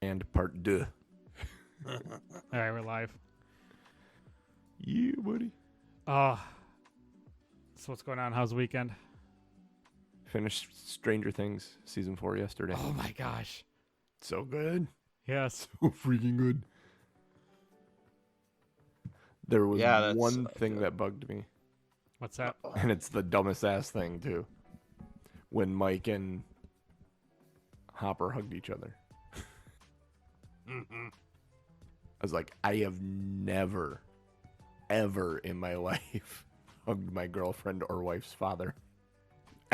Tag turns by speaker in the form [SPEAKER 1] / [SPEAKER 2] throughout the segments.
[SPEAKER 1] And part deux.
[SPEAKER 2] All right, we're live.
[SPEAKER 1] Yeah, buddy.
[SPEAKER 2] So what's going on? How's the weekend?
[SPEAKER 1] Finished Stranger Things season 4 yesterday.
[SPEAKER 2] Oh my gosh.
[SPEAKER 1] So good.
[SPEAKER 2] Yes.
[SPEAKER 1] So freaking good. There was one thing that bugged me.
[SPEAKER 2] What's that?
[SPEAKER 1] And it's the dumbest ass thing, too. When Mike and Hopper hugged each other.
[SPEAKER 2] Mm-hmm.
[SPEAKER 1] I was like, I have never, ever in my life hugged my girlfriend or wife's father.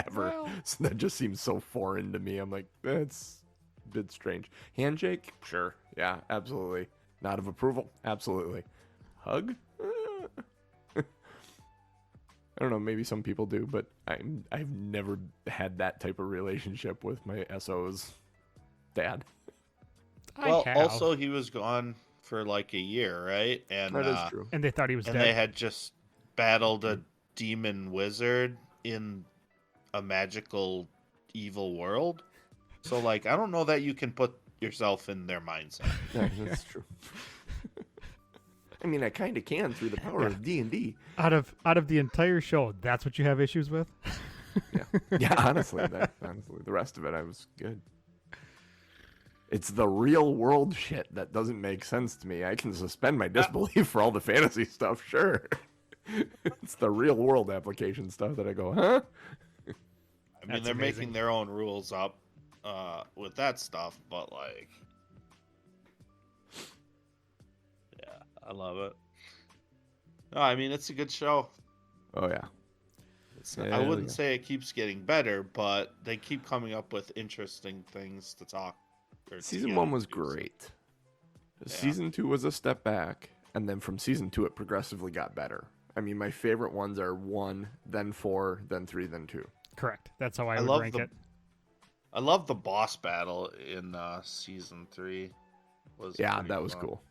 [SPEAKER 1] Ever.
[SPEAKER 2] Well,
[SPEAKER 1] So that just seems so foreign to me. I'm like, that's a bit strange. Handshake? Sure. Yeah, absolutely. Nod of approval? Absolutely. Hug? I don't know. Maybe some people do, but I've never had that type of relationship with my SO's dad.
[SPEAKER 3] Well, also he was gone for like a year, right? And
[SPEAKER 1] that is true.
[SPEAKER 2] And they thought he was
[SPEAKER 3] and
[SPEAKER 2] dead.
[SPEAKER 3] they had just battled a demon wizard in a magical evil world. So like I don't know that you can put yourself in their mindset.
[SPEAKER 1] Yeah, that's true. I mean, I kind of can through the power of D&D.
[SPEAKER 2] Out of the entire show, that's what you have issues with?
[SPEAKER 1] Yeah, honestly, the rest of it, I was good. It's the real world shit that doesn't make sense to me. I can suspend my disbelief for all the fantasy stuff, sure. It's the real world application stuff that I go, huh?
[SPEAKER 3] I mean, they're making their own rules up with that stuff, but like, yeah, I love it. No, I mean, it's a good show.
[SPEAKER 1] Oh, yeah.
[SPEAKER 3] I wouldn't say it keeps getting better, but they keep coming up with interesting things to talk.
[SPEAKER 1] Season 1 was great.
[SPEAKER 3] Yeah.
[SPEAKER 1] Season 2 was a step back, and then from Season 2 it progressively got better. I mean, my favorite ones are 1, then 4, then 3, then 2.
[SPEAKER 2] Correct. That's how I would rank it.
[SPEAKER 3] I love the boss battle in Season 3.
[SPEAKER 1] Yeah, that was cool.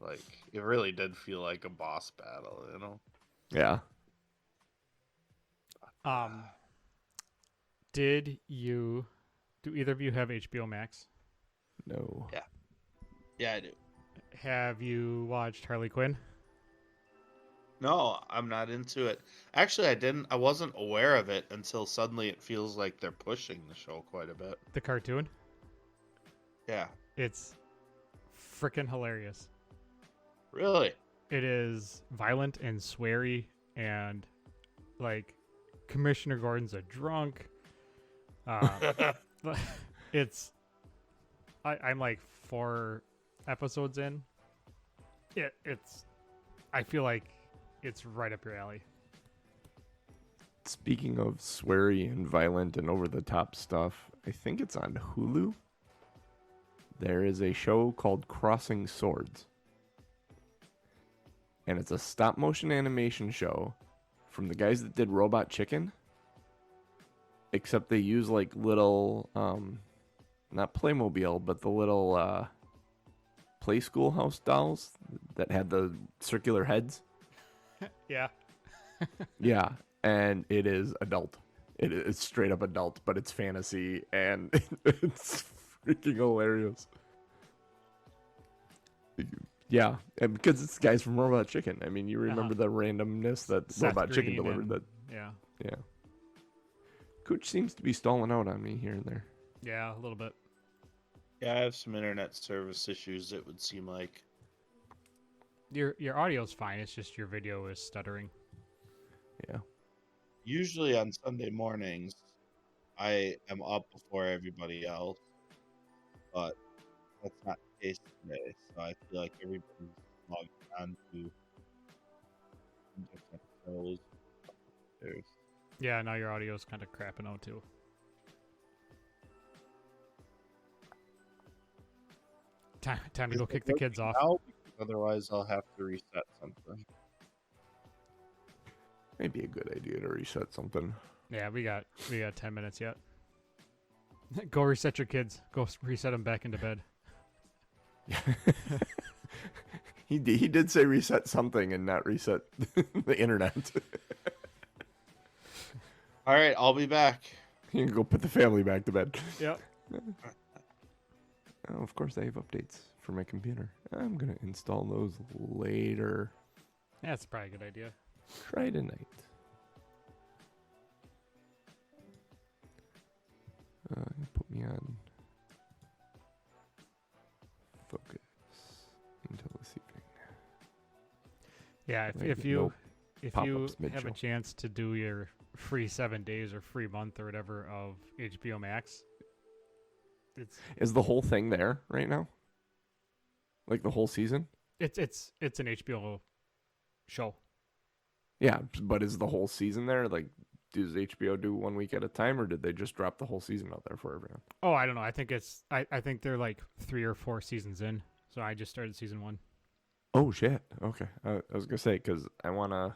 [SPEAKER 3] Like, it really did feel like a boss battle, you know?
[SPEAKER 1] Yeah.
[SPEAKER 2] Do either of you have HBO Max?
[SPEAKER 1] No.
[SPEAKER 3] Yeah. Yeah, I do.
[SPEAKER 2] Have you watched Harley Quinn?
[SPEAKER 3] No, I'm not into it. Actually, I wasn't aware of it until suddenly it feels like they're pushing the show quite a bit.
[SPEAKER 2] The cartoon?
[SPEAKER 3] Yeah.
[SPEAKER 2] It's freaking hilarious.
[SPEAKER 3] Really?
[SPEAKER 2] It is violent and sweary, and like Commissioner Gordon's a drunk. I'm like 4 episodes in. I feel like it's right up your alley.
[SPEAKER 1] Speaking of sweary and violent and over-the-top stuff, I think it's on Hulu. There is a show called Crossing Swords. And it's a stop-motion animation show from the guys that did Robot Chicken. Except they use like little, not Playmobil, but the little Play Schoolhouse dolls that had the circular heads.
[SPEAKER 2] Yeah.
[SPEAKER 1] Yeah, and it is adult. It is straight up adult, but it's fantasy, and it's freaking hilarious. Yeah, and because it's guys from Robot Chicken. I mean, you remember the randomness that
[SPEAKER 2] Seth
[SPEAKER 1] Robot Chicken
[SPEAKER 2] Green
[SPEAKER 1] delivered. That
[SPEAKER 2] yeah.
[SPEAKER 1] Cooch seems to be stalling out on me here and there.
[SPEAKER 2] Yeah, a little bit.
[SPEAKER 3] Yeah, I have some internet service issues, it would seem like.
[SPEAKER 2] Your audio's fine, it's just your video is stuttering.
[SPEAKER 1] Yeah.
[SPEAKER 3] Usually on Sunday mornings, I am up before everybody else, but that's not the case today, so I feel like everybody's logged on to different shows.
[SPEAKER 2] Yeah, now your audio's kind of crapping out too. Time to go kick the kids off.
[SPEAKER 3] Now? Otherwise, I'll have to reset something.
[SPEAKER 1] Maybe a good idea to reset something.
[SPEAKER 2] Yeah, we got 10 minutes yet. Go reset your kids. Go reset them back into bed.
[SPEAKER 1] He did say reset something and not reset the internet.
[SPEAKER 3] All right, I'll be back.
[SPEAKER 1] You can go put the family back to bed.
[SPEAKER 2] Yep.
[SPEAKER 1] Oh, of course, I have updates for my computer. I'm going to install those later.
[SPEAKER 2] Yeah, it's probably a good idea.
[SPEAKER 1] Try tonight. Put me on focus until this evening.
[SPEAKER 2] Yeah,
[SPEAKER 1] I
[SPEAKER 2] if
[SPEAKER 1] get
[SPEAKER 2] you
[SPEAKER 1] no
[SPEAKER 2] if you
[SPEAKER 1] pop-ups
[SPEAKER 2] have a
[SPEAKER 1] mid-show.
[SPEAKER 2] chance to do your free 7 days or free month or whatever of HBO Max,
[SPEAKER 1] Is the whole thing there right now? Like the whole season?
[SPEAKER 2] it's an HBO show.
[SPEAKER 1] Yeah, but is the whole season there? Like, does HBO do 1 week at a time, or did they just drop the whole season out there for everyone?
[SPEAKER 2] Oh, I don't know. I think I think they're like 3 or 4 seasons in. So I just started season 1.
[SPEAKER 1] Oh shit. Okay, I was gonna say because I wanna.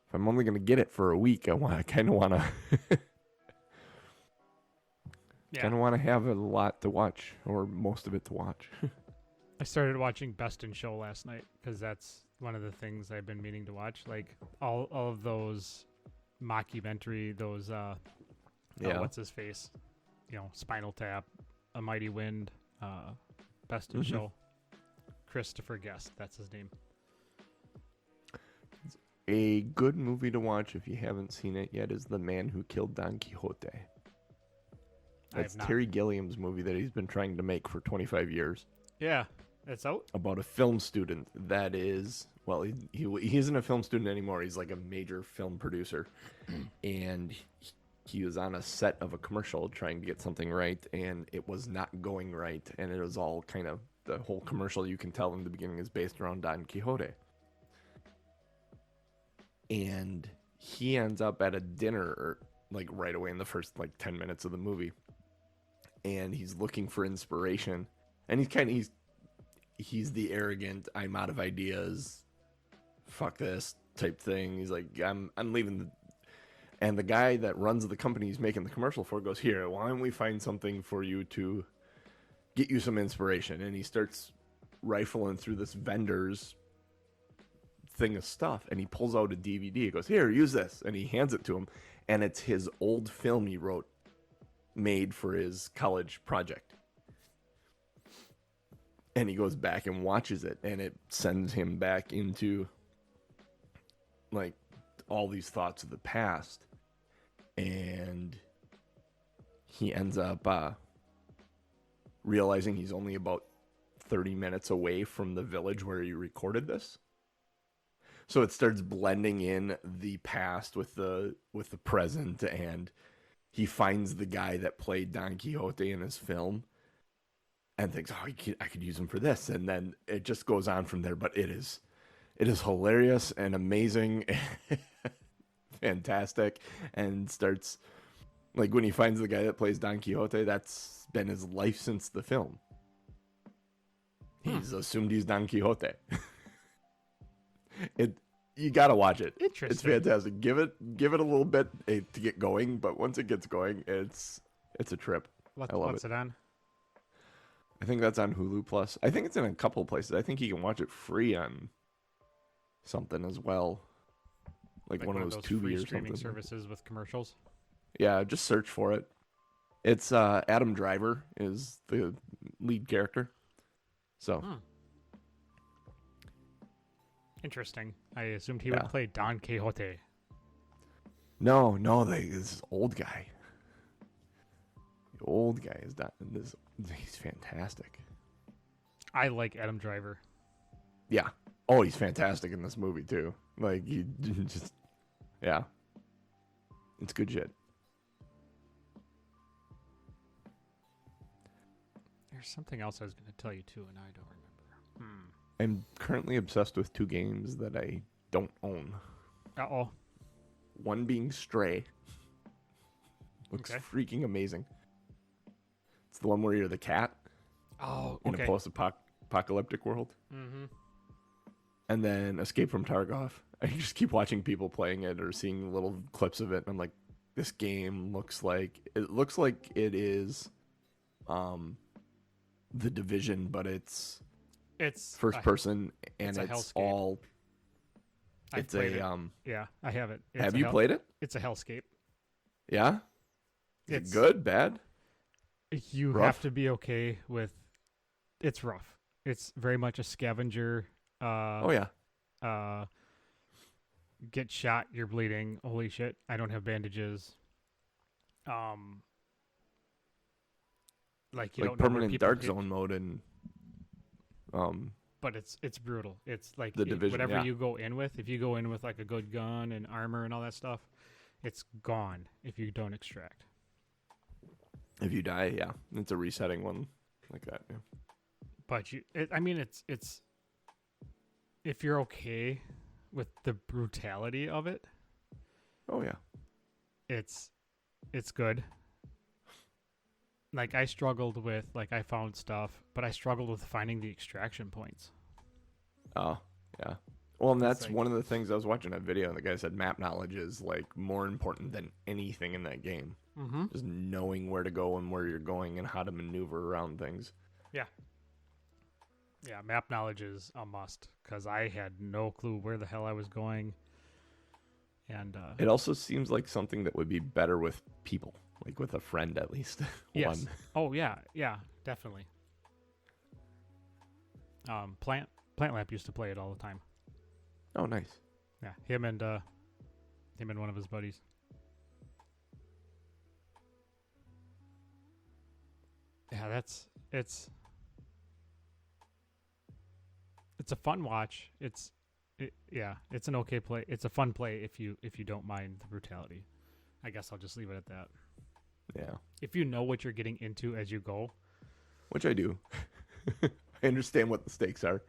[SPEAKER 1] If I'm only gonna get it for a week, I kind of wanna
[SPEAKER 2] Yeah.
[SPEAKER 1] kind of wanna have a lot to watch, or most of it to watch.
[SPEAKER 2] I started watching Best in Show last night because that's one of the things I've been meaning to watch. Like all of those mockumentary, those
[SPEAKER 1] Yeah.
[SPEAKER 2] what's his face, Spinal Tap, A Mighty Wind, Best in
[SPEAKER 1] Mhm.
[SPEAKER 2] Show, Christopher Guest, that's his name.
[SPEAKER 1] A good movie to watch if you haven't seen it yet is The Man Who Killed Don Quixote.
[SPEAKER 2] I
[SPEAKER 1] That's
[SPEAKER 2] have not.
[SPEAKER 1] Terry Gilliam's movie that he's been trying to make for 25 years.
[SPEAKER 2] Yeah, it's out.
[SPEAKER 1] About a film student that is, well, he isn't a film student anymore. He's like a major film producer. And he was on a set of a commercial trying to get something right, and it was not going right. And it was all kind of, the whole commercial, you can tell in the beginning, is based around Don Quixote. And he ends up at a dinner, like right away in the first 10 minutes of the movie. And he's looking for inspiration. And he's the arrogant, I'm out of ideas, fuck this type thing. He's like, I'm leaving. And the guy that runs the company he's making the commercial for goes, here, why don't we find something for you to get you some inspiration? And he starts rifling through this vendor's thing of stuff, and he pulls out a DVD. He goes, here, use this. And he hands it to him. And it's his old film he wrote, made for his college project. And he goes back and watches it, and it sends him back into all these thoughts of the past. And he ends up realizing he's only about 30 minutes away from the village where he recorded this. So it starts blending in the past with the present, and he finds the guy that played Don Quixote in his film and thinks, oh, I could use him for this. And then it just goes on from there. But it is hilarious and amazing, fantastic, and starts, when he finds the guy that plays Don Quixote, that's been his life since the film. He's assumed he's Don Quixote. You gotta watch it.
[SPEAKER 2] Interesting.
[SPEAKER 1] It's fantastic. Give it a little bit to get going, but once it gets going, it's a trip. I love
[SPEAKER 2] What's it on?
[SPEAKER 1] I think that's on Hulu Plus. I think it's in a couple of places. I think you can watch it free on something as well, like one of those Tubi
[SPEAKER 2] free
[SPEAKER 1] or
[SPEAKER 2] streaming
[SPEAKER 1] something.
[SPEAKER 2] services with commercials.
[SPEAKER 1] Yeah, just search for it. It's Adam Driver is the lead character. So.
[SPEAKER 2] Interesting. I assumed he would play Don Quixote.
[SPEAKER 1] No, this old guy. The old guy is not this. He's fantastic.
[SPEAKER 2] I like Adam Driver.
[SPEAKER 1] Yeah. Oh, he's fantastic in this movie too. He just, yeah. It's good shit.
[SPEAKER 2] There's something else I was going to tell you too, and I don't remember.
[SPEAKER 1] I'm currently obsessed with 2 games that I don't own.
[SPEAKER 2] Uh-oh.
[SPEAKER 1] One being Stray. Looks
[SPEAKER 2] Okay.
[SPEAKER 1] freaking amazing. It's the one where you're the cat
[SPEAKER 2] Oh,
[SPEAKER 1] in
[SPEAKER 2] okay.
[SPEAKER 1] a post-apocalyptic world.
[SPEAKER 2] Mm-hmm.
[SPEAKER 1] And then Escape from Tarkov. I just keep watching people playing it or seeing little clips of it, and I'm like, this game looks like it is The Division, but it's first person, and it's all. It's
[SPEAKER 2] Yeah, I have it.
[SPEAKER 1] Have you played it?
[SPEAKER 2] It's a hellscape.
[SPEAKER 1] Yeah. Is it
[SPEAKER 2] It's
[SPEAKER 1] good? Bad?
[SPEAKER 2] You
[SPEAKER 1] Rough?
[SPEAKER 2] have to be okay with. It's rough. It's very much a scavenger.
[SPEAKER 1] Oh yeah.
[SPEAKER 2] Get shot, you're bleeding. Holy shit! I don't have bandages. Like you
[SPEAKER 1] Like
[SPEAKER 2] don't know where
[SPEAKER 1] permanent
[SPEAKER 2] people
[SPEAKER 1] dark
[SPEAKER 2] hit,
[SPEAKER 1] zone mode and
[SPEAKER 2] but it's brutal. It's like
[SPEAKER 1] The Division,
[SPEAKER 2] whatever
[SPEAKER 1] yeah.
[SPEAKER 2] you go in with. If you go in with like a good gun and armor and all that stuff, it's gone if you don't extract.
[SPEAKER 1] if you die, yeah, it's a resetting one like that. Yeah.
[SPEAKER 2] But I mean, it's if you're okay with the brutality of it,
[SPEAKER 1] Oh yeah.
[SPEAKER 2] it's good. Like I struggled with I found stuff, but I struggled with finding the extraction points.
[SPEAKER 1] Oh yeah. Well, and
[SPEAKER 2] It's
[SPEAKER 1] that's
[SPEAKER 2] like-
[SPEAKER 1] one of the things I was watching a video, and the guy said map knowledge is like more important than anything in that game.
[SPEAKER 2] Mm-hmm.
[SPEAKER 1] Just knowing where to go and where you're going and how to maneuver around things.
[SPEAKER 2] Yeah, map knowledge is a must because I had no clue where the hell I was going. And
[SPEAKER 1] It also seems like something that would be better with people, like with a friend at least.
[SPEAKER 2] yes.
[SPEAKER 1] One.
[SPEAKER 2] Oh yeah, definitely. Plant Lamp used to play it all the time.
[SPEAKER 1] Oh, nice.
[SPEAKER 2] Yeah, him and one of his buddies. Yeah, it's a fun watch. It's an okay play. It's a fun play if you don't mind the brutality. I guess I'll just leave it at that.
[SPEAKER 1] Yeah.
[SPEAKER 2] If you know what you're getting into as you go.
[SPEAKER 1] Which I do. I understand what the stakes are.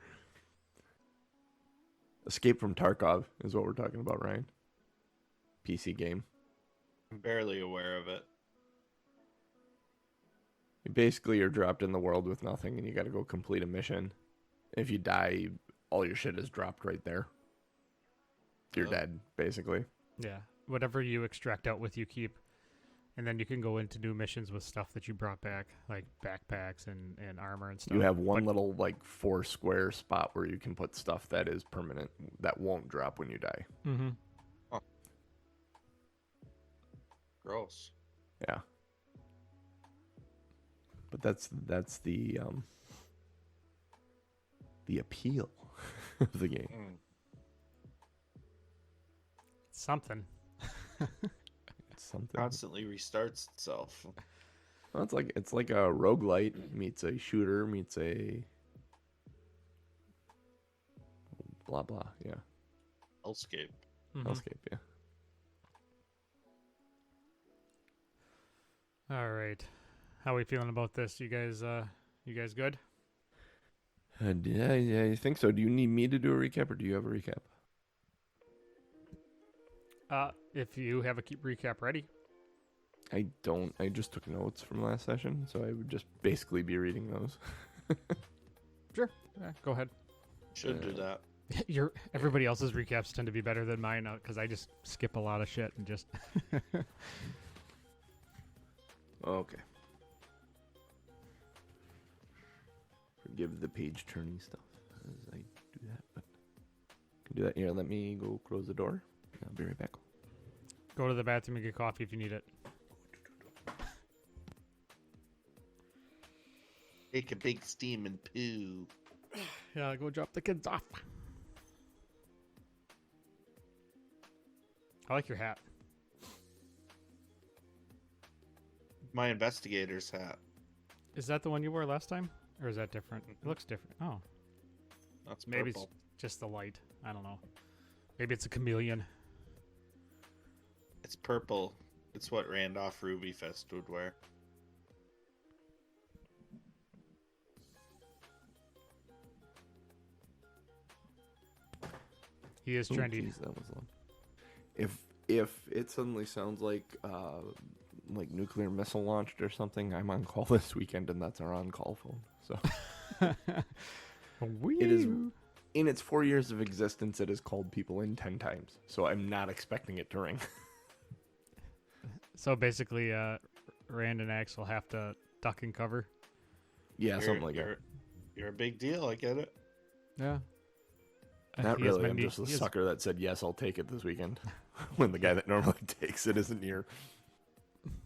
[SPEAKER 1] Escape from Tarkov is what we're talking about, Ryan. PC game.
[SPEAKER 3] I'm barely aware of it.
[SPEAKER 1] Basically, you're dropped in the world with nothing, and you got to go complete a mission. If you die, all your shit is dropped right there. You're
[SPEAKER 3] Oh.
[SPEAKER 1] dead, basically.
[SPEAKER 2] Yeah, whatever you extract out with, you keep, and then you can go into new missions with stuff that you brought back, like backpacks and armor and stuff.
[SPEAKER 1] You have one
[SPEAKER 2] But-
[SPEAKER 1] little, like, 4 square spot where you can put stuff that is permanent, that won't drop when you die.
[SPEAKER 2] Mhm.
[SPEAKER 3] Gross.
[SPEAKER 1] Yeah. But that's the appeal of the game.
[SPEAKER 3] Mm.
[SPEAKER 2] It's something.
[SPEAKER 1] It's something.
[SPEAKER 3] Constantly restarts itself.
[SPEAKER 1] Well, it's like a roguelite meets a shooter meets a blah blah. Yeah.
[SPEAKER 3] Hellscape.
[SPEAKER 2] Mhm.
[SPEAKER 1] Hellscape, yeah.
[SPEAKER 2] All right, how are we feeling about this? You guys good?
[SPEAKER 1] Yeah, I think so. Do you need me to do a recap or do you have a recap?
[SPEAKER 2] If you have a recap ready.
[SPEAKER 1] I don't. I just took notes from last session, so I would just basically be reading those.
[SPEAKER 2] Sure. Yeah, go ahead.
[SPEAKER 3] Should do that.
[SPEAKER 2] Everybody else's recaps tend to be better than mine because I just skip a lot of shit and just.
[SPEAKER 1] Okay. Forgive the page turning stuff as I do that, but I can do that here. Let me go close the door. I'll be right back.
[SPEAKER 2] Go to the bathroom and get coffee if you need it.
[SPEAKER 3] Take a big steam and poo.
[SPEAKER 2] Yeah, go drop the kids off. I like your hat.
[SPEAKER 3] My investigator's hat.
[SPEAKER 2] Is that the one you wore last time? Or is that different? It looks different. Oh,
[SPEAKER 3] That's
[SPEAKER 2] maybe
[SPEAKER 3] purple.
[SPEAKER 2] it's just the light. I don't know. Maybe it's a chameleon.
[SPEAKER 3] It's purple. It's what Randolph Ruby Fest would wear.
[SPEAKER 2] He is
[SPEAKER 1] Ooh,
[SPEAKER 2] trendy.
[SPEAKER 1] geez, that was long. If it suddenly sounds like nuclear missile launched or something, I'm on call this weekend, and that's our on-call phone. So it is in its 4 years of existence. It has called people in 10 times, so I'm not expecting it to ring.
[SPEAKER 2] So basically, Rand and Axe will have to duck and cover.
[SPEAKER 1] Yeah, something like that.
[SPEAKER 3] You're a big deal. I get it.
[SPEAKER 2] Yeah.
[SPEAKER 1] Not really. I'm just a sucker that said yes, I'll take it this weekend, when the guy that normally takes it isn't here.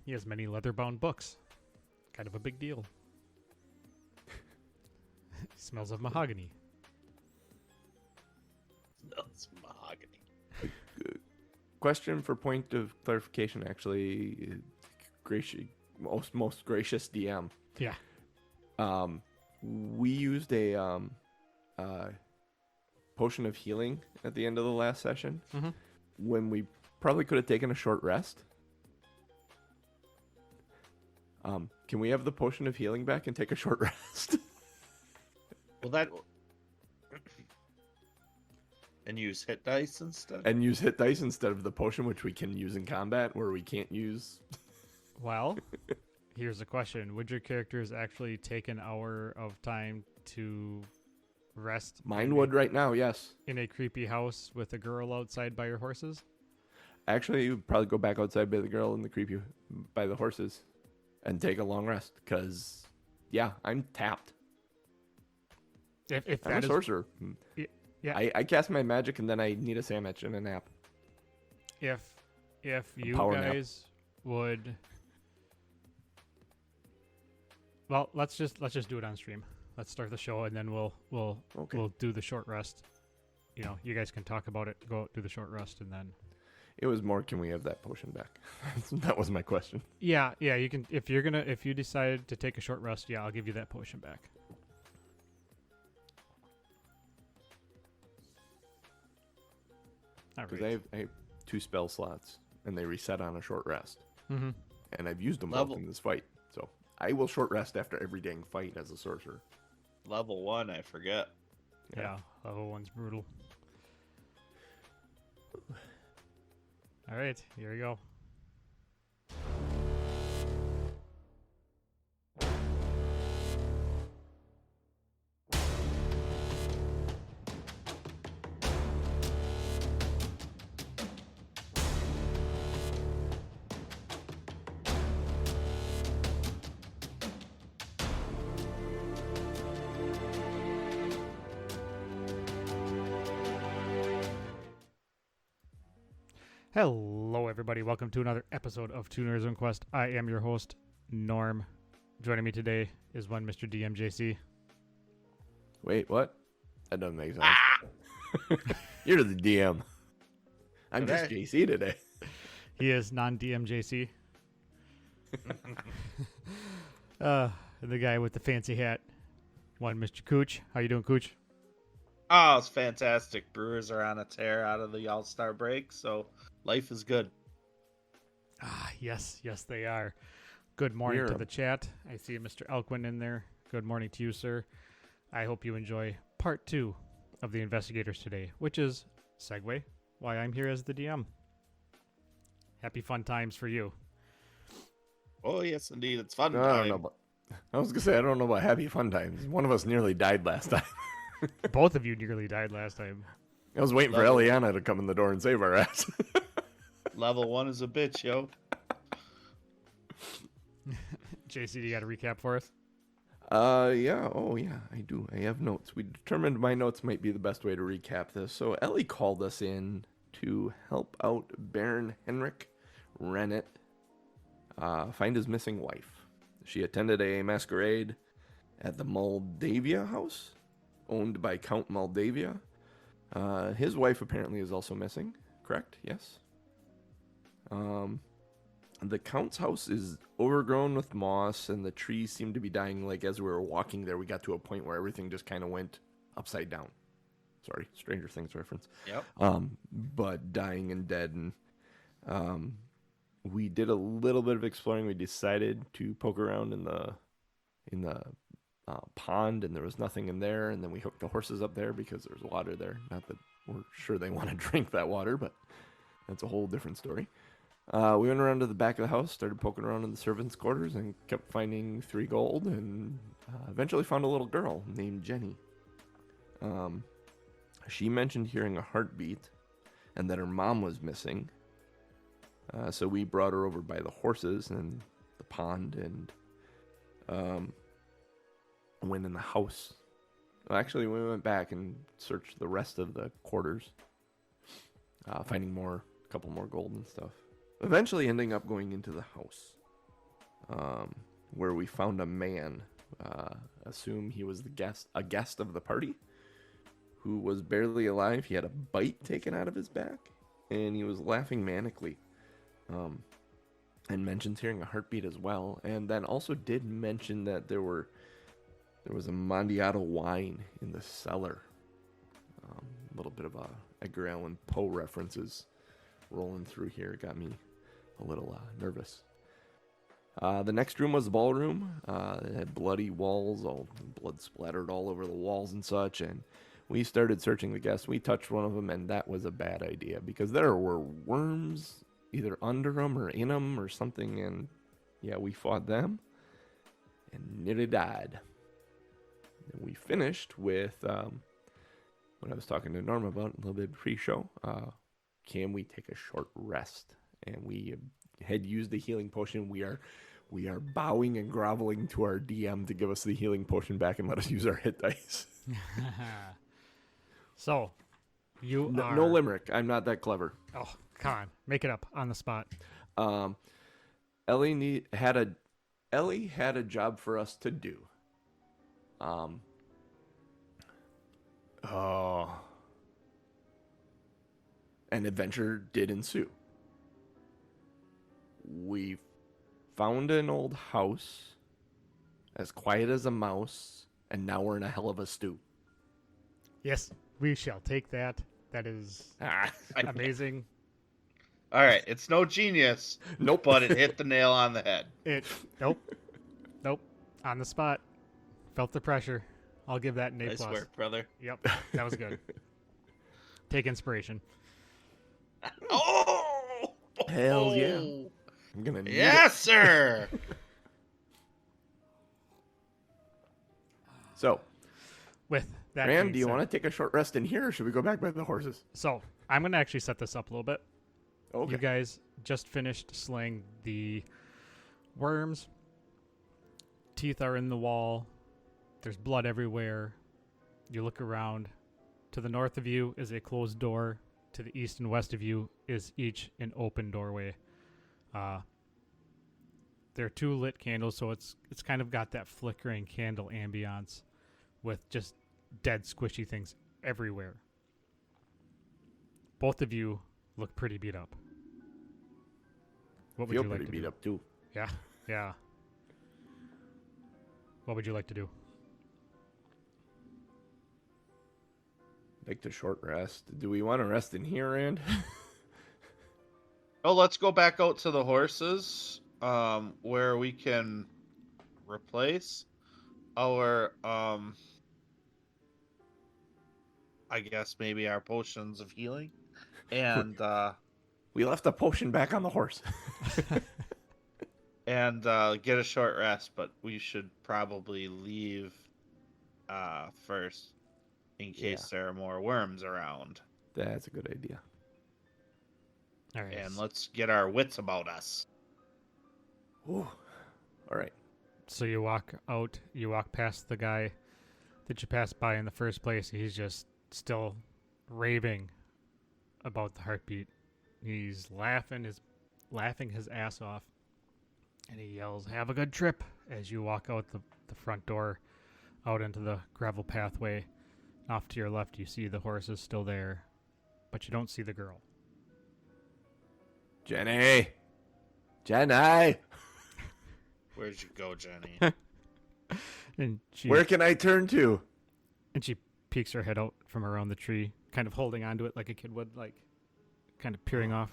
[SPEAKER 2] He has many leather-bound books. kind of a big deal. Smells of mahogany.
[SPEAKER 3] Smells mahogany.
[SPEAKER 1] Question for point of clarification, actually. Most gracious DM.
[SPEAKER 2] Yeah.
[SPEAKER 1] We used a potion of healing at the end of the last session when we probably could have taken a short rest. Can we have the potion of healing back and take a short rest?
[SPEAKER 3] Well, and use hit dice instead.
[SPEAKER 1] And use hit dice instead of the potion, which we can use in combat, where we can't use.
[SPEAKER 2] Well, here's a question. Would your characters actually take an hour of time to rest?
[SPEAKER 1] Mine would right now, yes.
[SPEAKER 2] In a creepy house with a girl outside by your horses?
[SPEAKER 1] Actually, you would probably go back outside by the girl and by the horses and take a long rest, because, yeah, I'm tapped.
[SPEAKER 2] If
[SPEAKER 1] I'm
[SPEAKER 2] that
[SPEAKER 1] a sorcerer.
[SPEAKER 2] Yeah.
[SPEAKER 1] I cast my magic and then I need a sandwich and a nap.
[SPEAKER 2] If you
[SPEAKER 1] power nap.
[SPEAKER 2] guys would, well, let's just do it on stream. Let's start the show and then we'll do the short rest. You know, you guys can talk about it. Go do the short rest and then.
[SPEAKER 1] It was more, can we have that potion back? That was my question.
[SPEAKER 2] Yeah, you can. If you decide to take a short rest, yeah, I'll give you that potion back.
[SPEAKER 1] Because I have 2 spell slots, and they reset on a short rest.
[SPEAKER 2] Mm-hmm.
[SPEAKER 1] And I've used them both in this fight. So I will short rest after every dang fight as a sorcerer.
[SPEAKER 3] Level 1, I forget.
[SPEAKER 2] Yeah, level 1's brutal. All right, here we go. Hello, everybody. Welcome to another episode of Two Nerds on Quest. I am your host, Norm. Joining me today is one Mr. DMJC.
[SPEAKER 1] Wait, what? That doesn't make sense. You're the DM. I'm just JC today.
[SPEAKER 2] He is non-DMJC. The guy with the fancy hat, one Mr. Cooch. How you doing, Cooch?
[SPEAKER 3] Oh, it's fantastic. Brewers are on a tear out of the All-Star break, so life is good.
[SPEAKER 2] Yes, they are. Good morning to the chat. I see Mr. Elquin in there. Good morning to you, sir. I hope you enjoy part 2 of the investigators today, which is, segue, why I'm here as the DM. Happy fun times for you.
[SPEAKER 3] Oh, yes, indeed. It's fun.
[SPEAKER 1] I don't know about, I was going to say, I don't know about happy fun times. One of us nearly died last time.
[SPEAKER 2] Both of you nearly died last time.
[SPEAKER 1] I was waiting for Eliana to come in the door and save our ass.
[SPEAKER 3] Level 1 is a bitch, yo.
[SPEAKER 2] JC, do you got a recap for us?
[SPEAKER 1] Yeah. Oh, yeah, I do. I have notes. We determined my notes might be the best way to recap this. So Ellie called us in to help out Baron Henrik Rennet find his missing wife. She attended a masquerade at the Moldavia house, owned by Count Moldavia. His wife apparently is also missing, correct? Yes. The Count's house is overgrown with moss, and the trees seem to be dying. Like, as we were walking there, we got to a point where everything just kind of went upside down. Sorry, Stranger Things reference.
[SPEAKER 3] Yep.
[SPEAKER 1] But dying and dead, and we did a little bit of exploring. We decided to poke around in the pond, and there was nothing in there. And then we hooked the horses up there because there's water there. Not that we're sure they want to drink that water, but that's a whole different story. We went around to the back of the house, started poking around in the servants' quarters, and kept finding 3 gold, and eventually found a little girl named Jenny. She mentioned hearing a heartbeat and that her mom was missing. So we brought her over by the horses and the pond and went in the house. Well, actually, we went back and searched the rest of the quarters, finding a couple more gold and stuff. Eventually ending up going into the house. where we found a man, assume he was a guest of the party, who was barely alive. He had a bite taken out of his back, and he was laughing manically. And mentions hearing a heartbeat as well, and then also did mention that there was a Mondiato wine in the cellar. A little bit of Edgar Allan Poe references rolling through here. Got me a little nervous. The next room was the ballroom. It had bloody walls, all blood splattered all over the walls and such, and we started searching the guests. We touched one of them, and that was a bad idea because there were worms either under them or in them or something, and yeah, we fought them and nearly died. And we finished with what I was talking to Norm about a little bit pre-show. Can we take a short rest? And we had used the healing potion. We are bowing and groveling to our DM to give us the healing potion back and let us use our hit dice.
[SPEAKER 2] So,
[SPEAKER 1] no limerick. I'm not that clever.
[SPEAKER 2] Oh, come on, make it up on the spot.
[SPEAKER 1] Ellie had a job for us to do. An adventure did ensue. We found an old house, as quiet as a mouse, and now we're in a hell of a stew.
[SPEAKER 2] Yes, we shall take that. That is amazing.
[SPEAKER 3] All right, it's no genius.
[SPEAKER 1] Nope.
[SPEAKER 3] But it hit the nail on the head.
[SPEAKER 2] Nope. On the spot. Felt the pressure. I'll give that an A+.
[SPEAKER 3] Nice work, brother.
[SPEAKER 2] Yep, that was good. Take inspiration.
[SPEAKER 3] Oh!
[SPEAKER 1] Hell yeah. I'm gonna need
[SPEAKER 3] Yes, sir!
[SPEAKER 1] So,
[SPEAKER 2] with that
[SPEAKER 1] Rand,
[SPEAKER 2] being
[SPEAKER 1] do you
[SPEAKER 2] said-
[SPEAKER 1] want to take a short rest in here, or should we go back by the horses?
[SPEAKER 2] So, I'm going to actually set this up a little bit.
[SPEAKER 1] Okay.
[SPEAKER 2] You guys just finished slaying the worms. Teeth are in the wall. There's blood everywhere. You look around. To the north of you is a closed door. To the east and west of you is each an open doorway. There are 2 lit candles, so it's kind of got that flickering candle ambiance with just dead squishy things everywhere. Both of you look pretty beat up. What would
[SPEAKER 1] Feel
[SPEAKER 2] you like
[SPEAKER 1] pretty
[SPEAKER 2] to
[SPEAKER 1] beat
[SPEAKER 2] do?
[SPEAKER 1] up too.
[SPEAKER 2] Yeah. What would you like to do?
[SPEAKER 1] Like the short rest. Do we want to rest in here, Rand?
[SPEAKER 3] Oh, let's go back out to the horses, where we can replace our, I guess maybe our potions of healing, and
[SPEAKER 1] We left the potion back on the horse.
[SPEAKER 3] and get a short rest. But we should probably leave first, in case there are more worms around.
[SPEAKER 1] That's a good idea.
[SPEAKER 2] All right.
[SPEAKER 3] And let's get our wits about us.
[SPEAKER 1] Ooh. All right.
[SPEAKER 2] So you walk out, you walk past the guy that you passed by in the first place. He's just still raving about the heartbeat. He's laughing his ass off. And he yells, "Have a good trip," as you walk out the front door out into the gravel pathway. Off to your left, you see the horses still there, but you don't see the girl.
[SPEAKER 1] Jenny!
[SPEAKER 3] Where'd you go, Jenny?
[SPEAKER 2] And
[SPEAKER 1] Where can I turn to?
[SPEAKER 2] And she peeks her head out from around the tree, kind of holding onto it like a kid would, like kind of peering off.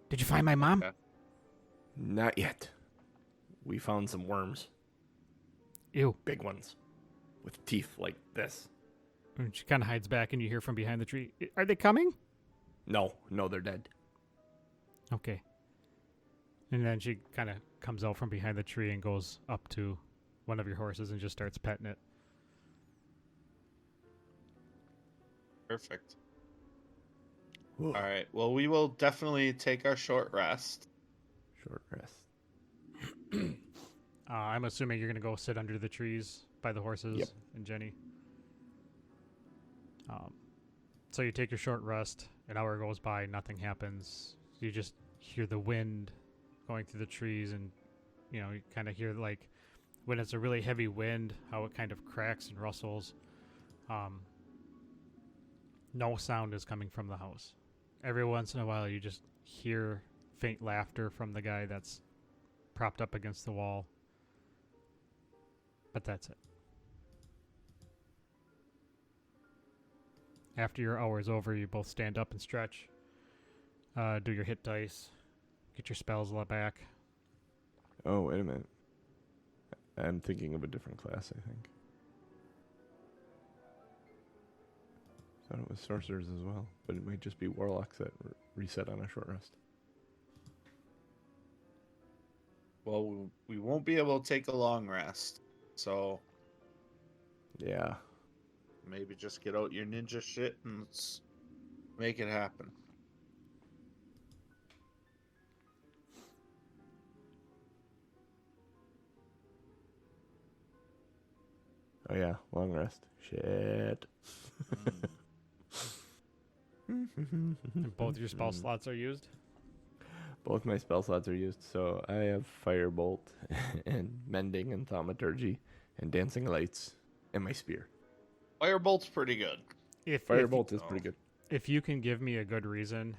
[SPEAKER 2] "Did you find my mom?"
[SPEAKER 3] Okay.
[SPEAKER 1] Not yet. We found some worms.
[SPEAKER 2] Ew.
[SPEAKER 1] Big ones. With teeth like this.
[SPEAKER 2] And she kind of hides back, and you hear from behind the tree, "Are they coming?"
[SPEAKER 1] No, they're dead.
[SPEAKER 2] Okay. And then she kind of comes out from behind the tree and goes up to one of your horses and just starts petting it.
[SPEAKER 3] Perfect.
[SPEAKER 1] Ooh.
[SPEAKER 3] All right. Well, we will definitely take our short rest.
[SPEAKER 1] Short rest.
[SPEAKER 2] I'm assuming you're going to go sit under the trees by the horses.
[SPEAKER 1] Yep.
[SPEAKER 2] And Jenny. So you take your short rest. An hour goes by, nothing happens. You just hear the wind going through the trees and You know, you kind of hear like when it's a really heavy wind, how it kind of cracks and rustles. No sound is coming from the house. Every once in a while, you just hear faint laughter from the guy that's propped up against the wall. But that's it. After your hour is over, you both stand up and stretch. Do your hit dice. Get your spells back.
[SPEAKER 1] Oh, wait a minute. I'm thinking of a different class, I think. Thought it was sorcerers as well, but it might just be warlocks that reset on a short rest.
[SPEAKER 3] Well, we won't be able to take a long rest, so
[SPEAKER 1] Yeah.
[SPEAKER 3] maybe just get out your ninja shit and let's make it happen.
[SPEAKER 1] Oh yeah, long rest. Shit.
[SPEAKER 2] And both your spell slots are used?
[SPEAKER 1] Both my spell slots are used, so I have Firebolt and Mending and Thaumaturgy and Dancing Lights and my Spear.
[SPEAKER 3] Firebolt's pretty good.
[SPEAKER 1] Firebolt is pretty good.
[SPEAKER 2] If you can give me a good reason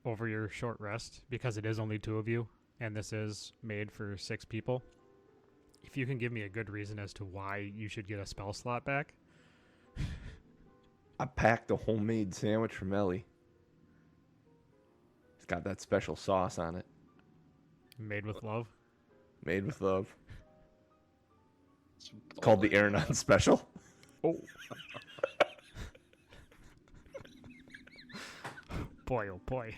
[SPEAKER 2] over your short rest, because it is only 2 of you, and this is made for 6 people, if you can give me a good reason as to why you should get a spell slot back.
[SPEAKER 1] I packed a homemade sandwich from Ellie. It's got that special sauce on it.
[SPEAKER 2] Made with love.
[SPEAKER 1] Made with love. It's called the Aranon Special. Oh.
[SPEAKER 2] Boy, oh boy.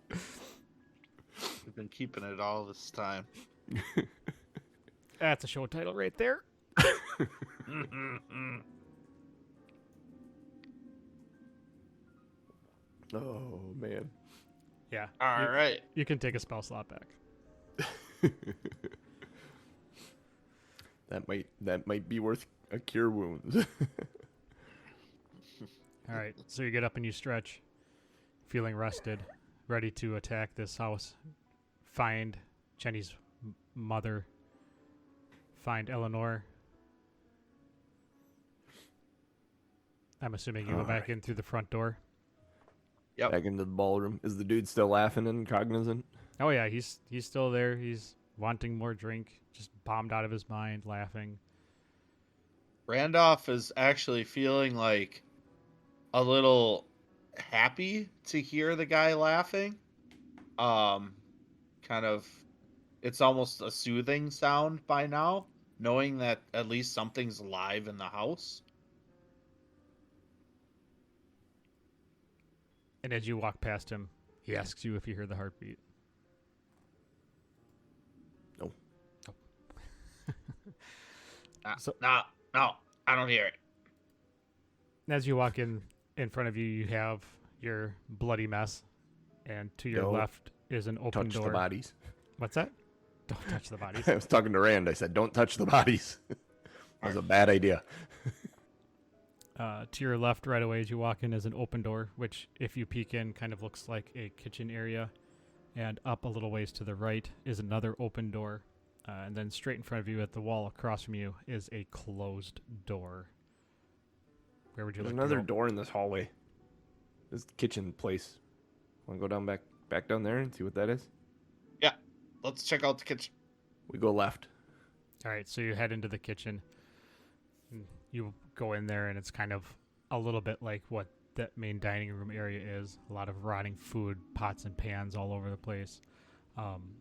[SPEAKER 3] We've been keeping it all this time.
[SPEAKER 2] That's a show title right there.
[SPEAKER 1] Oh, man.
[SPEAKER 2] Yeah.
[SPEAKER 3] All right.
[SPEAKER 2] You can take a spell slot back.
[SPEAKER 1] That might be worth a cure wounds.
[SPEAKER 2] All right. So you get up and you stretch, feeling rested, ready to attack this house, find Jenny's mother, find Elenore. I'm assuming you go back in through the front door.
[SPEAKER 3] Yep.
[SPEAKER 1] Back into the ballroom. Is the dude still laughing and cognizant?
[SPEAKER 2] Oh yeah, he's still there. He's wanting more drink, just bombed out of his mind, laughing.
[SPEAKER 3] Randolph is actually feeling like a little happy to hear the guy laughing. Kind of, it's almost a soothing sound by now, knowing that at least something's alive in the house.
[SPEAKER 2] And as you walk past him, he asks you if you hear the heartbeat.
[SPEAKER 1] No.
[SPEAKER 3] No, I don't hear it.
[SPEAKER 2] As you walk in front of you, you have your bloody mess, and to your
[SPEAKER 1] Don't
[SPEAKER 2] left is an open
[SPEAKER 1] touch
[SPEAKER 2] door.
[SPEAKER 1] the bodies.
[SPEAKER 2] What's that? Don't touch the bodies.
[SPEAKER 1] I was talking to Rand. I said, don't touch the bodies. That was a bad idea.
[SPEAKER 2] To your left, right away, as you walk in, is an open door, which, if you peek in, kind of looks like a kitchen area. And up a little ways to the right is another open door. And then straight in front of you, at the wall across from you, is a closed door. Where would you
[SPEAKER 1] There's
[SPEAKER 2] like
[SPEAKER 1] another
[SPEAKER 2] to go?
[SPEAKER 1] door in this hallway. This kitchen place. Want to go down back down there and see what that is?
[SPEAKER 3] Yeah, let's check out the kitchen.
[SPEAKER 1] We go left.
[SPEAKER 2] All right, so you head into the kitchen. You go in there, and it's kind of a little bit like what that main dining room area is. A lot of rotting food, pots and pans all over the place.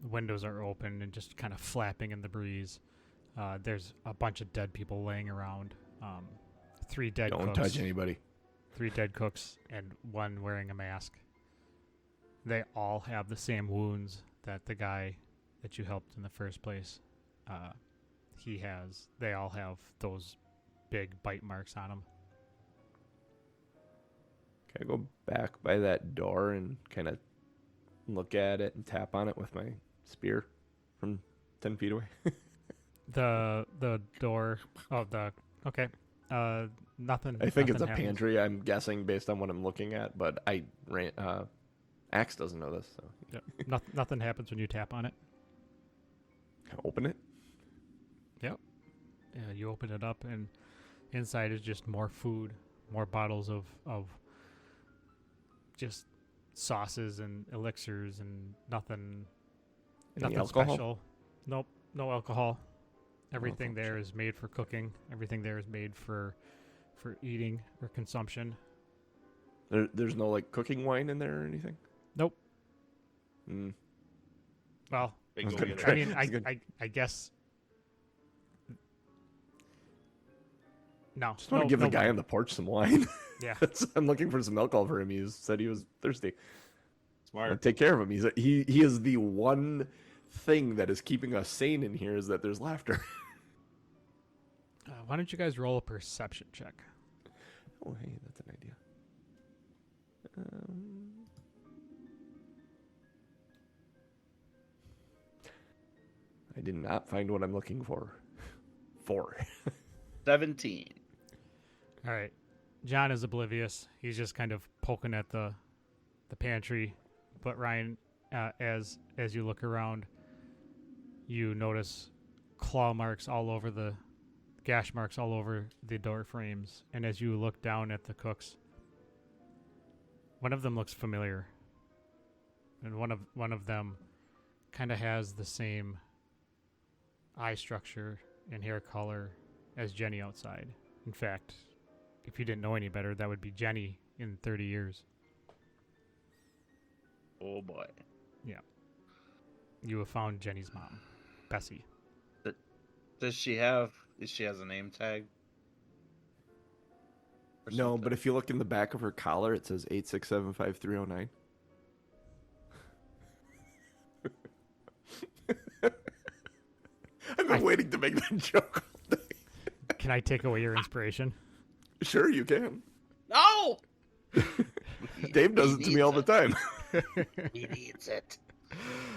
[SPEAKER 2] Windows are open and just kind of flapping in the breeze. There's a bunch of dead people laying around. 3 dead
[SPEAKER 1] Don't
[SPEAKER 2] cooks.
[SPEAKER 1] touch anybody.
[SPEAKER 2] 3 dead cooks and 1 wearing a mask. They all have the same wounds that the guy that you helped in the first place he has. They all have those big bite marks on them.
[SPEAKER 1] Can I go back by that door and kind of look at it and tap on it with my spear from 10 feet away?
[SPEAKER 2] The door. Oh, okay. Nothing.
[SPEAKER 1] I think it's
[SPEAKER 2] nothing
[SPEAKER 1] a
[SPEAKER 2] happens.
[SPEAKER 1] pantry. I'm guessing based on what I'm looking at, but Axe doesn't know this. So
[SPEAKER 2] Yep. Nothing happens when you tap on it.
[SPEAKER 1] Open it.
[SPEAKER 2] Yep. You open it up, and inside is just more food, more bottles of just sauces and elixirs and nothing
[SPEAKER 1] alcohol?
[SPEAKER 2] special. Nope, no alcohol. Everything
[SPEAKER 1] Oh,
[SPEAKER 2] there
[SPEAKER 1] shit.
[SPEAKER 2] is made for cooking. Everything there is made for eating or consumption.
[SPEAKER 1] There's no like cooking wine in there or anything.
[SPEAKER 2] Nope.
[SPEAKER 1] Mm.
[SPEAKER 2] Well,
[SPEAKER 3] Big
[SPEAKER 1] was
[SPEAKER 3] old
[SPEAKER 1] gonna
[SPEAKER 3] get
[SPEAKER 1] try-
[SPEAKER 2] I mean,
[SPEAKER 1] It's good.
[SPEAKER 2] I guess. No.
[SPEAKER 1] Just want to give the guy
[SPEAKER 2] wine.
[SPEAKER 1] on the porch some wine.
[SPEAKER 2] Yeah.
[SPEAKER 1] I'm looking for some alcohol for him. He said he was thirsty.
[SPEAKER 3] Smart.
[SPEAKER 1] Take care of him. He is the one thing that is keeping us sane in here is that there's laughter.
[SPEAKER 2] Why don't you guys roll a perception check?
[SPEAKER 1] Oh, hey, that's an idea. I did not find what I'm looking for. 4.
[SPEAKER 3] 17.
[SPEAKER 2] All right. John is oblivious. He's just kind of poking at the pantry. But Ryan, as you look around, you notice claw marks all over the gash marks all over the door frames. And as you look down at the cooks, one of them looks familiar. And one of them kind of has the same eye structure and hair color as Jenny outside. In fact, if you didn't know any better, that would be Jenny in 30 years.
[SPEAKER 3] Oh boy.
[SPEAKER 2] You have found Jenny's mom, Bessie.
[SPEAKER 3] Does she have a name tag? Or
[SPEAKER 1] No,
[SPEAKER 3] something?
[SPEAKER 1] but if you look in the back of her collar, it says 8675309. I've been waiting to make that joke all day.
[SPEAKER 2] Can I take away your inspiration?
[SPEAKER 1] Sure, you can.
[SPEAKER 3] No.
[SPEAKER 1] Dave does it to me all the time.
[SPEAKER 3] He needs it.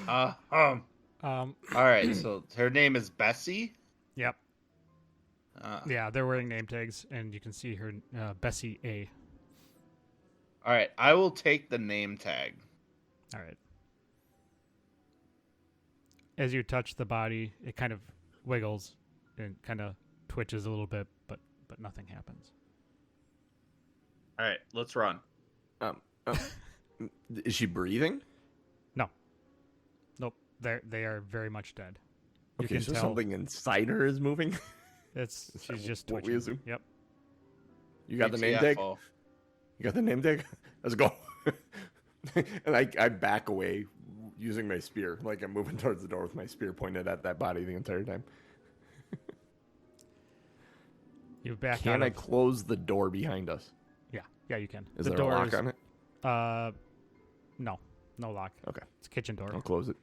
[SPEAKER 3] All
[SPEAKER 2] Um,
[SPEAKER 3] right. So her name is Bessie.
[SPEAKER 2] yep.
[SPEAKER 3] Uh,
[SPEAKER 2] Yeah, they're wearing name tags, and you can see her, Bessie A.
[SPEAKER 3] All right. I will take the name tag.
[SPEAKER 2] All right. As you touch the body, it kind of wiggles and kind of twitches a little bit, but nothing happens.
[SPEAKER 3] All right. Let's run.
[SPEAKER 1] Um, is she breathing?
[SPEAKER 2] Nope, they are very much dead. You
[SPEAKER 1] Okay,
[SPEAKER 2] can
[SPEAKER 1] so
[SPEAKER 2] tell
[SPEAKER 1] something inside her is moving.
[SPEAKER 2] it's
[SPEAKER 1] Is
[SPEAKER 2] she's
[SPEAKER 1] that
[SPEAKER 2] just
[SPEAKER 1] what we
[SPEAKER 2] twitching.
[SPEAKER 1] assume?
[SPEAKER 2] Yep.
[SPEAKER 1] You got the name tag?
[SPEAKER 3] ATFO.
[SPEAKER 1] You got the name tag? Let's go. And I back away using my spear. Like I'm moving towards the door with my spear pointed at that body the entire time.
[SPEAKER 2] You back
[SPEAKER 1] Can
[SPEAKER 2] out
[SPEAKER 1] I
[SPEAKER 2] of-
[SPEAKER 1] close the door behind us?
[SPEAKER 2] Yeah, you can.
[SPEAKER 1] Is
[SPEAKER 2] the
[SPEAKER 1] there
[SPEAKER 2] door
[SPEAKER 1] a lock
[SPEAKER 2] is,
[SPEAKER 1] on it?
[SPEAKER 2] No lock.
[SPEAKER 1] Okay.
[SPEAKER 2] It's a kitchen door.
[SPEAKER 1] I'll close it.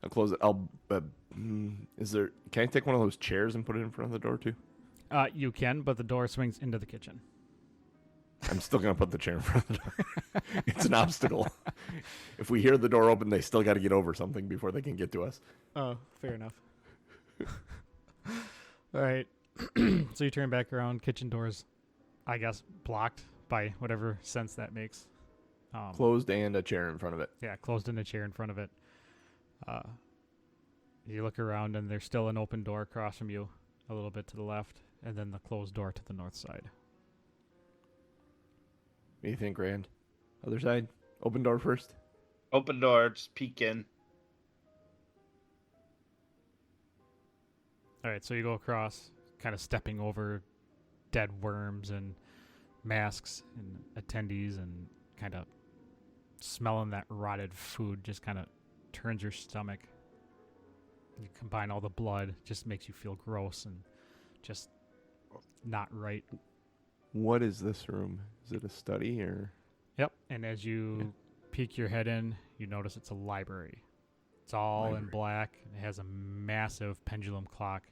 [SPEAKER 1] I'll close it. Is there? Can I take one of those chairs and put it in front of the door too?
[SPEAKER 2] You can, but the door swings into the kitchen.
[SPEAKER 1] I'm still gonna put the chair in front of the door. It's an obstacle. If we hear the door open, they still got to get over something before they can get to us.
[SPEAKER 2] Oh, fair enough. All right. So you turn back around. Kitchen doors, I guess, blocked by whatever sense that makes.
[SPEAKER 1] Closed and a chair in front of it.
[SPEAKER 2] Yeah, closed in a chair in front of it. You look around, and there's still an open door across from you, a little bit to the left, and then the closed door to the north side.
[SPEAKER 1] What do you think, Rand? Other side? Open door first?
[SPEAKER 3] Open door. Just peek in.
[SPEAKER 2] All right, so you go across, kind of stepping over dead worms and masks and attendees, and kind of smelling that rotted food just kind of turns your stomach. You combine all the blood, just makes you feel gross and just not right.
[SPEAKER 1] What is this room? Is it a study or?
[SPEAKER 2] Yep. And as you peek your head in, you notice it's a library. It's all in
[SPEAKER 1] Library.
[SPEAKER 2] black. It has a massive pendulum clock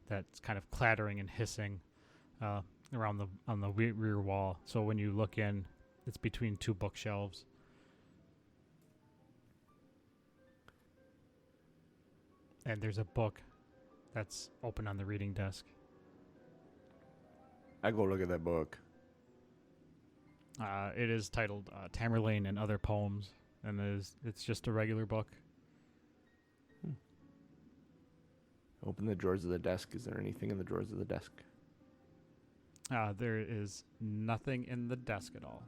[SPEAKER 2] that's kind of clattering and hissing around on the rear wall. So when you look in, it's between two bookshelves. And there's a book that's open on the reading desk.
[SPEAKER 1] I go look at that book.
[SPEAKER 2] It is titled Tamerlane and Other Poems, and it's just a regular book.
[SPEAKER 1] Open the drawers of the desk. Is there anything in the drawers of the desk?
[SPEAKER 2] There is nothing in the desk at all.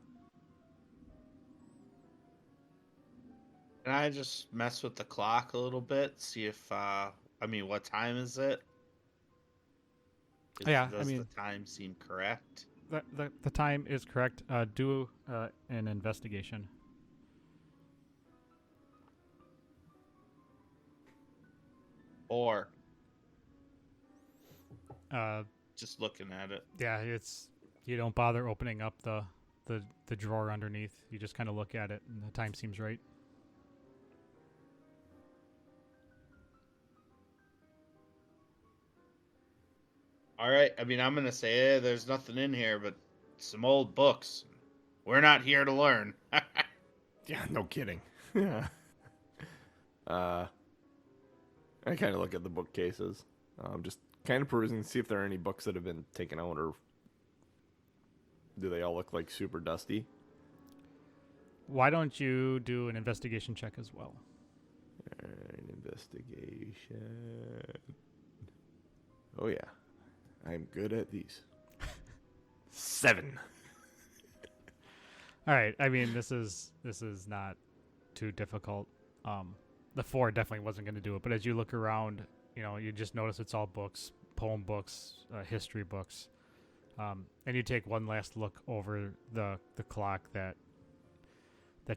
[SPEAKER 3] Can I just mess with the clock a little bit? See if, what time is it? Does the time seem correct?
[SPEAKER 2] The time is correct. Do an investigation.
[SPEAKER 3] Or
[SPEAKER 2] Uh,
[SPEAKER 3] just looking at it.
[SPEAKER 2] yeah, you don't bother opening up the drawer underneath. You just kind of look at it, and the time seems right.
[SPEAKER 3] All right. I'm going to say there's nothing in here but some old books. We're not here to learn.
[SPEAKER 1] Yeah, no kidding. Yeah. I kind of look at the bookcases. Just kind of perusing to see if there are any books that have been taken out, or do they all look like super dusty?
[SPEAKER 2] Why don't you do an investigation check as well?
[SPEAKER 1] An investigation. Oh, yeah. I'm good at these. 7.
[SPEAKER 2] All right. I mean, this is not too difficult. The 4 definitely wasn't going to do it, but as you look around, you just notice it's all books, poem books, history books, and you take one last look over the clock that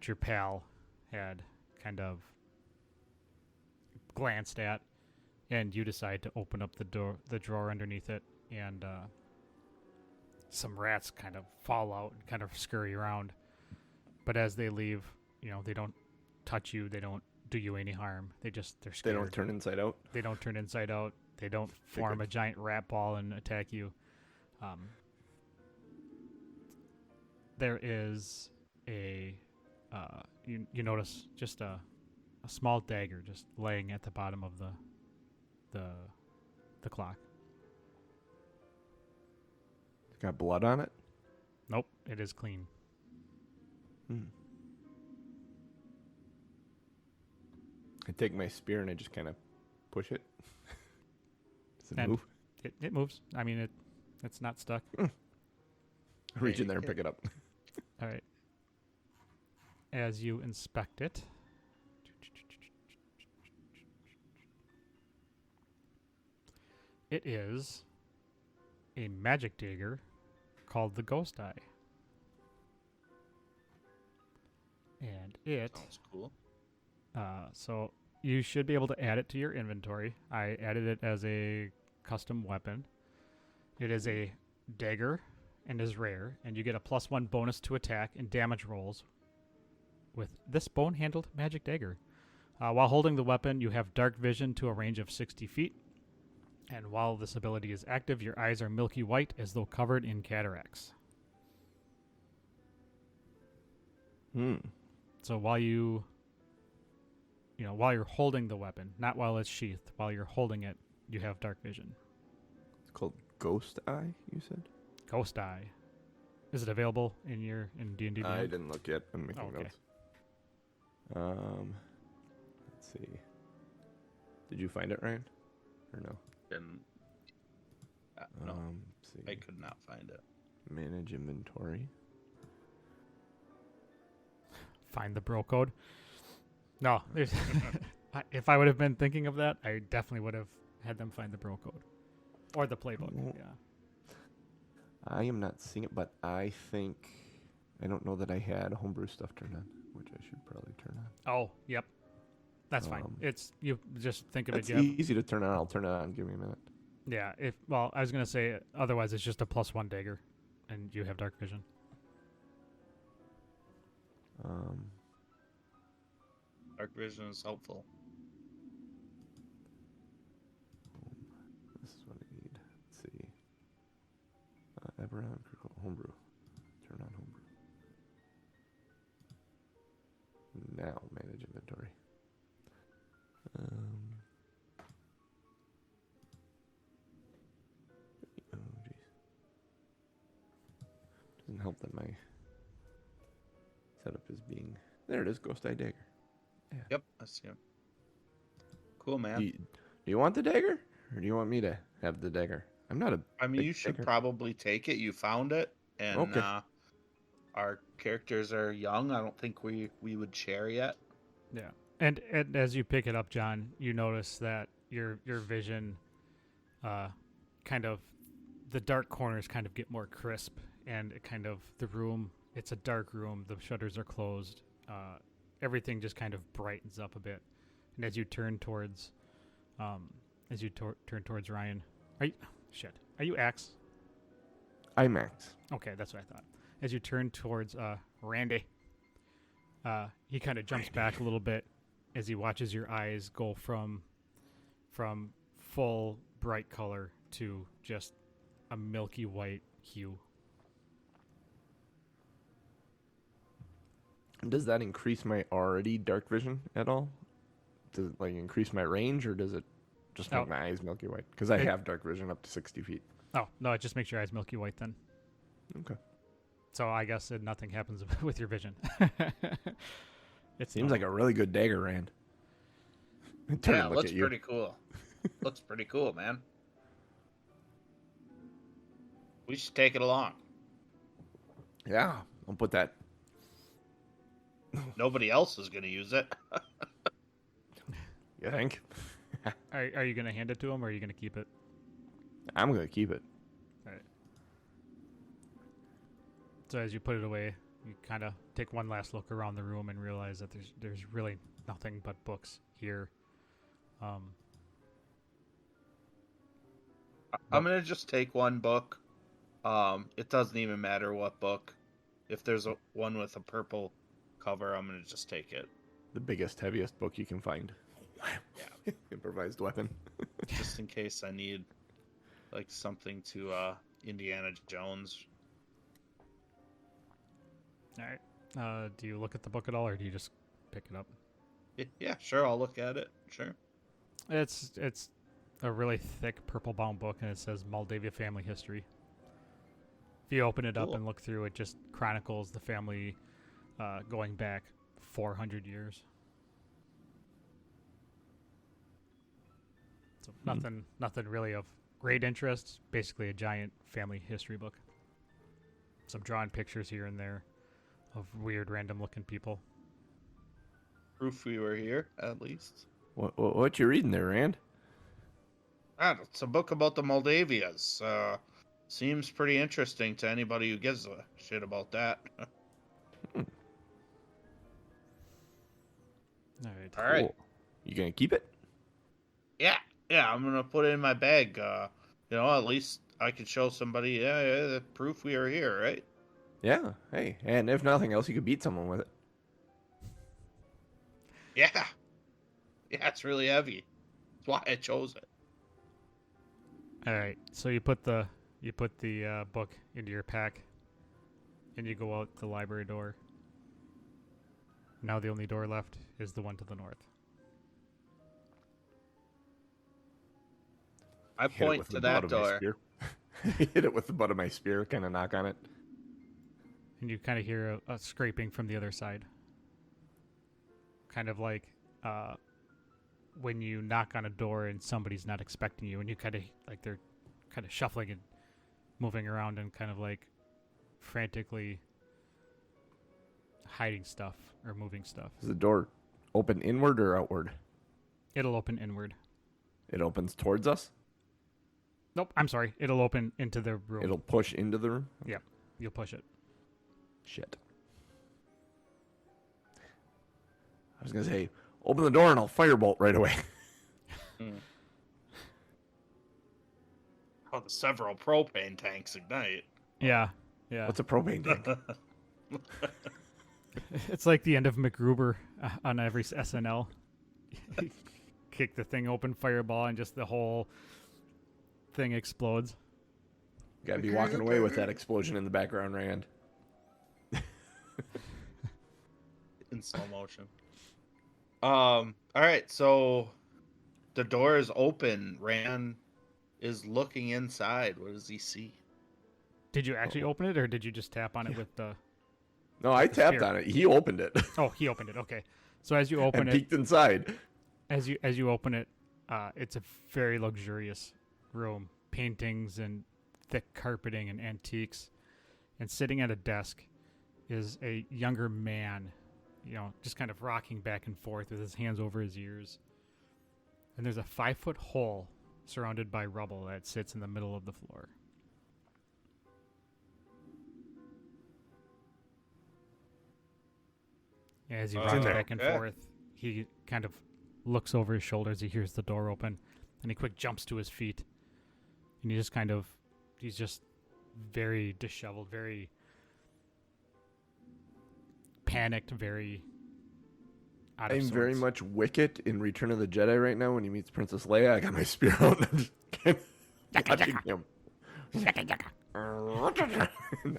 [SPEAKER 2] your pal had kind of glanced at, and you decide to open up the drawer underneath it, and some rats kind of fall out and kind of scurry around. But as they leave, they don't touch you. They don't do you any harm. They're scared.
[SPEAKER 1] They don't turn inside out?
[SPEAKER 2] They don't turn inside out. They don't form a giant rat ball and attack you. There is a... you notice just a small dagger just laying at the bottom of the clock.
[SPEAKER 1] It's got blood on it?
[SPEAKER 2] Nope, it is clean.
[SPEAKER 1] I take my spear and I just kind of push it. Does it move?
[SPEAKER 2] It moves. I mean, it's not stuck.
[SPEAKER 1] I reach in there and pick it up.
[SPEAKER 2] All right. As you inspect it, it is a magic dagger called the Ghost Eye. And it...
[SPEAKER 3] Sounds cool.
[SPEAKER 2] So you should be able to add it to your inventory. I added it as a custom weapon. It is a dagger and is rare, and you get a +1 bonus to attack and damage rolls with this bone-handled magic dagger. While holding the weapon, you have dark vision to a range of 60 feet, and while this ability is active, your eyes are milky white as though covered in cataracts. So while you're holding the weapon, not while it's sheathed, while you're holding it, you have dark vision.
[SPEAKER 1] It's called Ghost Eye, you said?
[SPEAKER 2] Ghost Eye. Is it available in D&D?
[SPEAKER 1] I didn't look yet. I'm making notes. Let's see. Did you find it, Ryan? Or no?
[SPEAKER 3] No.
[SPEAKER 1] Let's see.
[SPEAKER 3] I could not find it.
[SPEAKER 1] Manage inventory.
[SPEAKER 2] Find the bro code. No, if I would have been thinking of that, I definitely would have had them find the bro code or the playbook. Yeah.
[SPEAKER 1] I am not seeing it, but I don't know that I had homebrew stuff turned on, which I should probably turn on.
[SPEAKER 2] Oh, yep. That's fine. You just think of
[SPEAKER 1] it's
[SPEAKER 2] it. It's
[SPEAKER 1] easy to turn on. I'll turn it on. Give me a minute.
[SPEAKER 2] Yeah. I was gonna say otherwise it's just a +1 dagger, and you have dark vision.
[SPEAKER 3] Dark vision is helpful.
[SPEAKER 1] This is what I need. Let's see. Eberron, homebrew. Turn on homebrew. Now manage inventory. Oh jeez. Doesn't help that my setup is being... There it is, Ghost Eye Dagger. Yeah.
[SPEAKER 3] Yep, I see him. Cool, man.
[SPEAKER 1] Do you want the dagger? or do you want me to have the dagger? I'm not a.
[SPEAKER 3] I mean,
[SPEAKER 1] big
[SPEAKER 3] you should
[SPEAKER 1] dagger.
[SPEAKER 3] probably take it. You found it, and
[SPEAKER 1] Okay.
[SPEAKER 3] our characters are young. I don't think we would share yet.
[SPEAKER 2] Yeah. And as you pick it up, John, you notice that your vision, kind of, the dark corners kind of get more crisp, and it kind of the room. It's a dark room. The shutters are closed. Everything just kind of brightens up a bit. And as you turn towards, turn towards Ryan, are you Axe?
[SPEAKER 1] I'm Max.
[SPEAKER 2] Okay, that's what I thought. As you turn towards Randy, he kind of jumps back a little bit as he watches your eyes go from full bright color to just a milky white hue.
[SPEAKER 1] Does that increase my already dark vision at all? Does it like increase my range, or does it just make my eyes milky white? Because I have dark vision up to 60 feet.
[SPEAKER 2] Oh, no, it just makes your eyes milky white then.
[SPEAKER 1] Okay.
[SPEAKER 2] So I guess nothing happens with your vision.
[SPEAKER 1] It seems like a really good dagger, Rand.
[SPEAKER 3] Yeah, it looks pretty cool. Looks pretty cool, man. We should take it along.
[SPEAKER 1] Yeah, I'll put that.
[SPEAKER 3] Nobody else is going to use it.
[SPEAKER 1] You think?
[SPEAKER 2] Are you going to hand it to him, or are you going to keep it?
[SPEAKER 1] I'm going to keep it.
[SPEAKER 2] All right. So as you put it away, you kind of take one last look around the room and realize that there's really nothing but books here.
[SPEAKER 3] I'm going to just take one book. It doesn't even matter what book. If there's one with a purple cover, I'm going to just take it.
[SPEAKER 1] The biggest, heaviest book you can find. Yeah. Improvised weapon.
[SPEAKER 3] Just in case I need like something to Indiana Jones.
[SPEAKER 2] All right. Do you look at the book at all, or do you just pick it up?
[SPEAKER 3] Yeah, sure. I'll look at it. Sure.
[SPEAKER 2] It's a really thick purple-bound book, and it says Moldavia family history. If you open it up and look through, it just chronicles the family going back 400 years. So nothing really of great interest. Basically a giant family history book. Some drawn pictures here and there of weird, random-looking people.
[SPEAKER 3] Proof we were here, at least.
[SPEAKER 1] What you reading there, Rand?
[SPEAKER 3] It's a book about the Moldavias. Seems pretty interesting to anybody who gives a shit about that. All right.
[SPEAKER 1] Cool. You gonna keep it?
[SPEAKER 3] Yeah, I'm gonna put it in my bag. At least I can show somebody, the proof we are here, right?
[SPEAKER 1] Yeah. Hey, and if nothing else, you could beat someone with it.
[SPEAKER 3] Yeah, it's really heavy. That's why I chose it.
[SPEAKER 2] All right, so you put the book into your pack, and you go out the library door. Now the only door left is the one to the north.
[SPEAKER 3] I point to that door.
[SPEAKER 1] Hit it with the butt of my spear, kind of knock on it.
[SPEAKER 2] And you kind of hear a scraping from the other side. Kind of like when you knock on a door and somebody's not expecting you, and you kind of like they're kind of shuffling and moving around and kind of like frantically hiding stuff or moving stuff.
[SPEAKER 1] Is the door open inward or outward?
[SPEAKER 2] It'll open inward.
[SPEAKER 1] It opens towards us?
[SPEAKER 2] Nope, I'm sorry. It'll open into the room.
[SPEAKER 1] It'll push into the room?
[SPEAKER 2] Yeah, you'll push it.
[SPEAKER 1] Shit. I was going to say, open the door and I'll firebolt right away.
[SPEAKER 3] Oh, the several propane tanks ignite.
[SPEAKER 2] Yeah.
[SPEAKER 1] What's a propane tank?
[SPEAKER 2] It's like the end of MacGruber on every SNL. Kick the thing open, fireball, and just the whole thing explodes.
[SPEAKER 1] You gotta be walking away with that explosion in the background, Rand.
[SPEAKER 3] In slow motion. All right, so the door is open. Rand is looking inside. What does he see?
[SPEAKER 2] Did you actually open it, or did you just tap on it with the...
[SPEAKER 1] No, I tapped on it. He opened it.
[SPEAKER 2] Oh, he opened it. Okay. So as you open
[SPEAKER 1] and
[SPEAKER 2] it...
[SPEAKER 1] peeked inside.
[SPEAKER 2] As you open it, It's a very luxurious room. Paintings and thick carpeting and antiques. And sitting at a desk is a younger man, just kind of rocking back and forth with his hands over his ears. And there's a 5-foot hole surrounded by rubble that sits in the middle of the floor. As he rocks back and forth, he kind of looks over his shoulder as he hears the door open, and he quick jumps to his feet. And he's just very disheveled, very panicked, very out of
[SPEAKER 1] I'm
[SPEAKER 2] sorts.
[SPEAKER 1] very much Wicket in Return of the Jedi right now when he meets Princess Leia. I got my spear out and I'm just kind of watching him.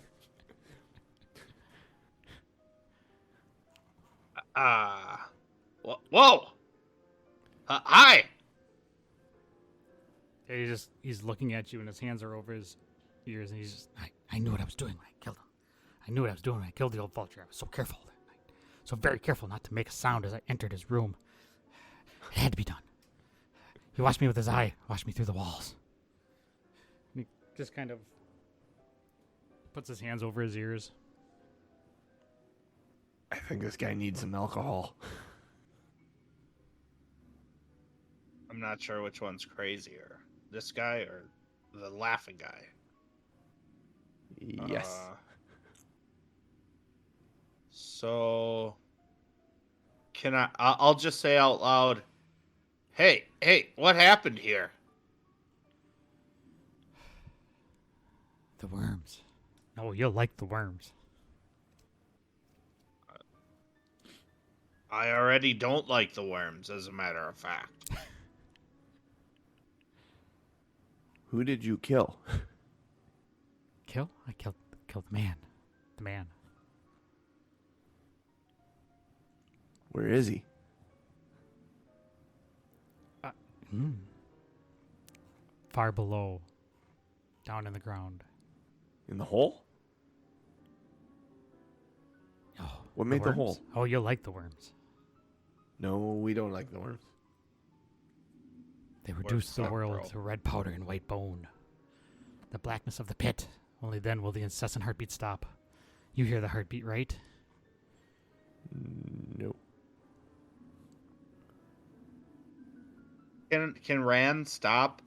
[SPEAKER 3] Whoa! Hi!
[SPEAKER 2] And he's looking at you, and his hands are over his ears, and he's just, I knew what I was doing when I killed him. I knew what I was doing when I killed the old vulture. I was so careful. So very careful not to make a sound as I entered his room. It had to be done. He watched me with his eye, watched me through the walls. And he just kind of puts his hands over his ears.
[SPEAKER 1] I think this guy needs some alcohol.
[SPEAKER 3] I'm not sure which one's crazier. This guy or the laughing guy?
[SPEAKER 1] Yes.
[SPEAKER 3] So, I'll just say out loud, hey, what happened here?
[SPEAKER 2] The worms. Oh, you'll like the worms.
[SPEAKER 3] I already don't like the worms, as a matter of fact.
[SPEAKER 1] Who did you kill?
[SPEAKER 2] Kill? I killed the man. The man.
[SPEAKER 1] Where is he?
[SPEAKER 2] Far below. Down in the ground.
[SPEAKER 1] In the hole?
[SPEAKER 2] Oh,
[SPEAKER 1] What made the
[SPEAKER 2] worms?
[SPEAKER 1] hole?
[SPEAKER 2] Oh, you'll like the worms.
[SPEAKER 1] No, we don't like the worms.
[SPEAKER 2] They reduce the
[SPEAKER 3] suck,
[SPEAKER 2] world
[SPEAKER 3] bro.
[SPEAKER 2] to red powder and white bone. The blackness of the pit. Only then will the incessant heartbeat stop. You hear the heartbeat, right?
[SPEAKER 1] Nope.
[SPEAKER 3] Can Rand stop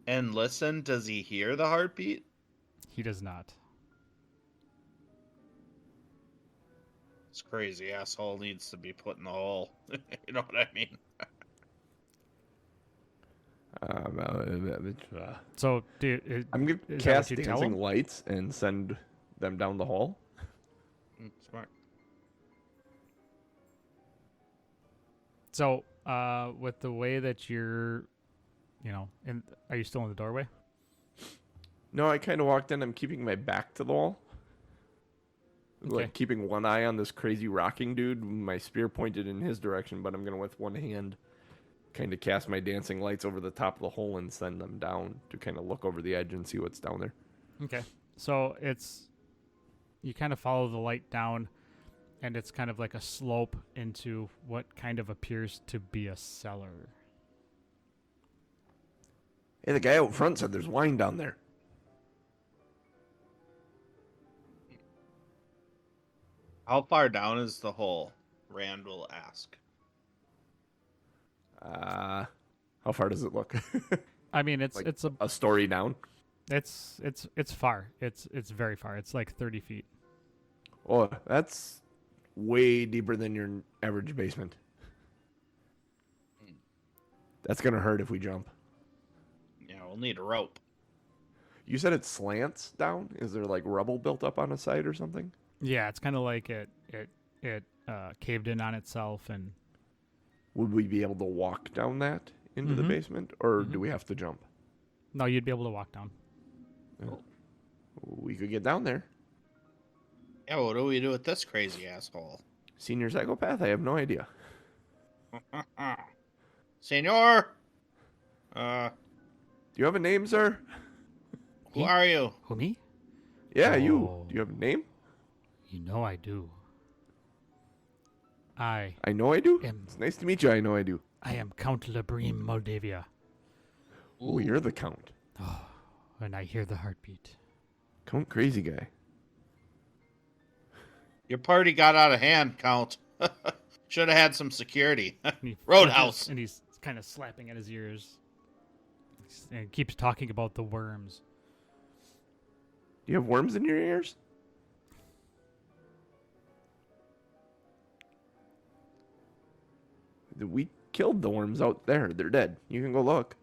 [SPEAKER 3] and listen? Does he hear the heartbeat?
[SPEAKER 2] He does not.
[SPEAKER 3] This crazy asshole needs to be put in the hole. You know what I mean?
[SPEAKER 2] So,
[SPEAKER 1] I'm going to
[SPEAKER 2] is that
[SPEAKER 1] cast
[SPEAKER 2] what you tell
[SPEAKER 1] dancing
[SPEAKER 2] him?
[SPEAKER 1] lights and send them down the hall.
[SPEAKER 3] Smart.
[SPEAKER 2] So, with the way that you're, are you still in the doorway?
[SPEAKER 1] No, I kind of walked in. I'm keeping my back to the wall.
[SPEAKER 2] Okay.
[SPEAKER 1] Like keeping one eye on this crazy rocking dude. My spear pointed in his direction, but I'm going to, with one hand, kind of cast my dancing lights over the top of the hole and send them down to kind of look over the edge and see what's down there.
[SPEAKER 2] Okay. So you kind of follow the light down, and it's kind of like a slope into what kind of appears to be a cellar.
[SPEAKER 1] Hey, the guy out front said there's wine down there.
[SPEAKER 3] How far down is the hole? Rand will ask.
[SPEAKER 1] How far does it look?
[SPEAKER 2] I mean, it's
[SPEAKER 1] Like
[SPEAKER 2] it's
[SPEAKER 1] a story down.
[SPEAKER 2] it's far. It's very far. It's like 30 feet.
[SPEAKER 1] Oh, that's way deeper than your average basement. That's going to hurt if we jump.
[SPEAKER 3] Yeah, we'll need a rope.
[SPEAKER 1] You said it slants down? Is there like rubble built up on a side or something?
[SPEAKER 2] Yeah, it's kind of like it caved in on itself, and
[SPEAKER 1] Would we be able to walk down that into the basement, or do we have to jump?
[SPEAKER 2] no, you'd be able to walk down.
[SPEAKER 1] We could get down there.
[SPEAKER 3] Yeah, what do we do with this crazy asshole?
[SPEAKER 1] Senior psychopath? I have no idea.
[SPEAKER 3] Senor!
[SPEAKER 1] Do you have a name, sir?
[SPEAKER 3] Who are you?
[SPEAKER 2] Who, me?
[SPEAKER 1] Yeah, you.
[SPEAKER 2] Oh.
[SPEAKER 1] Do you have a name?
[SPEAKER 2] You know I do. I
[SPEAKER 1] I know I do.
[SPEAKER 2] am
[SPEAKER 1] It's nice to meet you. I know I do.
[SPEAKER 2] I am Count Labrim Moldavia.
[SPEAKER 1] Oh, you're the Count.
[SPEAKER 2] Oh, and I hear the heartbeat.
[SPEAKER 1] Count Crazy Guy.
[SPEAKER 3] Your party got out of hand, Count. Should have had some security.
[SPEAKER 2] And he
[SPEAKER 3] Roadhouse.
[SPEAKER 2] and he's kind of slapping at his ears. And keeps talking about the worms.
[SPEAKER 1] Do you have worms in your ears? We killed the worms out there. They're dead. You can go look.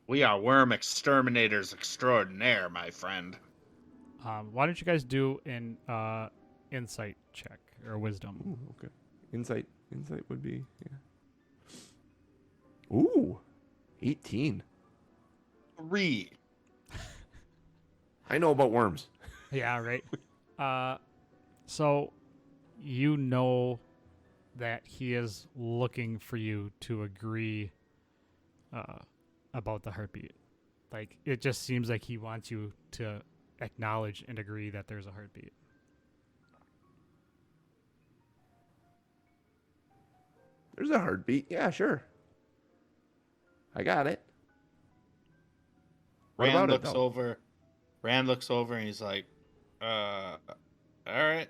[SPEAKER 3] We are worm exterminators extraordinaire, my friend.
[SPEAKER 2] Why don't you guys do an insight check or wisdom?
[SPEAKER 1] Ooh, okay. Insight would be, yeah. Ooh, 18.
[SPEAKER 3] 3.
[SPEAKER 1] I know about worms.
[SPEAKER 2] Yeah, right. So you know that he is looking for you to agree about the heartbeat. Like, it just seems like he wants you to acknowledge and agree that there's a heartbeat.
[SPEAKER 1] There's a heartbeat. Yeah, sure. I got it. What
[SPEAKER 3] Rand
[SPEAKER 1] about
[SPEAKER 3] looks
[SPEAKER 1] it, though?
[SPEAKER 3] over. Rand looks over and he's like, all right.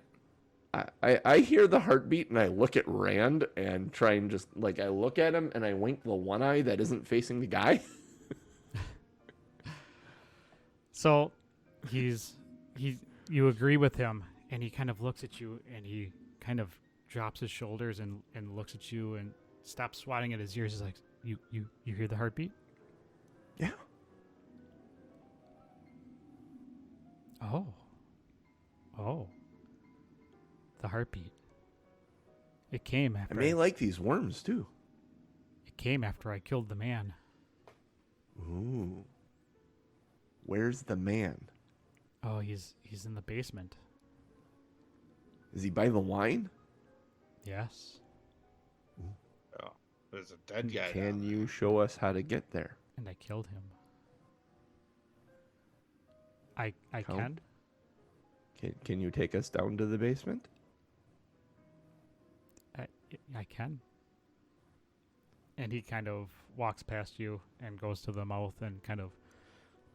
[SPEAKER 1] I hear the heartbeat and I look at Rand and try and just, like, I look at him and I wink the one eye that isn't facing the guy.
[SPEAKER 2] So you agree with him, and he kind of looks at you, and he kind of drops his shoulders and looks at you and stops swatting at his ears. He's like, you hear the heartbeat?
[SPEAKER 1] Yeah.
[SPEAKER 2] Oh. The heartbeat. It came after
[SPEAKER 1] I may like these worms, too.
[SPEAKER 2] It came after I killed the man.
[SPEAKER 1] Ooh. Where's the man?
[SPEAKER 2] Oh, he's in the basement.
[SPEAKER 1] Is he by the wine?
[SPEAKER 2] Yes.
[SPEAKER 3] Oh, there's a dead guy.
[SPEAKER 1] Can you show us how to get there?
[SPEAKER 2] And I killed him. I
[SPEAKER 1] Count?
[SPEAKER 2] can.
[SPEAKER 1] Can you take us down to the basement?
[SPEAKER 2] I can. And he kind of walks past you and goes to the mouth and kind of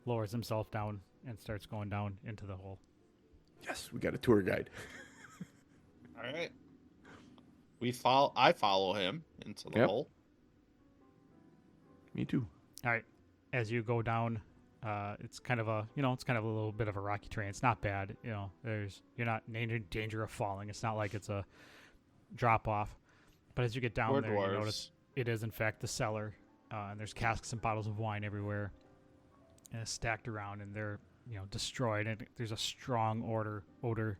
[SPEAKER 2] lowers himself down and starts going down into the hole.
[SPEAKER 1] Yes, we got a tour guide.
[SPEAKER 3] All right. I follow him into the hole.
[SPEAKER 1] Me too.
[SPEAKER 2] All right. As you go down, it's kind of a little bit of a rocky terrain. It's not bad. You're not in danger of falling. It's not like it's a drop off. But as you get down there, you notice it is in fact the cellar. And there's casks and bottles of wine everywhere, and it's stacked around, and they're destroyed. And there's a strong odor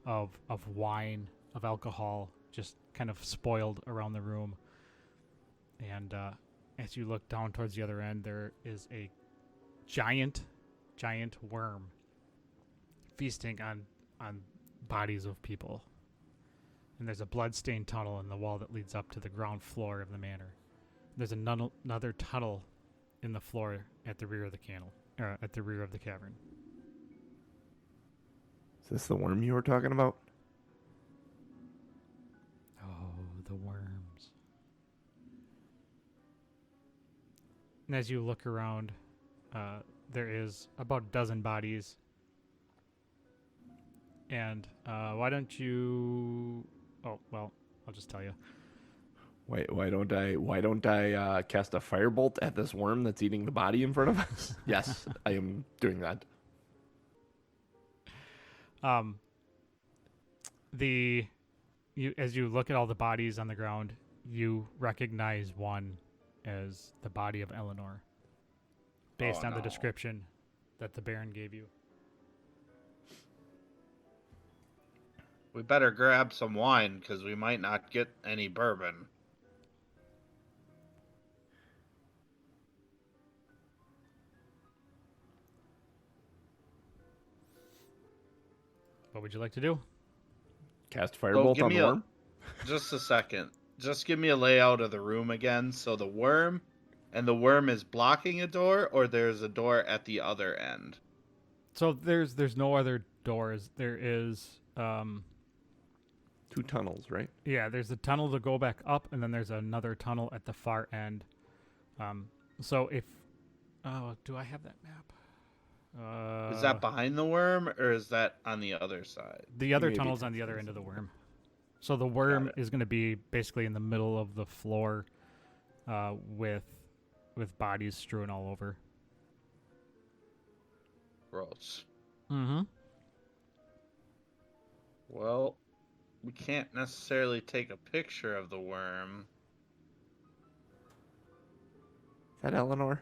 [SPEAKER 2] of wine, of alcohol, just kind of spoiled around the room. And as you look down towards the other end, there is a giant worm feasting on bodies of people. And there's a blood-stained tunnel in the wall that leads up to the ground floor of the manor. There's another tunnel in the floor at the rear of the cavern.
[SPEAKER 1] Is this the worm you were talking about?
[SPEAKER 2] Oh, the worms. And as you look around, there is about a dozen bodies. And why don't you... Oh, well, I'll just tell you.
[SPEAKER 1] Why don't I cast a firebolt at this worm that's eating the body in front of us? Yes, I am doing that.
[SPEAKER 2] As you look at all the bodies on the ground, you recognize one as the body of Elenore, based on the description that the Baron gave you.
[SPEAKER 3] We better grab some wine because we might not get any bourbon.
[SPEAKER 2] What would you like to do?
[SPEAKER 1] Cast firebolt on the worm?
[SPEAKER 3] Just a second. Just give me a layout of the room again. So the worm is blocking a door, or there's a door at the other end?
[SPEAKER 2] So there's no other doors. There is
[SPEAKER 1] 2 tunnels, right?
[SPEAKER 2] Yeah, there's a tunnel to go back up, and then there's another tunnel at the far end. So if... Oh, do I have that map?
[SPEAKER 3] Is that behind the worm, or is that on the other side?
[SPEAKER 2] The other
[SPEAKER 1] Maybe
[SPEAKER 2] tunnel's on the other end of the worm. So the worm is going to be basically in the middle of the floor with bodies strewn all over.
[SPEAKER 3] Gross.
[SPEAKER 2] Mm-hmm.
[SPEAKER 3] Well, we can't necessarily take a picture of the worm.
[SPEAKER 1] Is that Elenore?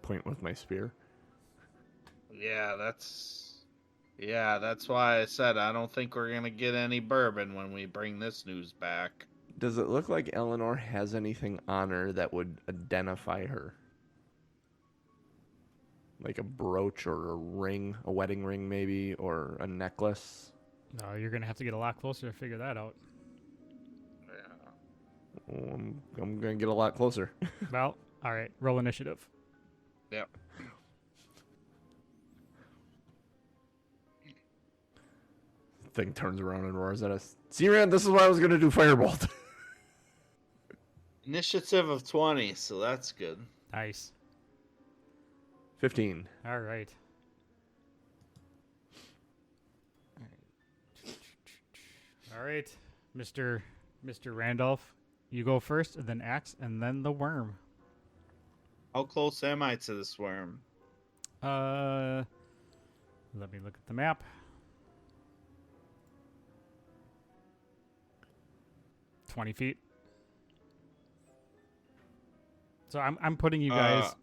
[SPEAKER 1] Point with my spear.
[SPEAKER 3] Yeah, that's why I said I don't think we're gonna get any bourbon when we bring this news back.
[SPEAKER 1] Does it look like Elenore has anything on her that would identify her? Like a brooch or a ring, a wedding ring maybe, or a necklace?
[SPEAKER 2] No, you're going to have to get a lot closer to figure that out.
[SPEAKER 3] Yeah.
[SPEAKER 1] Oh, I'm going to get a lot closer.
[SPEAKER 2] Well, all right. Roll initiative.
[SPEAKER 3] Yep.
[SPEAKER 1] Thing turns around and roars at us. See, Rand, this is why I was going to do Firebolt.
[SPEAKER 3] Initiative of 20, so that's good.
[SPEAKER 2] Nice.
[SPEAKER 1] 15.
[SPEAKER 2] All right. All right, Mr. Randolph, you go first, and then Axe, and then the worm.
[SPEAKER 3] How close am I to this worm?
[SPEAKER 2] Let me look at the map. "20 feet. So I'm putting you guys.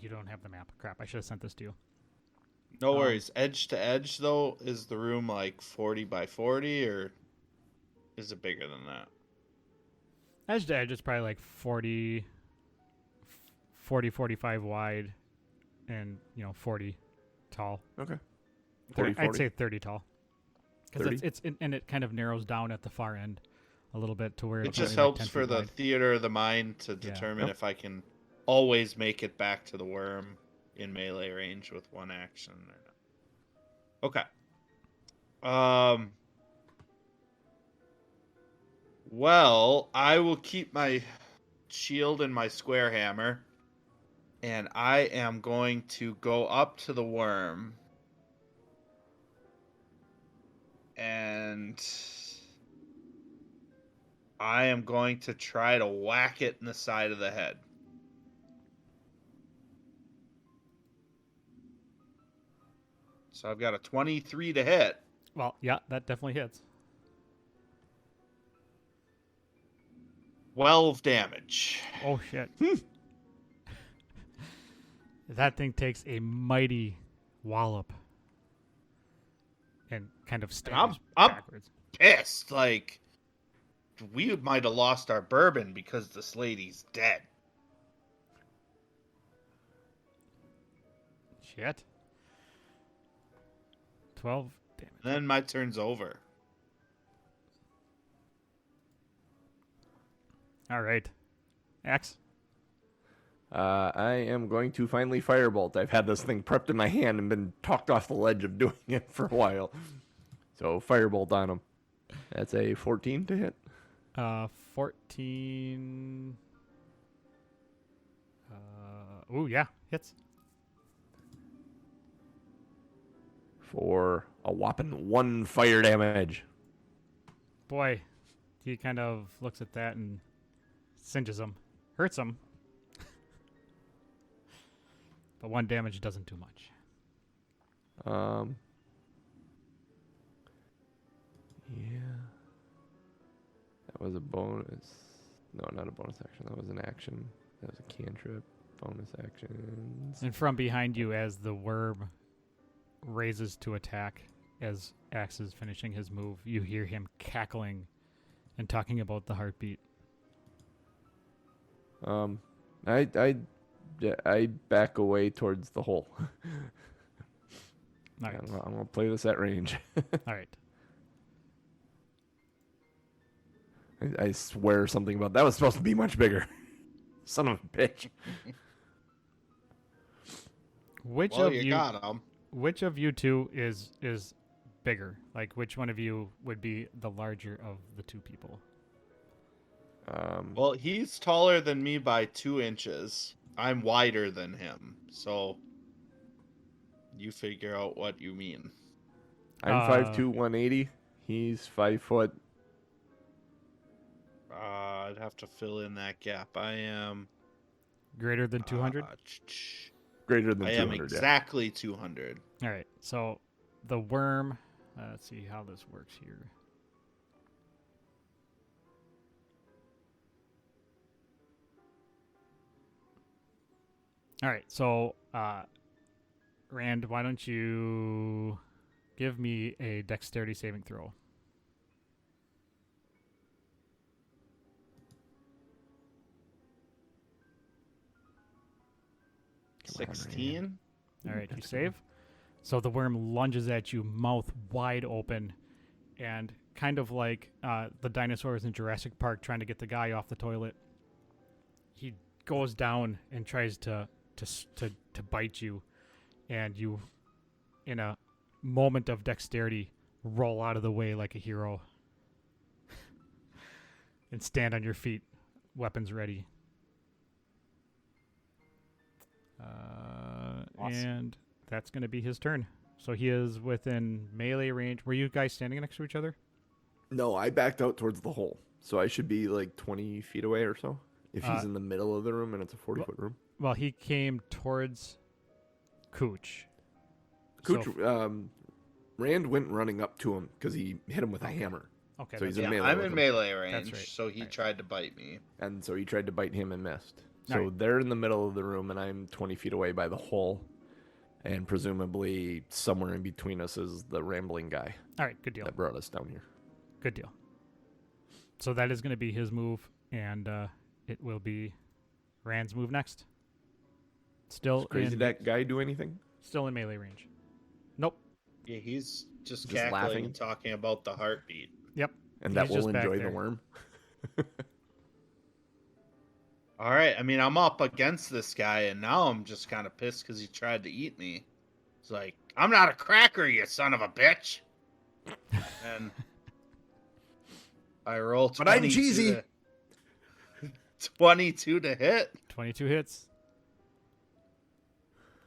[SPEAKER 2] You don't have the map. Crap! I should have sent this to you.
[SPEAKER 3] No worries. Edge to edge, though, is the room like 40 by 40, or is it bigger than that?
[SPEAKER 2] Edge to edge is probably like 40, 45 wide, and 40 tall.
[SPEAKER 1] Okay.
[SPEAKER 2] 30,
[SPEAKER 1] 40.
[SPEAKER 2] I'd say 30 tall.
[SPEAKER 1] 30?
[SPEAKER 2] Because and it kind of narrows down at the far end a little bit to where
[SPEAKER 3] It
[SPEAKER 2] it's
[SPEAKER 3] just
[SPEAKER 2] only like
[SPEAKER 3] helps
[SPEAKER 2] 10
[SPEAKER 3] for
[SPEAKER 2] feet
[SPEAKER 3] the
[SPEAKER 2] wide.
[SPEAKER 3] theater of the mind to determine
[SPEAKER 1] Yep.
[SPEAKER 3] if I can always make it back to the worm in melee range with one action. Okay. Well, I will keep my shield and my square hammer, and I am going to go up to the worm, and I am going to try to whack it in the side of the head. So I've got a 23 to hit.
[SPEAKER 2] Well, yeah, that definitely hits.
[SPEAKER 3] 12 damage.
[SPEAKER 2] Oh, shit. That thing takes a mighty wallop and kind of stabs
[SPEAKER 3] I'm
[SPEAKER 2] backwards.
[SPEAKER 3] pissed. Like, we might have lost our bourbon because this lady's dead.
[SPEAKER 2] Shit. 12 damage.
[SPEAKER 3] Then my turn's over.
[SPEAKER 2] All right. Axe?
[SPEAKER 1] I am going to finally Firebolt. I've had this thing prepped in my hand and been talked off the ledge of doing it for a while. So Firebolt on him. That's a 14 to hit.
[SPEAKER 2] 14. Ooh, yeah, hits.
[SPEAKER 1] For a whopping 1 fire damage.
[SPEAKER 2] Boy, he kind of looks at that and singes him. Hurts him. But 1 damage doesn't do much.
[SPEAKER 1] Yeah. That was a bonus. No, not a bonus action. That was an action. That was a cantrip. Bonus actions.
[SPEAKER 2] And from behind you, as the worm raises to attack, as Axe is finishing his move, you hear him cackling and talking about the heartbeat.
[SPEAKER 1] I back away towards the hole.
[SPEAKER 2] All right.
[SPEAKER 1] I'm gonna play this at range.
[SPEAKER 2] All right.
[SPEAKER 1] I swear something about that was supposed to be much bigger. Son of a bitch.
[SPEAKER 2] Which
[SPEAKER 3] Well,
[SPEAKER 2] of
[SPEAKER 3] you
[SPEAKER 2] you
[SPEAKER 3] got him.
[SPEAKER 2] Which of you two is bigger? Like, which one of you would be the larger of the two people?
[SPEAKER 3] Well, he's taller than me by 2 inches. I'm wider than him, so you figure out what you mean.
[SPEAKER 1] I'm 5'2", 180. He's 5 foot.
[SPEAKER 3] I'd have to fill in that gap. I am
[SPEAKER 2] greater than 200.
[SPEAKER 1] Greater than
[SPEAKER 3] I
[SPEAKER 1] 200.
[SPEAKER 3] am exactly 200.
[SPEAKER 2] All right. So the worm. Let's see how this works here. All right. So, Rand, why don't you give me a dexterity saving throw?
[SPEAKER 1] Come on,
[SPEAKER 3] 16.
[SPEAKER 2] All right, you save. So the worm lunges at you, mouth wide open, and kind of like the dinosaurs in Jurassic Park trying to get the guy off the toilet. He goes down and tries to bite you, and you, in a moment of dexterity, roll out of the way like a hero and stand on your feet, weapons ready.
[SPEAKER 3] Awesome.
[SPEAKER 2] And that's going to be his turn. So he is within melee range. Were you guys standing next to each other?
[SPEAKER 1] No, I backed out towards the hole. So I should be like 20 feet away or so. If he's in the middle of the room and it's a 40-foot room.
[SPEAKER 2] Well, he came towards Cooch.
[SPEAKER 1] Cooch, Rand went running up to him because he hit him with a hammer.
[SPEAKER 2] Okay.
[SPEAKER 1] So he's
[SPEAKER 3] Yeah,
[SPEAKER 1] in melee.
[SPEAKER 3] I'm in melee range,
[SPEAKER 2] That's right.
[SPEAKER 3] so he tried to bite me.
[SPEAKER 1] And so he tried to bite him and missed. So
[SPEAKER 2] All right.
[SPEAKER 1] they're in the middle of the room, and I'm 20 feet away by the hole. And presumably somewhere in between us is the rambling guy
[SPEAKER 2] All right, good deal.
[SPEAKER 1] that brought us down here.
[SPEAKER 2] Good deal. So that is going to be his move, and it will be Rand's move next.
[SPEAKER 1] Does Crazy that guy do anything?
[SPEAKER 2] Still in melee range. Nope.
[SPEAKER 3] Yeah, he's just
[SPEAKER 1] Just
[SPEAKER 3] cackling
[SPEAKER 1] laughing.
[SPEAKER 3] and talking about the heartbeat.
[SPEAKER 2] Yep.
[SPEAKER 1] And that
[SPEAKER 2] He's
[SPEAKER 1] will
[SPEAKER 2] just back
[SPEAKER 1] enjoy the
[SPEAKER 2] there.
[SPEAKER 1] worm?
[SPEAKER 3] All right, I mean, I'm up against this guy, and now I'm just kind of pissed because he tried to eat me. It's like, I'm not a cracker, you son of a bitch. And I roll 22
[SPEAKER 1] But I'm cheesy.
[SPEAKER 3] 22 to hit.
[SPEAKER 2] 22 hits.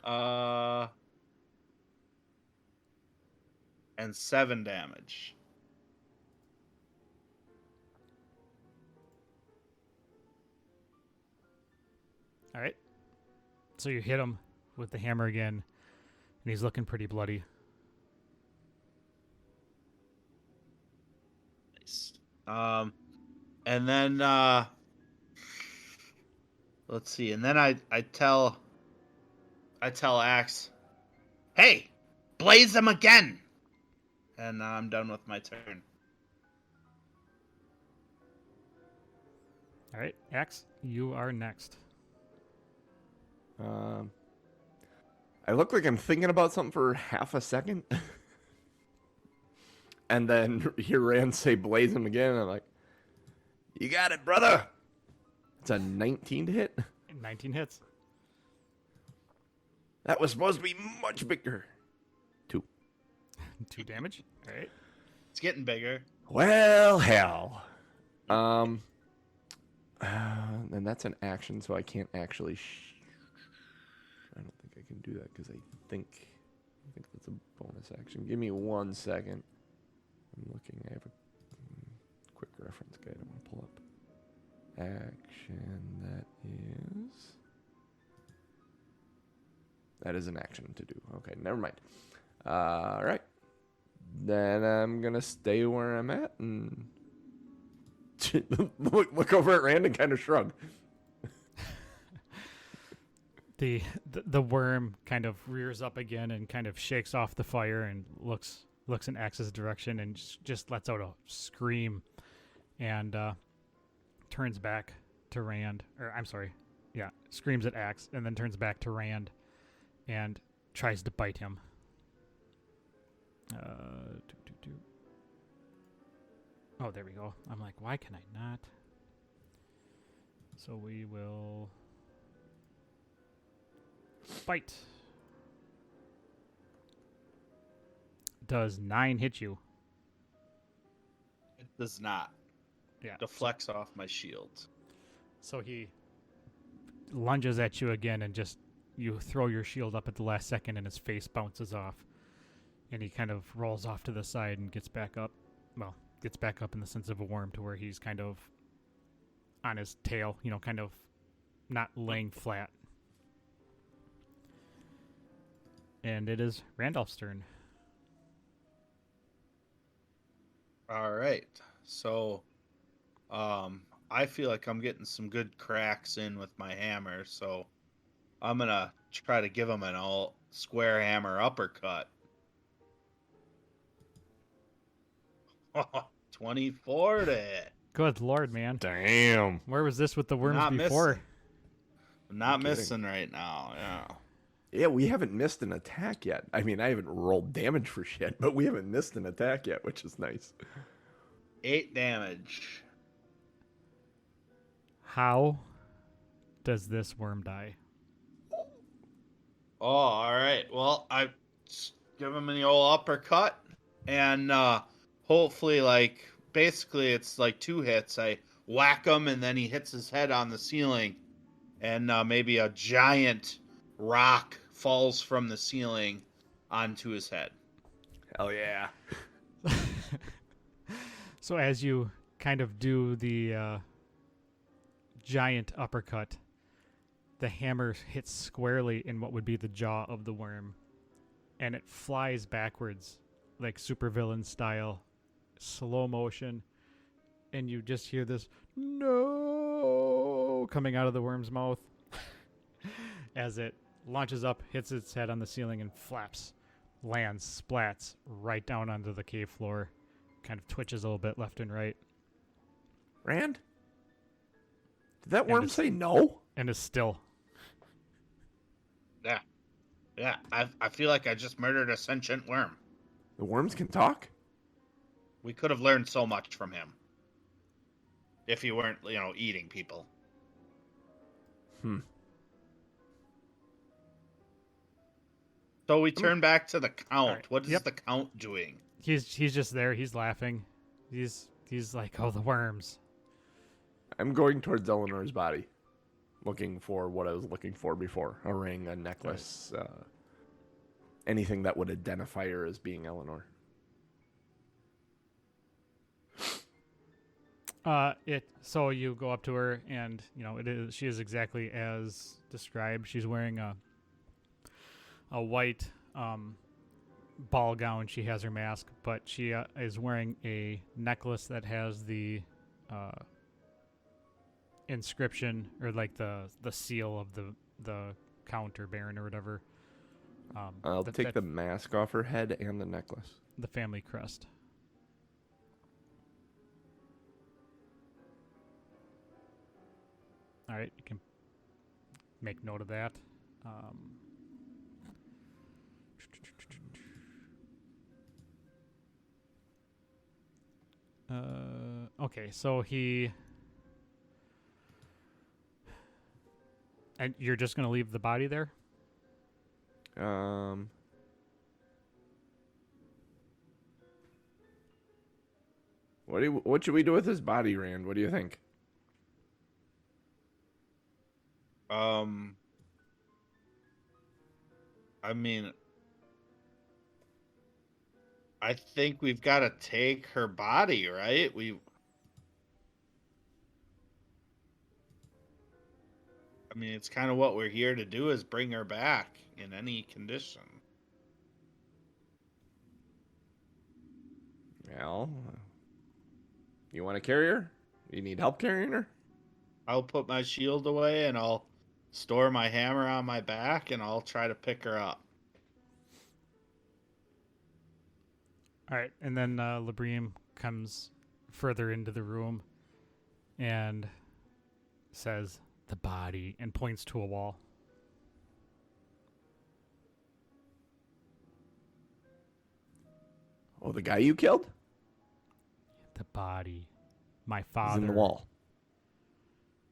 [SPEAKER 3] And 7 damage.
[SPEAKER 2] All right. So you hit him with the hammer again, and he's looking pretty bloody.
[SPEAKER 3] Nice. And then let's see. And then I tell Axe, "Hey, blaze them again." And I'm done with my turn.
[SPEAKER 2] All right, Axe, you are next.
[SPEAKER 1] I look like I'm thinking about something for half a second. And then hear Rand say blaze him again. And I'm like, you got it, brother. It's a 19 to hit.
[SPEAKER 2] 19 hits.
[SPEAKER 1] That was supposed to be much bigger. 2.
[SPEAKER 2] 2 damage. All right.
[SPEAKER 3] It's getting bigger.
[SPEAKER 1] Well, hell. And that's an action, so I can't actually. I don't think I can do that because I think that's a bonus action. Give me 1 second. I'm looking. I have a quick reference guide I want to pull up. Action. That is an action to do. Okay, never mind. All right. Then I'm gonna stay where I'm at and look over at Rand and kind of shrug.
[SPEAKER 2] The worm kind of rears up again and kind of shakes off the fire and looks in Axe's direction and just lets out a scream and turns back to Rand. Or I'm sorry, yeah, screams at Axe and then turns back to Rand and tries to bite him. Oh, there we go. I'm like, why can I not? So we will bite. Does 9 hit you?
[SPEAKER 4] It does not.
[SPEAKER 2] Yeah.
[SPEAKER 4] Deflects off my shield.
[SPEAKER 2] So he lunges at you again, and just you throw your shield up at the last second, and his face bounces off, and he kind of rolls off to the side and gets back up. Well, gets back up in the sense of a worm to where he's kind of on his tail, kind of not laying flat. And it is Randolph's turn.
[SPEAKER 4] All right. So, I feel like I'm getting some good cracks in with my hammer, so I'm gonna try to give him an all square hammer uppercut. 24 to hit.
[SPEAKER 2] Good Lord, man.
[SPEAKER 1] Damn.
[SPEAKER 2] Where was this with the worms
[SPEAKER 4] Not
[SPEAKER 2] before?
[SPEAKER 4] missing. Not
[SPEAKER 1] kidding.
[SPEAKER 4] missing right now. Yeah.
[SPEAKER 1] Yeah, we haven't missed an attack yet. I mean, I haven't rolled damage for shit, but we haven't missed an attack yet, which is nice.
[SPEAKER 4] 8 damage.
[SPEAKER 2] How does this worm die?
[SPEAKER 4] Oh, all right. Well, I give him the old uppercut, and hopefully, basically, it's like 2 hits. I whack him, and then he hits his head on the ceiling, and maybe a giant rock falls from the ceiling onto his head.
[SPEAKER 1] Hell yeah.
[SPEAKER 2] So as you kind of do the giant uppercut, the hammer hits squarely in what would be the jaw of the worm, and it flies backwards like supervillain style, slow motion, and you just hear this "no" coming out of the worm's mouth as it launches up, hits its head on the ceiling, and flaps, lands, splats right down onto the cave floor, kind of twitches a little bit left and right.
[SPEAKER 1] Rand? Did that worm say no?
[SPEAKER 2] And is still.
[SPEAKER 4] Yeah. I feel like I just murdered a sentient worm.
[SPEAKER 1] The worms can talk?
[SPEAKER 4] We could have learned so much from him. If he weren't, eating people. So we turn back to the Count.
[SPEAKER 2] Right.
[SPEAKER 4] What is the Count doing?
[SPEAKER 2] He's just there. He's laughing. He's like, oh, the worms.
[SPEAKER 1] I'm going towards Eleanor's body, looking for what I was looking for before. A ring, a necklace, anything that would identify her as being Elenore.
[SPEAKER 2] So you go up to her, and she is exactly as described. She's wearing a white ball gown. She has her mask, but she is wearing a necklace that has the inscription, or like the seal of the Count or Baron or whatever.
[SPEAKER 1] I'll take the mask off her head and the necklace.
[SPEAKER 2] The family crest. All right, you can make note of that. Okay, so and you're just gonna leave the body there?
[SPEAKER 1] What should we do with his body, Rand? What do you think?
[SPEAKER 4] I mean, I think we've got to take her body, right? It's kind of what we're here to do, is bring her back in any condition.
[SPEAKER 1] Well, you want to carry her? You need help carrying her?
[SPEAKER 4] I'll put my shield away, and I'll store my hammer on my back, and I'll try to pick her up.
[SPEAKER 2] All right, and then Labrim comes further into the room and says, "The body," and points to a wall.
[SPEAKER 1] Oh, the guy you killed?
[SPEAKER 2] The body. My father.
[SPEAKER 1] He's in the wall.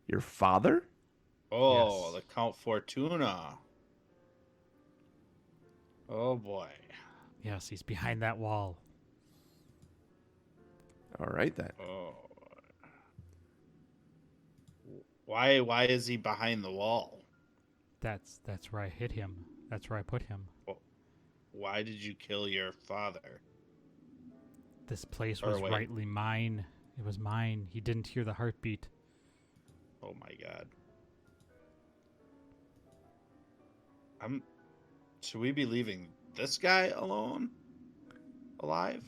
[SPEAKER 1] Your father?
[SPEAKER 4] Oh,
[SPEAKER 2] Yes.
[SPEAKER 4] the Count Fortuna. Oh, boy.
[SPEAKER 2] Yes, he's behind that wall.
[SPEAKER 1] All right, then.
[SPEAKER 4] Oh. Why is he behind the wall?
[SPEAKER 2] That's where I hit him. That's where I put him.
[SPEAKER 4] Why did you kill your father?
[SPEAKER 2] This place
[SPEAKER 4] Or
[SPEAKER 2] was
[SPEAKER 4] wait.
[SPEAKER 2] rightly mine. It was mine. He didn't hear the heartbeat.
[SPEAKER 4] Oh my god. Should we be leaving this guy alone? Alive?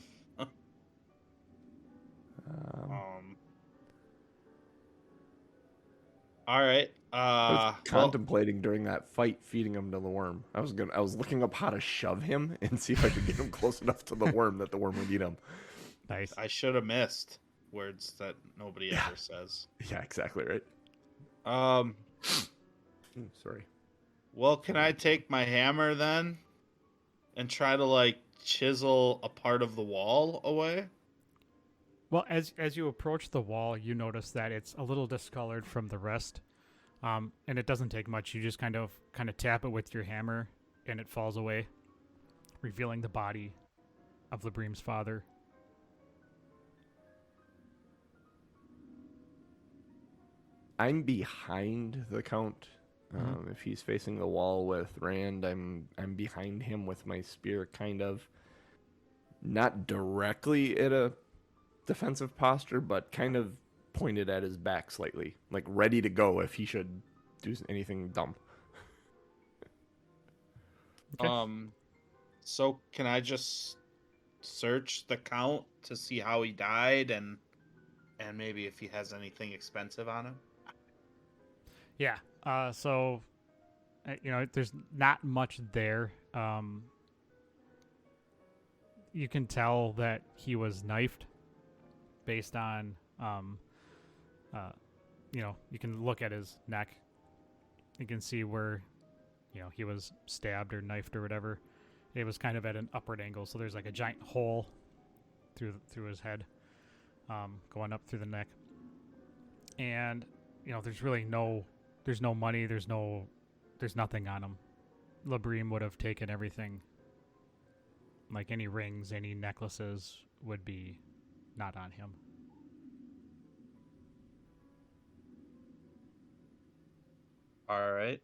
[SPEAKER 4] All right.
[SPEAKER 1] I was
[SPEAKER 4] Well,
[SPEAKER 1] contemplating during that fight feeding him to the worm. I was looking up how to shove him and see if I could get him close enough to the worm that the worm would eat him.
[SPEAKER 2] Nice.
[SPEAKER 4] I should have missed words that nobody ever says.
[SPEAKER 1] Yeah, exactly right. Sorry.
[SPEAKER 4] Well, can I take my hammer then and try to like chisel a part of the wall away?
[SPEAKER 2] Well, as you approach the wall, you notice that it's a little discolored from the rest, and it doesn't take much. You just kind of tap it with your hammer, and it falls away, revealing the body of Labrim's father.
[SPEAKER 1] I'm behind the Count. If he's facing the wall with Rand, I'm behind him with my spear, kind of. Not directly at a defensive posture, but kind of pointed at his back slightly, like ready to go if he should do anything dumb.
[SPEAKER 2] Okay.
[SPEAKER 4] So can I just search the Count to see how he died and maybe if he has anything expensive on him?
[SPEAKER 2] Yeah. So, there's not much there. You can tell that he was knifed based on, you can look at his neck. You can see where, he was stabbed or knifed or whatever. It was kind of at an upward angle, so there's like a giant hole through his head, going up through the neck. And there's really there's no money, there's nothing on him. Labrim would have taken everything. Like any rings, any necklaces would be not on him.
[SPEAKER 4] All right.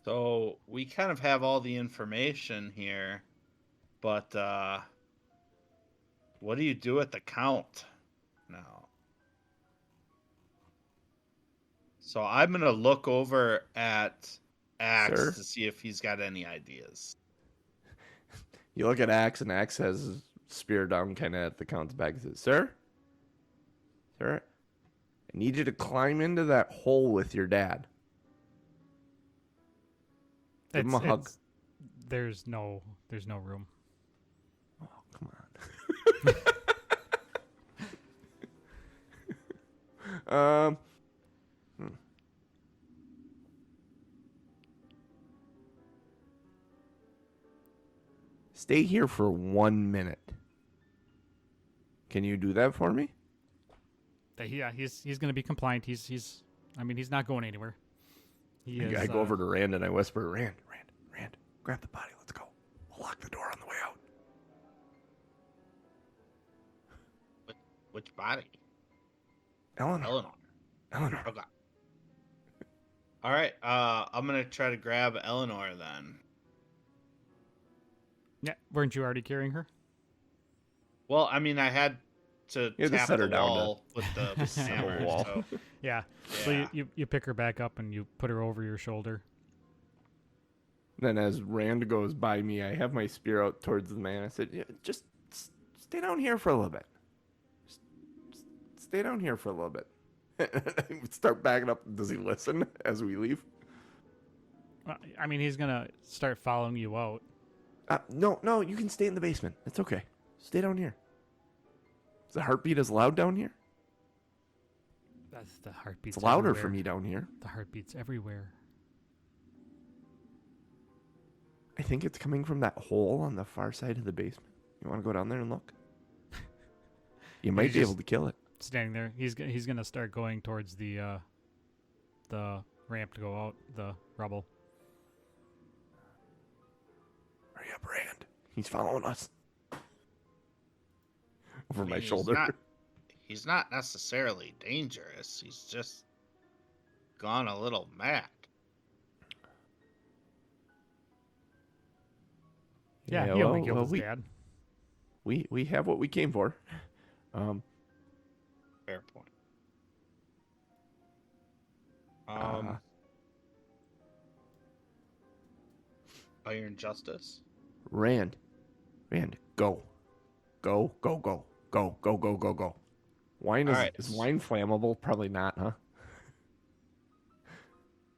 [SPEAKER 4] So we kind of have all the information here, but what do you do at the Count now? So I'm gonna look over at Axe
[SPEAKER 1] Sir?
[SPEAKER 4] to see if he's got any ideas.
[SPEAKER 1] You look at Axe, and Axe has his spear down kind of at the Count's back and says, Sir? Sir? I need you to climb into that hole with your dad. Give him a hug.
[SPEAKER 2] There's no room.
[SPEAKER 1] Oh, come on. Stay here for 1 minute. Can you do that for me?
[SPEAKER 2] Yeah, he's going to be compliant. He's not going anywhere.
[SPEAKER 1] I go over to Rand and I whisper, Rand, grab the body. Let's go. We'll lock the door on the way out.
[SPEAKER 4] Which body?
[SPEAKER 1] Elenore.
[SPEAKER 4] Okay. All right. I'm gonna try to grab Elenore then.
[SPEAKER 2] Yeah, weren't you already carrying her?
[SPEAKER 4] Well, I mean, I had to tap
[SPEAKER 1] set
[SPEAKER 4] the
[SPEAKER 1] her down
[SPEAKER 4] wall with the hammer.
[SPEAKER 1] wall.
[SPEAKER 4] So,
[SPEAKER 2] Yeah. So you pick her back up and you put her over your shoulder.
[SPEAKER 1] Then as Rand goes by me, I have my spear out towards the man. I said, just stay down here for a little bit. Just stay down here for a little bit. Start backing up. Does he listen as we leave?
[SPEAKER 2] I mean, he's going to start following you out.
[SPEAKER 1] No, you can stay in the basement. It's okay. Stay down here. Is the heartbeat as loud down here?
[SPEAKER 2] That's the heartbeats.
[SPEAKER 1] It's louder
[SPEAKER 2] everywhere.
[SPEAKER 1] for me down here.
[SPEAKER 2] The heartbeats everywhere.
[SPEAKER 1] I think it's coming from that hole on the far side of the basement. You want to go down there and look? You might be able to kill it.
[SPEAKER 2] Standing there, he's gonna start going towards the ramp to go out the rubble.
[SPEAKER 1] Hurry up, Rand. He's following us. Over my
[SPEAKER 4] He's
[SPEAKER 1] shoulder.
[SPEAKER 4] He's not necessarily dangerous. He's just gone a little mad.
[SPEAKER 2] Yeah, he only killed his dad.
[SPEAKER 1] We have what we came for.
[SPEAKER 4] Fair point. Iron Justice.
[SPEAKER 1] Rand, go. Go. Wine is wine flammable? Probably not, huh?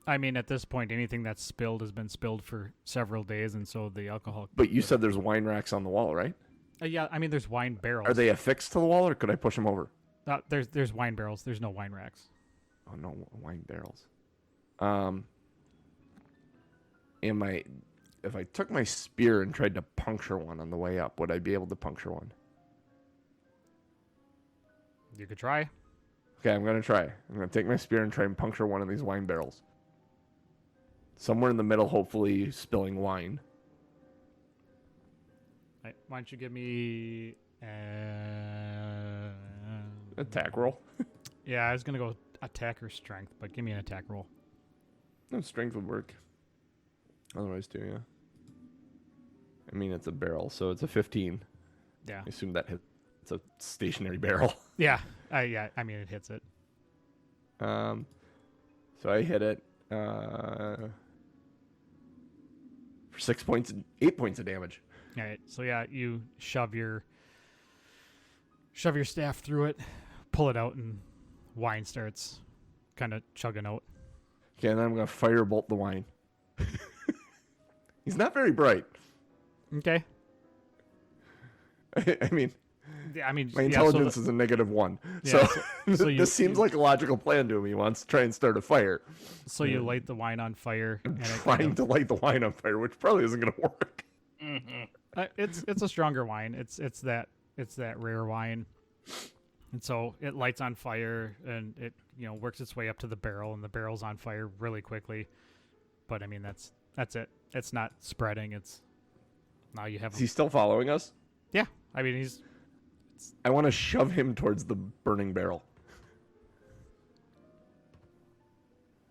[SPEAKER 2] I mean, at this point, anything that's spilled has been spilled for several days, and so the alcohol...
[SPEAKER 1] But you said there's wine racks on the wall, right?
[SPEAKER 2] Yeah, I mean, there's wine barrels.
[SPEAKER 1] Are they affixed to the wall, or could I push them over?
[SPEAKER 2] There's wine barrels. There's no wine racks.
[SPEAKER 1] Oh, no wine barrels. If I took my spear and tried to puncture one on the way up, would I be able to puncture one?
[SPEAKER 2] You could try.
[SPEAKER 1] Okay, I'm going to try. I'm going to take my spear and try and puncture one of these wine barrels. Somewhere in the middle, hopefully spilling wine.
[SPEAKER 2] Right, why don't you give me...
[SPEAKER 1] Attack roll.
[SPEAKER 2] Yeah, I was going to go attack or strength, but give me an attack roll.
[SPEAKER 1] No, strength would work. Otherwise, too, yeah. I mean, it's a barrel, so it's a 15.
[SPEAKER 2] Yeah.
[SPEAKER 1] I assume that it's a stationary barrel.
[SPEAKER 2] Yeah. I mean, it hits it.
[SPEAKER 1] So I hit it for 8 points of damage.
[SPEAKER 2] All right. So yeah, you shove your staff through it, pull it out, and wine starts kind of chugging out.
[SPEAKER 1] Okay, and then I'm gonna firebolt the wine. He's not very bright.
[SPEAKER 2] Okay.
[SPEAKER 1] I mean, my
[SPEAKER 2] yeah,
[SPEAKER 1] intelligence is a -1.
[SPEAKER 2] Yeah,
[SPEAKER 1] so this seems like a logical plan to him. He wants to try and start a fire.
[SPEAKER 2] So you light the wine on fire.
[SPEAKER 1] I'm trying to light the wine on fire, which probably isn't going to work.
[SPEAKER 4] Mm-hmm.
[SPEAKER 2] It's a stronger wine. It's that rare wine, and so it lights on fire and it works its way up to the barrel, and the barrel's on fire really quickly. But I mean that's it. It's not spreading. It's now you have.
[SPEAKER 1] Is he still following us?
[SPEAKER 2] Yeah, I mean
[SPEAKER 1] I want to shove him towards the burning barrel.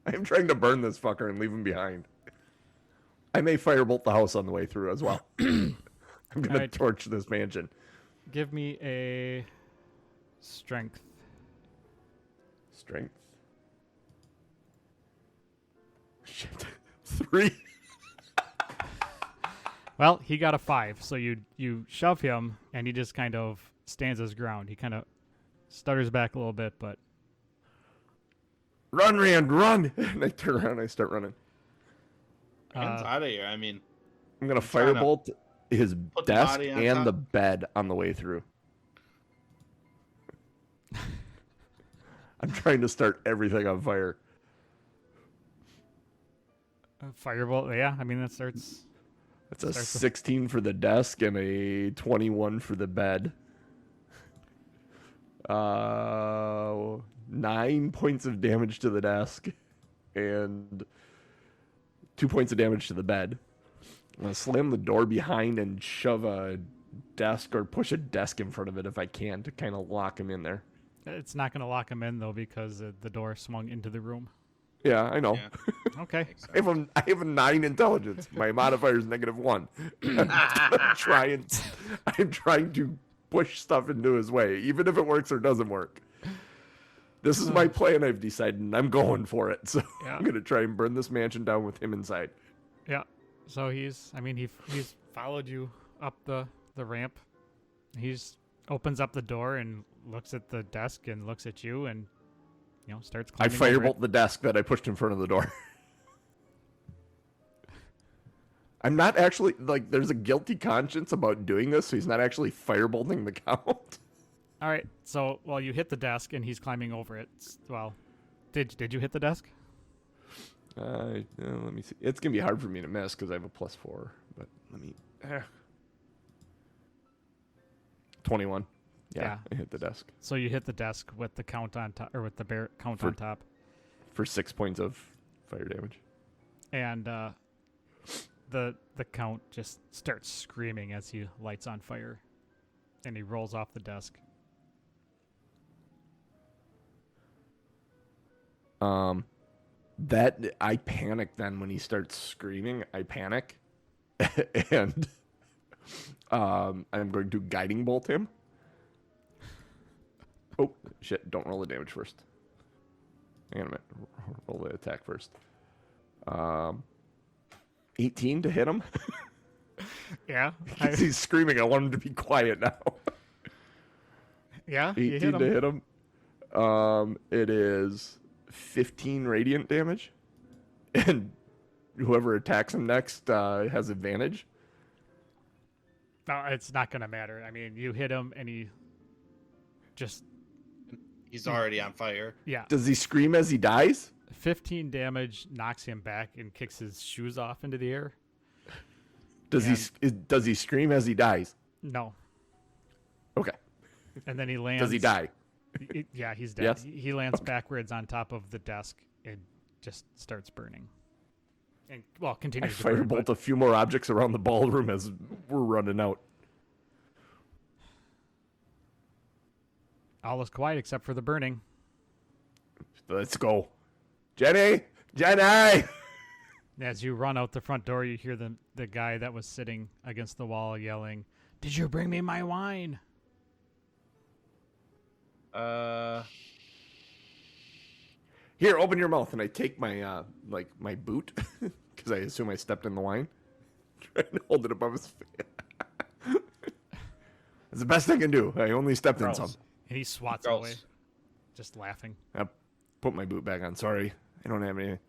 [SPEAKER 1] I'm trying to burn this fucker and leave him behind. I may firebolt the house on the way through as well. I'm going to torch this mansion.
[SPEAKER 2] Give me a strength.
[SPEAKER 1] Strength? Shit. 3.
[SPEAKER 2] Well, he got a 5, so you shove him, and he just kind of stands his ground. He kind of stutters back a little bit, but...
[SPEAKER 1] Run, Rand, run! And I turn around and I start running.
[SPEAKER 3] Rand's out of here. I mean...
[SPEAKER 1] I'm going to firebolt his desk and the bed on the way through. I'm trying to start everything on fire.
[SPEAKER 2] Firebolt, yeah. I mean, that starts...
[SPEAKER 1] It's a 16 for the desk and a 21 for the bed. 9 points of damage to the desk and 2 points of damage to the bed. I'm going to slam the door behind and shove a desk or push a desk in front of it if I can to kind of lock him in there.
[SPEAKER 2] It's not going to lock him in, though, because the door swung into the room.
[SPEAKER 1] Yeah, I know.
[SPEAKER 3] Yeah.
[SPEAKER 2] Okay.
[SPEAKER 1] I have a 9 intelligence. My modifier is -1. I'm trying to push stuff into his way, even if it works or doesn't work. This is my plan, I've decided, and I'm going for it. So yeah. I'm going to try and burn this mansion down with him inside.
[SPEAKER 2] Yeah. So he's followed you up the ramp. He's opens up the door and looks at the desk and looks at you and starts climbing.
[SPEAKER 1] I firebolt the desk that I pushed in front of the door. I'm not actually, there's a guilty conscience about doing this, so he's not actually firebolting the count.
[SPEAKER 2] All right, so, you hit the desk, and he's climbing over it. Well, did you hit the desk?
[SPEAKER 1] Let me see. It's going to be hard for me to miss because I have a +4, but let me... 21. Yeah, I hit the desk.
[SPEAKER 2] So you hit the desk with the count on top, or with the count on top.
[SPEAKER 1] For 6 points of fire damage.
[SPEAKER 2] And The Count just starts screaming as he lights on fire, and he rolls off the desk.
[SPEAKER 1] That I panic then when he starts screaming. I panic, and I'm going to guiding bolt him. Oh shit! Don't roll the damage first. Hang on a minute. Roll the attack first. 18 to hit him.
[SPEAKER 2] Yeah.
[SPEAKER 1] He's screaming. I want him to be quiet now.
[SPEAKER 2] Yeah.
[SPEAKER 1] 18 to hit him. It is 15 radiant damage, and whoever attacks him next has advantage.
[SPEAKER 2] No, it's not gonna matter. I mean, you hit him, and he just.
[SPEAKER 4] He's already on fire.
[SPEAKER 2] Yeah.
[SPEAKER 1] Does he scream as he dies?
[SPEAKER 2] 15 damage knocks him back and kicks his shoes off into the air.
[SPEAKER 1] Does he scream as he dies?
[SPEAKER 2] No.
[SPEAKER 1] Okay.
[SPEAKER 2] And then he lands.
[SPEAKER 1] Does he die?
[SPEAKER 2] Yeah, he's dead.
[SPEAKER 1] Yes?
[SPEAKER 2] He lands backwards on top of the desk and just starts burning. And
[SPEAKER 1] I
[SPEAKER 2] continues to burn.
[SPEAKER 1] firebolt a few more objects around the ballroom as we're running out.
[SPEAKER 2] All is quiet except for the burning.
[SPEAKER 1] Let's go. Jenny!
[SPEAKER 2] As you run out the front door, you hear the guy that was sitting against the wall yelling, "Did you bring me my wine?"
[SPEAKER 1] Here, open your mouth, and I take my my boot because I assume I stepped in the wine. Try and hold it above his face. It's the best I can do. I only stepped in some.
[SPEAKER 2] And he swats away, just laughing.
[SPEAKER 1] I put my boot back on. Sorry, I don't have any.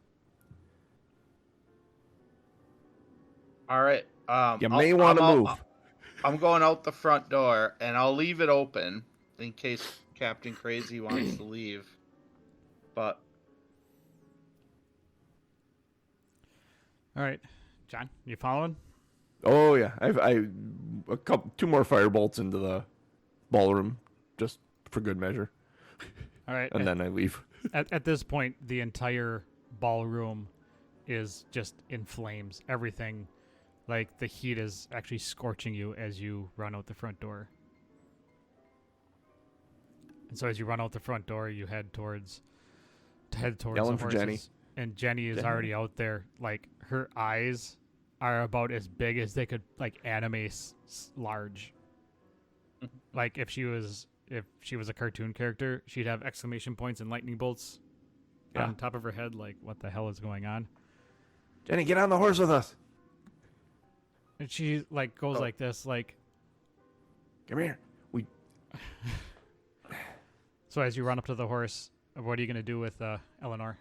[SPEAKER 4] All right.
[SPEAKER 1] You may want to move.
[SPEAKER 4] I'm going out the front door, and I'll leave it open in case Captain Crazy wants to leave. But
[SPEAKER 2] all right, John, you following?
[SPEAKER 1] Oh yeah, two more firebolts into the ballroom, just for good measure.
[SPEAKER 2] All right,
[SPEAKER 1] and then I leave.
[SPEAKER 2] At this point, the entire ballroom is just in flames. Everything, like the heat is actually scorching you as you run out the front door. And so as you run out the front door, you head towards
[SPEAKER 1] Yelling
[SPEAKER 2] the
[SPEAKER 1] for
[SPEAKER 2] horses.
[SPEAKER 1] Jenny.
[SPEAKER 2] And Jenny is already out there. Like her eyes are about as big as they could like anime large. Like if she was a cartoon character, she'd have exclamation points and lightning bolts on top of her head. Like, what the hell is going on?
[SPEAKER 1] Jenny, get on the horse with us.
[SPEAKER 2] And she like goes like this, like,
[SPEAKER 1] come here.
[SPEAKER 2] So as you run up to the horse, what are you gonna do with Elenore?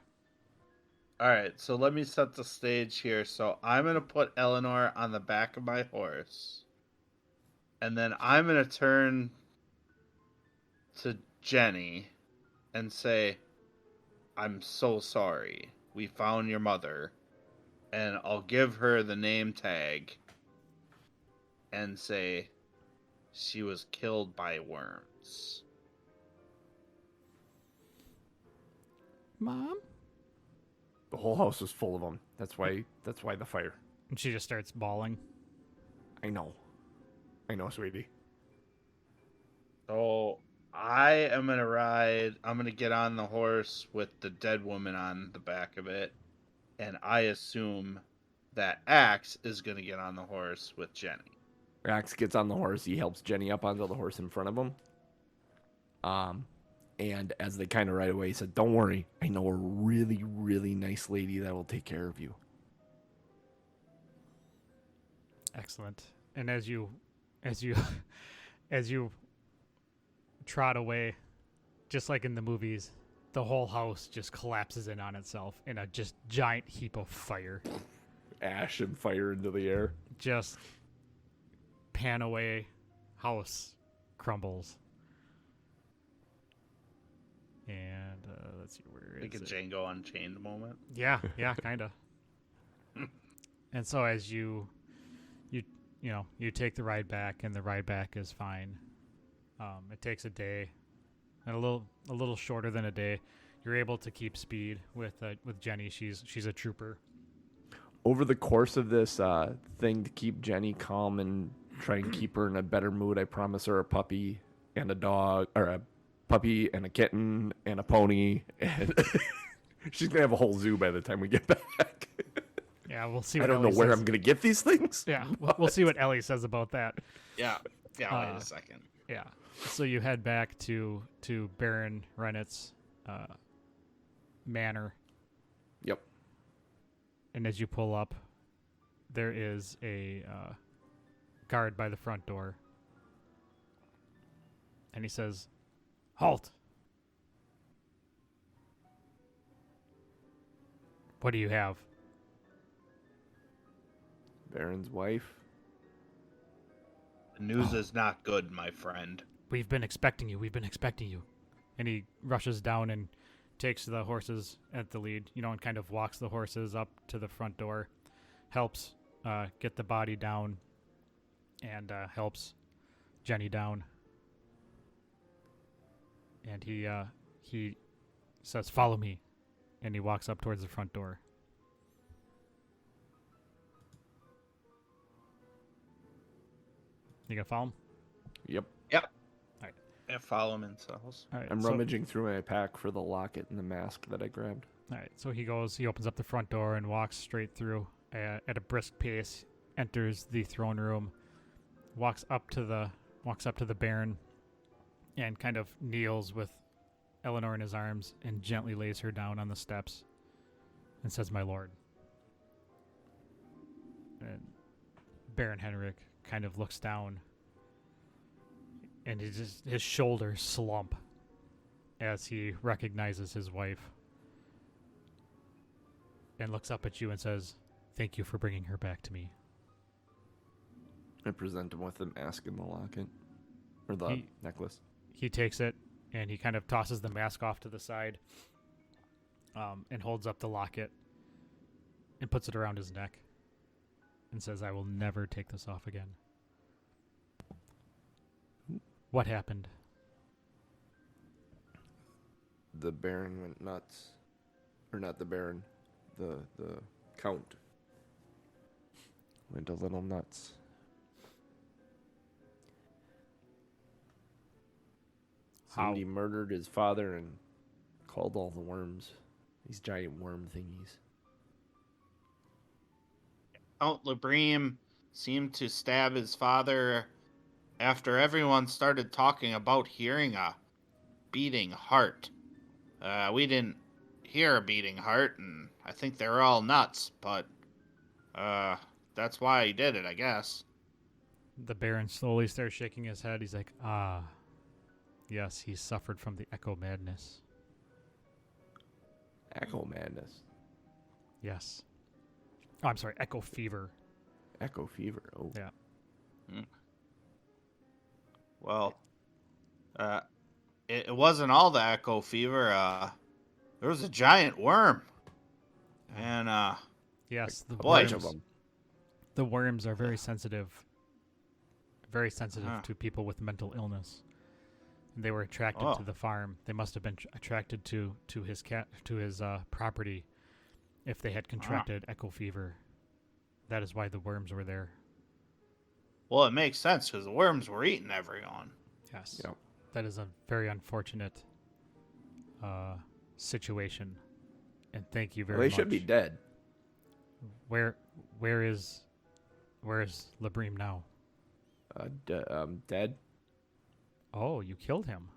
[SPEAKER 4] all right, so let me set the stage here. So I'm gonna put Elenore on the back of my horse, and then I'm gonna turn to Jenny and say, "I'm so sorry. We found your mother," and I'll give her the name tag and say she was killed by worms.
[SPEAKER 2] Mom?
[SPEAKER 1] The whole house is full of them. That's why the fire.
[SPEAKER 2] And she just starts bawling.
[SPEAKER 1] I know, sweetie.
[SPEAKER 4] So I am going to ride. I'm going to get on the horse with the dead woman on the back of it. And I assume that Axe is going to get on the horse with Jenny.
[SPEAKER 1] Axe gets on the horse. He helps Jenny up onto the horse in front of him. And as they kind of ride away, he said, "Don't worry. I know a really, really nice lady that will take care of you."
[SPEAKER 2] Excellent. And as you trot away, just like in the movies, the whole house just collapses in on itself in a just giant heap of fire.
[SPEAKER 1] Ash and fire into the air.
[SPEAKER 2] Just pan away, house crumbles. And let's see, where
[SPEAKER 4] Like
[SPEAKER 2] is
[SPEAKER 4] a
[SPEAKER 2] it?
[SPEAKER 4] Django Unchained moment.
[SPEAKER 2] Yeah, kind of. And so as you take the ride back, and the ride back is fine. It takes a day, and a little shorter than a day. You're able to keep speed with Jenny. She's a trooper.
[SPEAKER 1] over the course of this thing to keep Jenny calm and try and keep her in a better mood, I promise her a puppy and a dog, or a puppy and a kitten and a pony, and she's gonna have a whole zoo by the time we get back.
[SPEAKER 2] Yeah, we'll see.
[SPEAKER 1] I
[SPEAKER 2] What
[SPEAKER 1] don't know
[SPEAKER 2] Ellie
[SPEAKER 1] where
[SPEAKER 2] says.
[SPEAKER 1] I'm gonna get these things.
[SPEAKER 2] Yeah, we'll see what Ellie says about that.
[SPEAKER 4] Yeah. Yeah. Wait a second.
[SPEAKER 2] Yeah. So you head back to Baron Rennet's manor,
[SPEAKER 1] Yep.
[SPEAKER 2] and as you pull up, there is a guard by the front door, and he says, "Halt! What do you have?"
[SPEAKER 1] Baron's wife.
[SPEAKER 4] The news is not good, my friend.
[SPEAKER 2] We've been expecting you. We've been expecting you. And he rushes down and takes the horses at the lead, and kind of walks the horses up to the front door, helps get the body down, and helps Jenny down. And he says, "Follow me," and he walks up towards the front door. You gonna follow him?
[SPEAKER 1] Yep.
[SPEAKER 4] Yeah, follow him in cells.
[SPEAKER 2] All right.
[SPEAKER 1] I'm rummaging through my pack for the locket and the mask that I grabbed.
[SPEAKER 2] All right, so he opens up the front door and walks straight through at a brisk pace, enters the throne room, walks up to the Baron, and kind of kneels with Elenore in his arms and gently lays her down on the steps and says, "My lord." And Baron Henrik kind of looks down, and his shoulders slump as he recognizes his wife and looks up at you and says, "Thank you for bringing her back to me."
[SPEAKER 1] I present him with the mask and the locket. Or the necklace.
[SPEAKER 2] He takes it, and he kind of tosses the mask off to the side, and holds up the locket and puts it around his neck and says, "I will never take this off again." What happened?
[SPEAKER 1] The Baron went nuts. Or not the Baron. The Count. Went a little nuts.
[SPEAKER 2] How?
[SPEAKER 1] He murdered his father and called all the worms. These giant worm thingies.
[SPEAKER 4] Count Labrim seemed to stab his father after everyone started talking about hearing a beating heart. We didn't hear a beating heart, and I think they were all nuts, but that's why he did it, I guess.
[SPEAKER 2] The Baron slowly starts shaking his head. He's like, "Ah, yes, he suffered from the echo madness."
[SPEAKER 1] Echo madness.
[SPEAKER 2] Yes. Oh, I'm sorry, echo fever.
[SPEAKER 1] Echo fever. Oh.
[SPEAKER 2] Yeah.
[SPEAKER 4] Well, it wasn't all the echo fever. There was a giant worm. And,
[SPEAKER 2] Yes, the
[SPEAKER 4] boy.
[SPEAKER 1] Bunch
[SPEAKER 2] worms.
[SPEAKER 1] of them.
[SPEAKER 2] The worms are very sensitive to people with mental illness. They were attracted to the farm. They must have been attracted to his property if they had contracted echo fever. That is why the worms were there.
[SPEAKER 4] well, it makes sense because the worms were eating everyone.
[SPEAKER 2] Yes.
[SPEAKER 1] Yep.
[SPEAKER 2] That is a very unfortunate situation. And thank you very
[SPEAKER 1] Well, they
[SPEAKER 2] much.
[SPEAKER 1] should be dead.
[SPEAKER 2] Where is Labrim now?
[SPEAKER 1] Dead.
[SPEAKER 2] Oh, you killed him.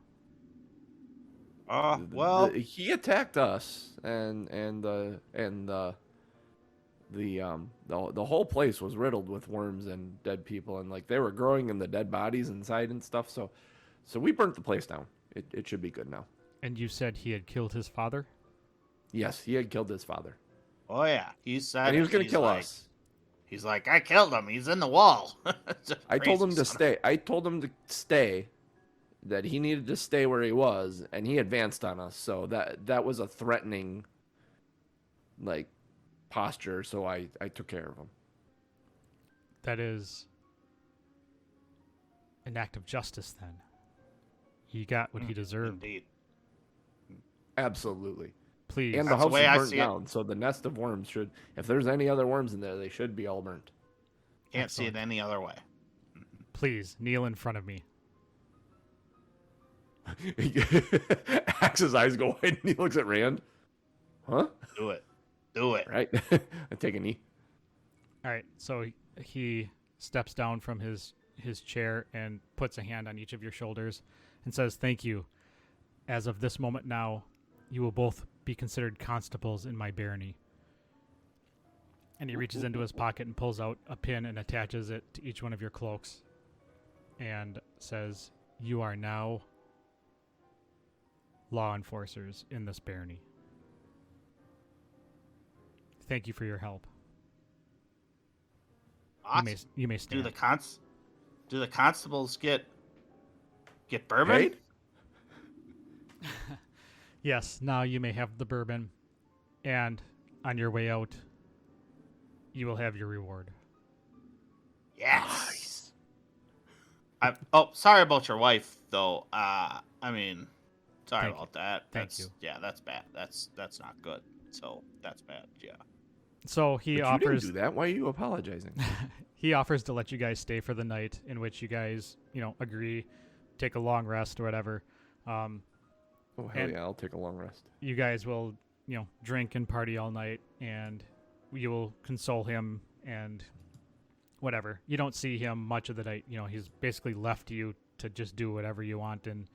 [SPEAKER 4] Well,
[SPEAKER 1] He attacked us, and the whole place was riddled with worms and dead people, and like they were growing in the dead bodies inside and stuff. So we burnt the place down. It should be good now.
[SPEAKER 2] And you said he had killed his father?
[SPEAKER 1] Yes, he had killed his father,
[SPEAKER 4] oh yeah, he said
[SPEAKER 1] and he was
[SPEAKER 4] it.
[SPEAKER 1] going to
[SPEAKER 4] He's
[SPEAKER 1] kill
[SPEAKER 4] like-
[SPEAKER 1] us.
[SPEAKER 4] He's like, I killed him. He's in the wall.
[SPEAKER 1] I told him to stay. I told him to stay. That he needed to stay where he was, and he advanced on us. So that was a threatening, like, posture. So I took care of him.
[SPEAKER 2] That is an act of justice, then. He got what he deserved.
[SPEAKER 4] Indeed.
[SPEAKER 1] Absolutely.
[SPEAKER 2] please.
[SPEAKER 1] And the
[SPEAKER 4] That's the
[SPEAKER 1] house
[SPEAKER 4] way I
[SPEAKER 1] is burnt
[SPEAKER 4] see it.
[SPEAKER 1] down, so the nest of worms should, if there's any other worms in there, they should be all burnt.
[SPEAKER 4] Can't see it any other way.
[SPEAKER 2] Please kneel in front of me.
[SPEAKER 1] Axe's eyes go wide and he looks at Rand. Huh?
[SPEAKER 4] Do it. Do it.
[SPEAKER 1] Right. I take a knee.
[SPEAKER 2] All right, so he steps down from his chair and puts a hand on each of your shoulders and says, "Thank you. As of this moment now, you will both be considered constables in my barony." And he reaches into his pocket and pulls out a pin and attaches it to each one of your cloaks and says, "You are now law enforcers in this barony. Thank you for your help.
[SPEAKER 4] Awesome.
[SPEAKER 2] You may stand."
[SPEAKER 4] Do the constables get bourbon?
[SPEAKER 1] Right?
[SPEAKER 2] Yes, now you may have the bourbon, and on your way out, you will have your reward.
[SPEAKER 4] Yes. Sorry about your wife, though. I mean, sorry
[SPEAKER 2] Thank
[SPEAKER 4] about that.
[SPEAKER 2] Thank you.
[SPEAKER 4] Yeah, that's bad. That's not good. So that's bad. Yeah.
[SPEAKER 2] So he
[SPEAKER 1] But
[SPEAKER 2] offers.
[SPEAKER 1] You didn't do that. Why are you apologizing?
[SPEAKER 2] He offers to let you guys stay for the night, in which you guys, agree, take a long rest or whatever.
[SPEAKER 1] Oh, hell
[SPEAKER 2] And-
[SPEAKER 1] yeah, I'll take a long rest.
[SPEAKER 2] You guys will, drink and party all night, and you will console him and whatever. You don't see him much of the night. He's basically left you to just do whatever you want in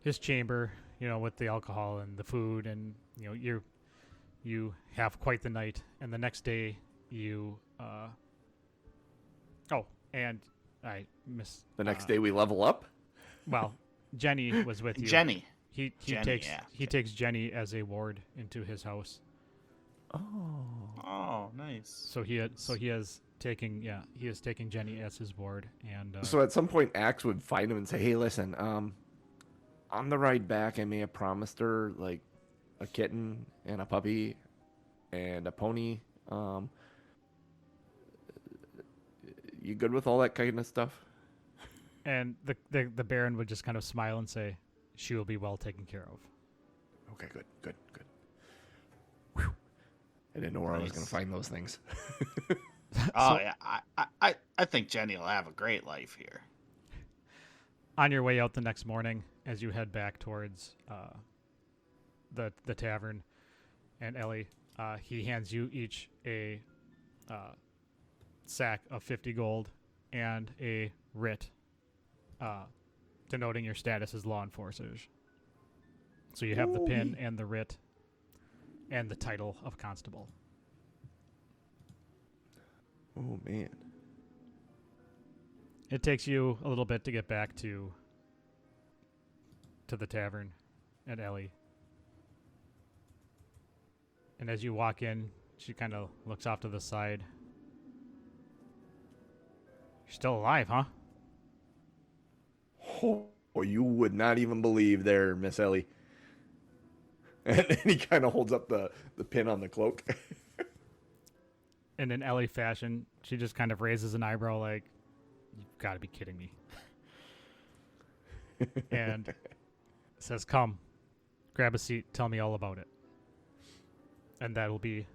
[SPEAKER 2] his chamber, with the alcohol and the food, and you have quite the night. And the next day, you and I miss
[SPEAKER 1] The next day we level up?
[SPEAKER 2] Well, Jenny was with you.
[SPEAKER 4] Jenny.
[SPEAKER 2] He
[SPEAKER 4] Jenny,
[SPEAKER 2] takes Jenny as a ward into his house.
[SPEAKER 4] Oh, nice.
[SPEAKER 2] So he is taking Jenny as his ward, and
[SPEAKER 1] So at some point, Axe would find him and say, "Hey, listen, on the ride back, I may have promised her like a kitten and a puppy and a pony. You good with all that kind of stuff?"
[SPEAKER 2] and the Baron would just kind of smile and say, "She will be well taken care of."
[SPEAKER 1] Okay, good. Whew. I didn't know where I was
[SPEAKER 4] Nice.
[SPEAKER 1] going to find those things.
[SPEAKER 4] Oh yeah, I think Jenny will have a great life here.
[SPEAKER 2] On your way out the next morning, as you head back towards the tavern, and Ellie, he hands you each a sack of 50 gold and a writ denoting your status as law enforcers. So you have the pin and the writ and the title of constable.
[SPEAKER 1] Oh, man.
[SPEAKER 2] It takes you a little bit to get back to the tavern at Ellie. And as you walk in, she kind of looks off to the side. "You're still alive, huh?"
[SPEAKER 1] Oh, you would not even believe there, Miss Ellie. And he kind of holds up the pin on the cloak.
[SPEAKER 2] And in Ellie fashion, she just kind of raises an eyebrow like, "You've got to be kidding me." And says, "Come, grab a seat, tell me all about it." And that'll be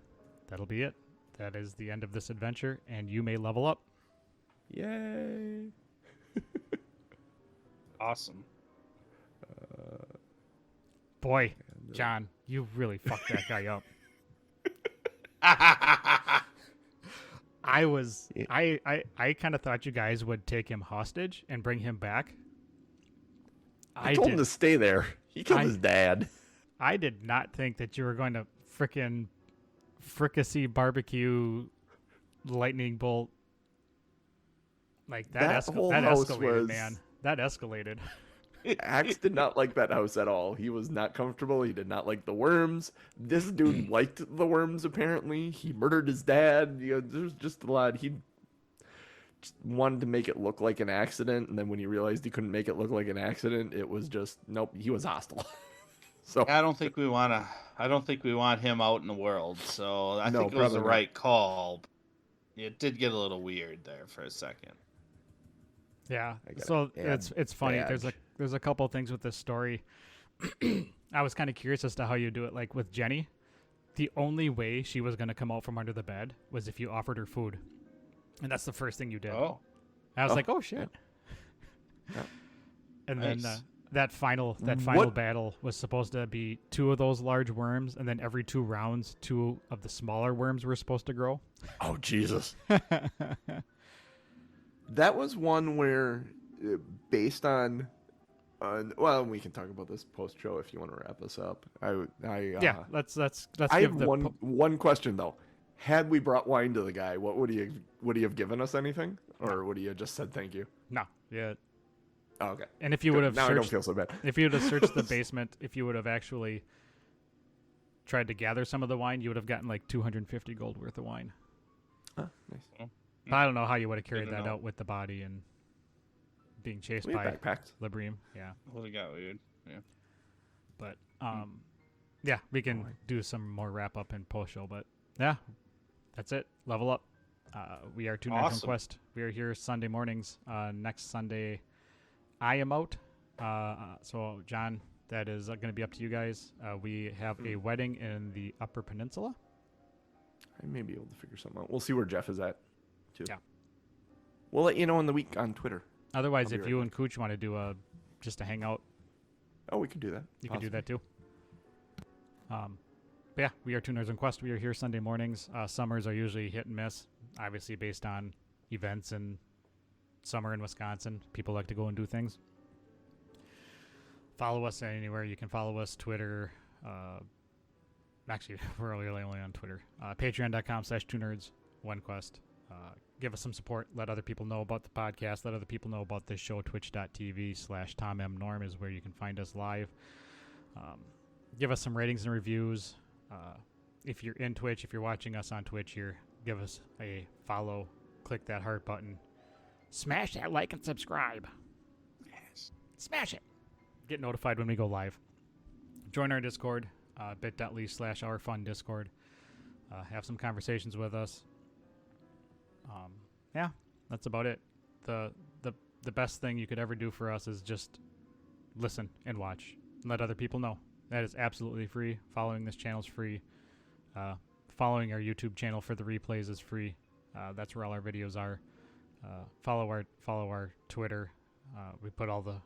[SPEAKER 2] it. That is the end of this adventure, and you may level up.
[SPEAKER 1] Yay.
[SPEAKER 4] Awesome.
[SPEAKER 2] Boy, John, you really fucked that guy up. I kind of thought you guys would take him hostage and bring him back.
[SPEAKER 1] I told him to stay there. He killed his dad.
[SPEAKER 2] I did not think that you were going to frickin' fricassee barbecue lightning bolt. Like that
[SPEAKER 1] whole house
[SPEAKER 2] escalated,
[SPEAKER 1] was...
[SPEAKER 2] man. That escalated.
[SPEAKER 1] Axe did not like that house at all. He was not comfortable. He did not like the worms. This dude liked the worms, apparently. He murdered his dad. There's just a lot. He just wanted to make it look like an accident, and then when he realized he couldn't make it look like an accident, it was just, nope, he was hostile. So
[SPEAKER 4] I don't think we want him out in the world. So I think it was the
[SPEAKER 1] probably not.
[SPEAKER 4] right call. It did get a little weird there for a second.
[SPEAKER 2] Yeah.
[SPEAKER 1] I got
[SPEAKER 2] So
[SPEAKER 1] an
[SPEAKER 2] it's funny.
[SPEAKER 1] badge.
[SPEAKER 2] There's a couple things with this story. I was kind of curious as to how you do it. Like with Jenny, the only way she was going to come out from under the bed was if you offered her food. And that's the first thing you did.
[SPEAKER 4] Oh,
[SPEAKER 2] I was like, oh, shit.
[SPEAKER 1] Yeah.
[SPEAKER 2] And
[SPEAKER 4] nice.
[SPEAKER 2] then that final battle was supposed to be 2 of those large worms, and then every 2 rounds, 2 of the smaller worms were supposed to grow.
[SPEAKER 1] Oh, Jesus. That was one where, based on, well, we can talk about this post show if you want to wrap us up.
[SPEAKER 2] Yeah, let's
[SPEAKER 1] I
[SPEAKER 2] give
[SPEAKER 1] have
[SPEAKER 2] the
[SPEAKER 1] one question though. Had we brought wine to the guy, what would he have given us? Anything, or would he have just said thank you?
[SPEAKER 2] No, yeah.
[SPEAKER 1] Oh, okay.
[SPEAKER 2] And if you would have
[SPEAKER 1] now, I don't
[SPEAKER 2] searched,
[SPEAKER 1] feel so bad.
[SPEAKER 2] if you would have searched the basement, if you would have actually tried to gather some of the wine, you would have gotten like 250 gold worth of wine.
[SPEAKER 1] Oh, nice.
[SPEAKER 2] But I don't know how you would have carried
[SPEAKER 4] Good to
[SPEAKER 2] that
[SPEAKER 4] know.
[SPEAKER 2] out with the body and being chased
[SPEAKER 1] We
[SPEAKER 2] by
[SPEAKER 1] had backpacks.
[SPEAKER 2] Libreem. Yeah.
[SPEAKER 4] what got weird? Yeah.
[SPEAKER 2] But yeah, we can do some more wrap up and post show. But yeah, that's it. Level up. We are 2 Nerds on
[SPEAKER 4] Awesome.
[SPEAKER 2] Quest. We are here Sunday mornings. Next Sunday, I am out. So John, that is going to be up to you guys. We have a wedding in the Upper Peninsula.
[SPEAKER 1] I may be able to figure something out. We'll see where Jeff is at, too.
[SPEAKER 2] Yeah.
[SPEAKER 1] We'll let you know in the week on Twitter.
[SPEAKER 2] Otherwise,
[SPEAKER 1] I'll be
[SPEAKER 2] if
[SPEAKER 1] right
[SPEAKER 2] you
[SPEAKER 1] there.
[SPEAKER 2] and Cooch want to do just a hangout,
[SPEAKER 1] Oh, we could do that.
[SPEAKER 2] you can do that too. But yeah, we are 2 Nerds on Quest. We are here Sunday mornings. Summers are usually hit and miss, obviously based on events and summer in Wisconsin. People like to go and do things. Follow us anywhere. You can follow us, Twitter. Actually, we're really only on Twitter. Patreon.com/2nerds1quest. Give us some support. Let other people know about the podcast. Let other people know about this show. Twitch.tv/TomMNorm is where you can find us live. Give us some ratings and reviews. If you're in Twitch, if you're watching us on Twitch here, give us a follow. Click that heart button. Smash that like and subscribe. Yes. Smash it. Get notified when we go live. Join our Discord, bit.ly/ourfundiscord. Have some conversations with us. Yeah, that's about it. The best thing you could ever do for us is just listen and watch. And let other people know. That is absolutely free. Following this channel is free. Following our YouTube channel for the replays is free. That's where all our videos are. Follow our Twitter. We put all the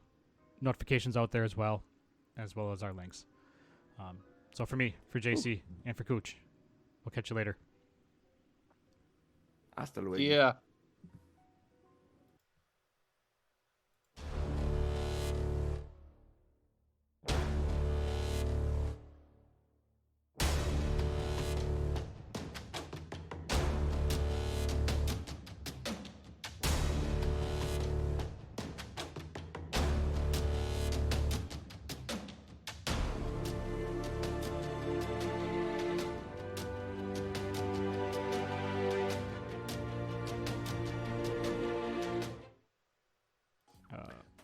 [SPEAKER 2] notifications out there as well as our links. So for me, for JC, and for Cooch, we'll catch you later.
[SPEAKER 1] Hasta luego.
[SPEAKER 4] Yeah.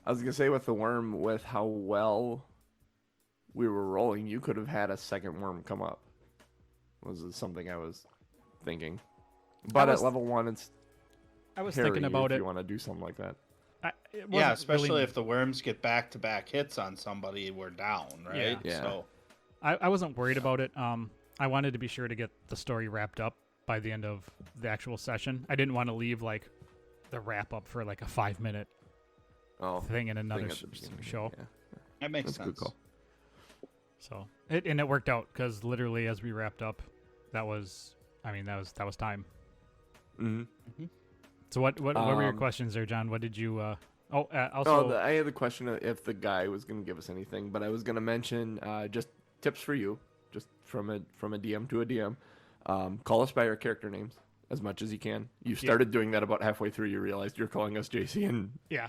[SPEAKER 1] I was gonna say with the worm, with how well we were rolling, you could have had a second worm come up. Was something I was thinking, but
[SPEAKER 2] was-
[SPEAKER 1] at level 1, it's
[SPEAKER 2] I was
[SPEAKER 1] hairy
[SPEAKER 2] thinking about
[SPEAKER 1] if
[SPEAKER 2] it.
[SPEAKER 1] you want to do something like that.
[SPEAKER 4] Yeah, especially if the worms get back-to-back hits on somebody, we're down, right?
[SPEAKER 1] Yeah.
[SPEAKER 4] So
[SPEAKER 2] I wasn't worried about it. I wanted to be sure to get the story wrapped up by the end of the actual session. I didn't want to leave like the wrap up for like a 5-minute
[SPEAKER 1] Oh,
[SPEAKER 2] thing in another
[SPEAKER 1] at the beginning,
[SPEAKER 2] show.
[SPEAKER 1] Yeah.
[SPEAKER 4] that makes
[SPEAKER 1] That's a
[SPEAKER 4] sense.
[SPEAKER 1] good call.
[SPEAKER 2] So it worked out because literally as we wrapped up, that was time.
[SPEAKER 1] Mm-hmm.
[SPEAKER 2] So what were your
[SPEAKER 1] Um,
[SPEAKER 2] questions there, John? What did you? Also,
[SPEAKER 1] I had the question of if the guy was going to give us anything, but I was going to mention just tips for you, just from a DM to a DM. Call us by our character names as much as you can. You started doing that about halfway through. You realized you're calling us JC, and
[SPEAKER 2] yeah.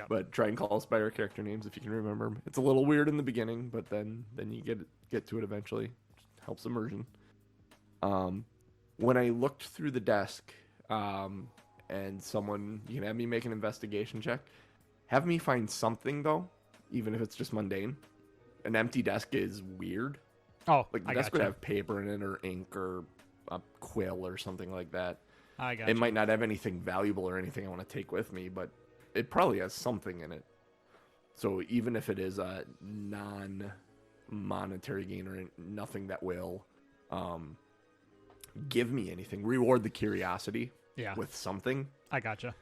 [SPEAKER 1] but try and call us by our character names if you can remember 'em. It's a little weird in the beginning, but then you get to it eventually. Just helps immersion. When I looked through the desk, and you can have me make an investigation check. Have me find something though, even if it's just mundane. An empty desk is weird.
[SPEAKER 2] Oh,
[SPEAKER 1] Like the
[SPEAKER 2] I
[SPEAKER 1] desk would
[SPEAKER 2] gotcha.
[SPEAKER 1] have paper in it or ink or a quill or something like that.
[SPEAKER 2] I got
[SPEAKER 1] It might not have anything valuable or anything I want to take with me, but it probably has something in it. So even if it is a monetary gain or nothing that will give me anything. Reward the curiosity with something.
[SPEAKER 2] I gotcha.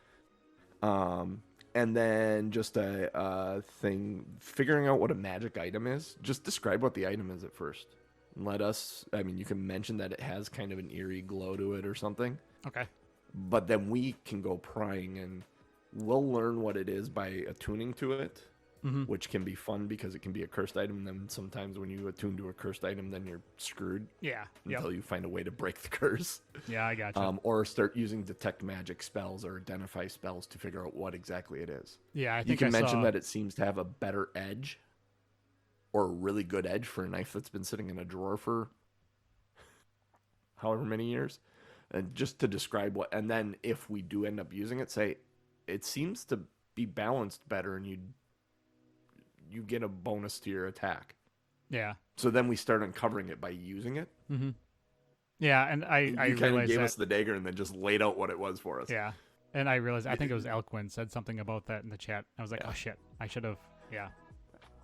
[SPEAKER 1] And then just a thing, figuring out what a magic item is. Just describe what the item is at first. Let us, I mean, you can mention that it has kind of an eerie glow to it or something.
[SPEAKER 2] Okay.
[SPEAKER 1] But then we can go prying and we'll learn what it is by attuning to it, which can be fun because it can be a cursed item. And then sometimes when you attune to a cursed item, then you're screwed.
[SPEAKER 2] Yeah.
[SPEAKER 1] Until you find a way to break the curse.
[SPEAKER 2] Yeah, I gotcha.
[SPEAKER 1] Or start using detect magic spells or identify spells to figure out what exactly it is.
[SPEAKER 2] Yeah, I think
[SPEAKER 1] you can
[SPEAKER 2] I
[SPEAKER 1] mention
[SPEAKER 2] saw...
[SPEAKER 1] that it seems to have a better edge or a really good edge for a knife that's been sitting in a drawer for however many years. And just to describe what, and then if we do end up using it, say it seems to be balanced better and you get a bonus to your attack.
[SPEAKER 2] Yeah.
[SPEAKER 1] So then we start uncovering it by using it.
[SPEAKER 2] Mm-hmm. Yeah, and I
[SPEAKER 1] kind of gave
[SPEAKER 2] that...
[SPEAKER 1] us the dagger and then just laid out what it was for us.
[SPEAKER 2] Yeah, and I realized, I think it was Elquin said something about that in the chat. I was like, oh shit, I should have,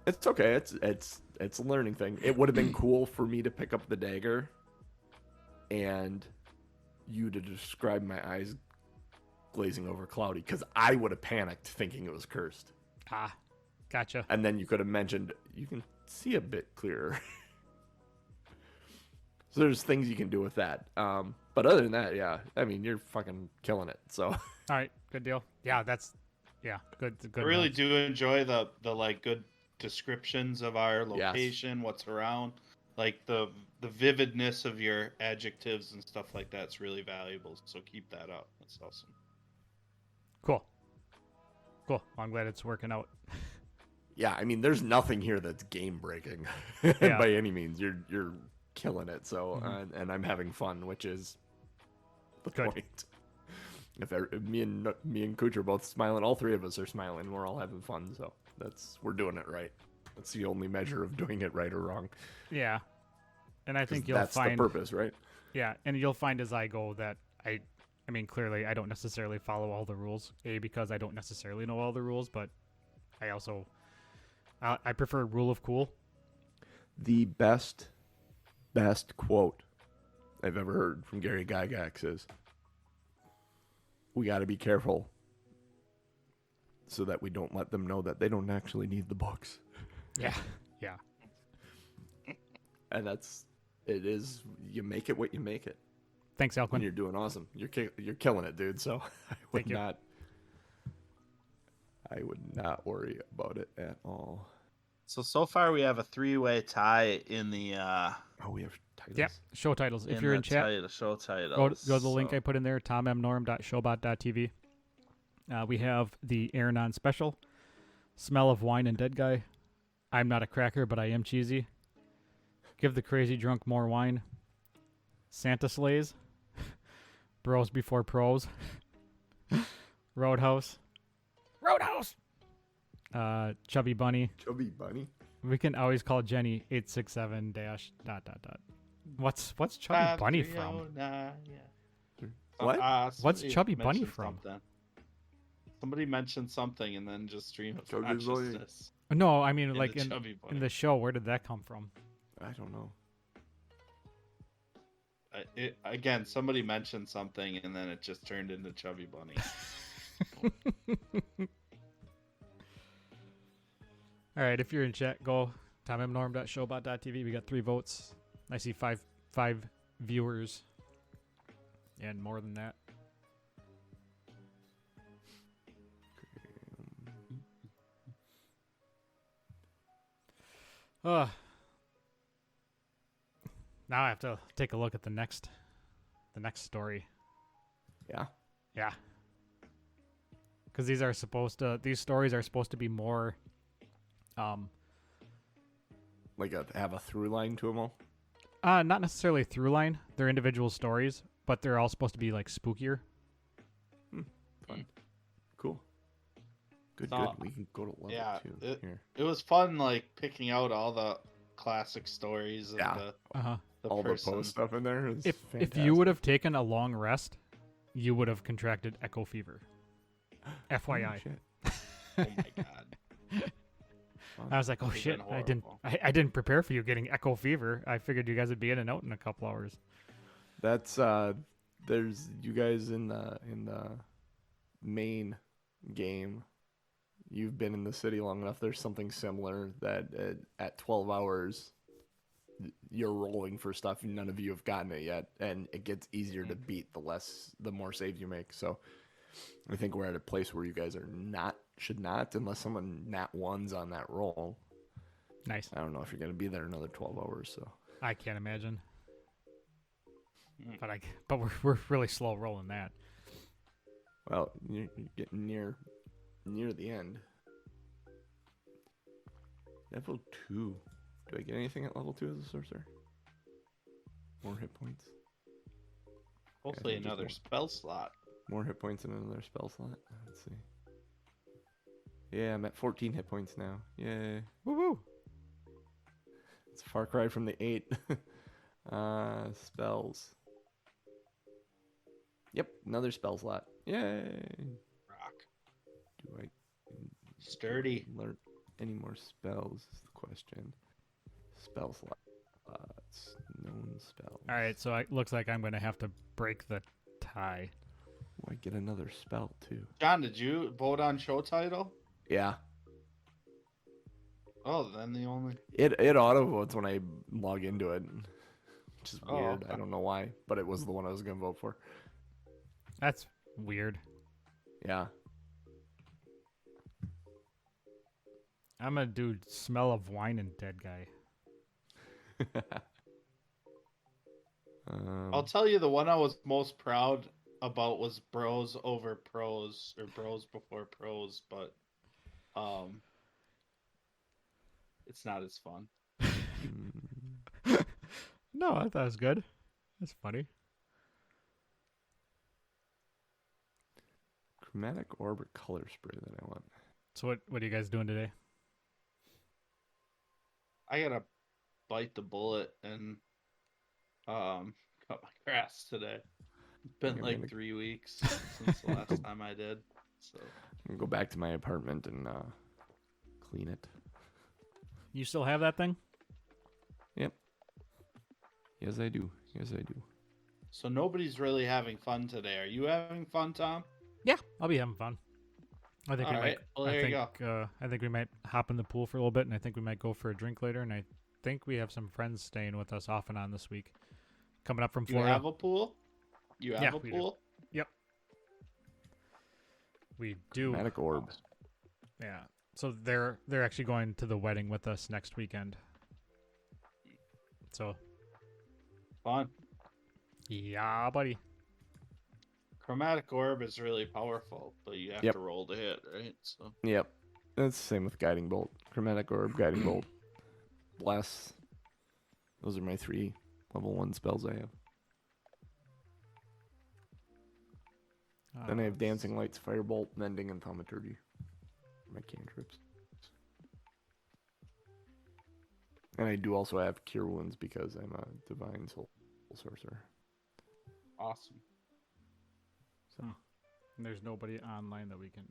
[SPEAKER 1] It's okay. It's a learning thing. It would have been cool for me to pick up the dagger and you to describe my eyes glazing over cloudy, because I would have panicked thinking it was cursed.
[SPEAKER 2] Ah, gotcha.
[SPEAKER 1] And then you could have mentioned you can see a bit clearer. So there's things you can do with that. But other than that, yeah, I mean, you're fucking killing it. So
[SPEAKER 2] all right, good deal. Yeah, good.
[SPEAKER 4] I really do enjoy the like good descriptions of our location, what's around, like the vividness of your adjectives and stuff like that's really valuable. So keep that up. That's awesome.
[SPEAKER 2] Cool. Well, I'm glad it's working out.
[SPEAKER 1] yeah, I mean, there's nothing here that's game breaking by any means. You're killing it. So and I'm having fun, which is the point. If me and Cooch are both smiling, all three of us are smiling. We're all having fun. So we're doing it right. That's the only measure of doing it right or wrong. Yeah.
[SPEAKER 2] And I think you'll
[SPEAKER 1] that's
[SPEAKER 2] find
[SPEAKER 1] the purpose, right?
[SPEAKER 2] Yeah, and you'll find as I go that I mean, clearly I don't necessarily follow all the rules. Because I don't necessarily know all the rules, but I also I prefer rule of cool.
[SPEAKER 1] The best quote I've ever heard from Gary Gygax is, "We got to be careful so that we don't let them know that they don't actually need the books."
[SPEAKER 2] Yeah.
[SPEAKER 1] And it is, you make it what you make it.
[SPEAKER 2] Thanks, Elquin.
[SPEAKER 1] And you're doing awesome. You're killing it, dude. So I would not worry about it at all.
[SPEAKER 4] So far we have a 3-way tie in the
[SPEAKER 1] we have titles.
[SPEAKER 2] Yeah, show titles. If you're in chat,
[SPEAKER 4] show titles.
[SPEAKER 2] go to the link I put in there, tommnorm.showbot.tv. We have the Aranon special, Smell of Wine and Dead Guy, I'm Not a Cracker, but I Am Cheesy, Give the Crazy Drunk More Wine, Santa Sleighs, Bros Before Pros, Roadhouse, Chubby Bunny. We can always call Jenny 867 .. What's Chubby Bunny from?
[SPEAKER 1] What?
[SPEAKER 2] What's Chubby Bunny from?
[SPEAKER 4] Something. Somebody mentioned something and then just stream of consciousness.
[SPEAKER 2] No, I mean like in the show. Where did that come from?
[SPEAKER 1] I don't know.
[SPEAKER 4] Again, somebody mentioned something and then it just turned into Chubby Bunny.
[SPEAKER 2] All right, if you're in chat, go tommnorm.showbot.tv. We got 3 votes. I see five viewers and more than that. Now I have to take a look at the next story.
[SPEAKER 1] Yeah.
[SPEAKER 2] Yeah. Because these stories are supposed to be more,
[SPEAKER 1] like have a through line to them all.
[SPEAKER 2] Not necessarily through line. They're individual stories, but they're all supposed to be like spookier.
[SPEAKER 1] Fun. Cool. Good. We can go to level 2 here. It
[SPEAKER 4] was fun, like picking out all the classic stories and
[SPEAKER 1] all the post stuff in there.
[SPEAKER 2] If you would have taken a long rest, you would have contracted echo fever. FYI.
[SPEAKER 4] Oh my god.
[SPEAKER 2] I was like, oh
[SPEAKER 4] Would've
[SPEAKER 2] shit,
[SPEAKER 4] been
[SPEAKER 2] I didn't
[SPEAKER 4] horrible.
[SPEAKER 2] I didn't prepare for you getting echo fever. I figured you guys would be in and out in a couple hours.
[SPEAKER 1] That's there's you guys in the main game. You've been in the city long enough. There's something similar that at 12 hours you're rolling for stuff. None of you have gotten it yet, and it gets easier to beat the more saves you make. So I think we're at a place where you guys should not, unless someone nat ones on that roll.
[SPEAKER 2] Nice.
[SPEAKER 1] I don't know if you're gonna be there another 12 hours. So
[SPEAKER 2] I can't imagine. But we're really slow rolling that.
[SPEAKER 1] well, you're getting near the end. Level 2. Do I get anything at level 2 as a sorcerer? More hit points.
[SPEAKER 4] Hopefully
[SPEAKER 1] Yeah, just
[SPEAKER 4] another
[SPEAKER 1] more.
[SPEAKER 4] spell slot.
[SPEAKER 1] More hit points and another spell slot. Let's see. Yeah, I'm at 14 hit points now. Yay.
[SPEAKER 2] Woo woo.
[SPEAKER 1] It's a far cry from the 8. Spells. Yep, another spell slot. Yay.
[SPEAKER 4] Rock.
[SPEAKER 1] Do I
[SPEAKER 4] Sturdy.
[SPEAKER 1] learn any more spells is the question. Spell slots. Known spells.
[SPEAKER 2] All right, so it looks like I'm going to have to break the tie.
[SPEAKER 1] Oh, I get another spell too.
[SPEAKER 4] John, did you vote on show title?
[SPEAKER 1] Yeah.
[SPEAKER 4] Oh, then the only.
[SPEAKER 1] It auto votes when I log into it, which is
[SPEAKER 4] Oh,
[SPEAKER 1] weird.
[SPEAKER 4] okay.
[SPEAKER 1] I don't know why, but it was the one I was gonna vote for.
[SPEAKER 2] That's weird.
[SPEAKER 1] Yeah.
[SPEAKER 2] I'm going to do smell of wine and dead guy.
[SPEAKER 4] I'll tell you the one I was most proud about was Bros over Pros or Bros before Pros, but it's not as fun.
[SPEAKER 2] No, I thought it was good. That's funny.
[SPEAKER 1] Chromatic orb or color spray that I want.
[SPEAKER 2] So what are you guys doing today?
[SPEAKER 4] I gotta bite the bullet and cut my grass today. It's been
[SPEAKER 1] I'm
[SPEAKER 4] like
[SPEAKER 1] gonna-
[SPEAKER 4] 3 weeks since the last time I did. So
[SPEAKER 1] I'm gonna go back to my apartment and clean it.
[SPEAKER 2] You still have that thing?
[SPEAKER 1] Yep. Yes, I do. Yes, I do.
[SPEAKER 4] so nobody's really having fun today. Are you having fun, Tom?
[SPEAKER 2] Yeah, I'll be having fun. I think
[SPEAKER 4] All
[SPEAKER 2] we
[SPEAKER 4] right.
[SPEAKER 2] might.
[SPEAKER 4] Well, there you go.
[SPEAKER 2] I think we might hop in the pool for a little bit, and I think we might go for a drink later. And I think we have some friends staying with us off and on this week, coming up from
[SPEAKER 4] You
[SPEAKER 2] Florida.
[SPEAKER 4] have a pool? You have
[SPEAKER 2] Yeah,
[SPEAKER 4] a
[SPEAKER 2] we do.
[SPEAKER 4] pool?
[SPEAKER 2] Yep, we do.
[SPEAKER 1] Chromatic orb.
[SPEAKER 2] Yeah. So they're actually going to the wedding with us next weekend. So
[SPEAKER 4] Fun.
[SPEAKER 2] yeah, buddy.
[SPEAKER 4] Chromatic orb is really powerful, but you have
[SPEAKER 1] Yep.
[SPEAKER 4] to roll to hit, right? So
[SPEAKER 1] Yep. That's the same with guiding bolt. Chromatic orb, guiding bolt, bless. Those are my 3 level 1 spells I have. Then I have dancing lights, firebolt, mending, and thaumaturgy. My cantrips. And I do also have cure wounds because I'm a divine soul sorcerer.
[SPEAKER 4] awesome.
[SPEAKER 2] There's nobody online that we can.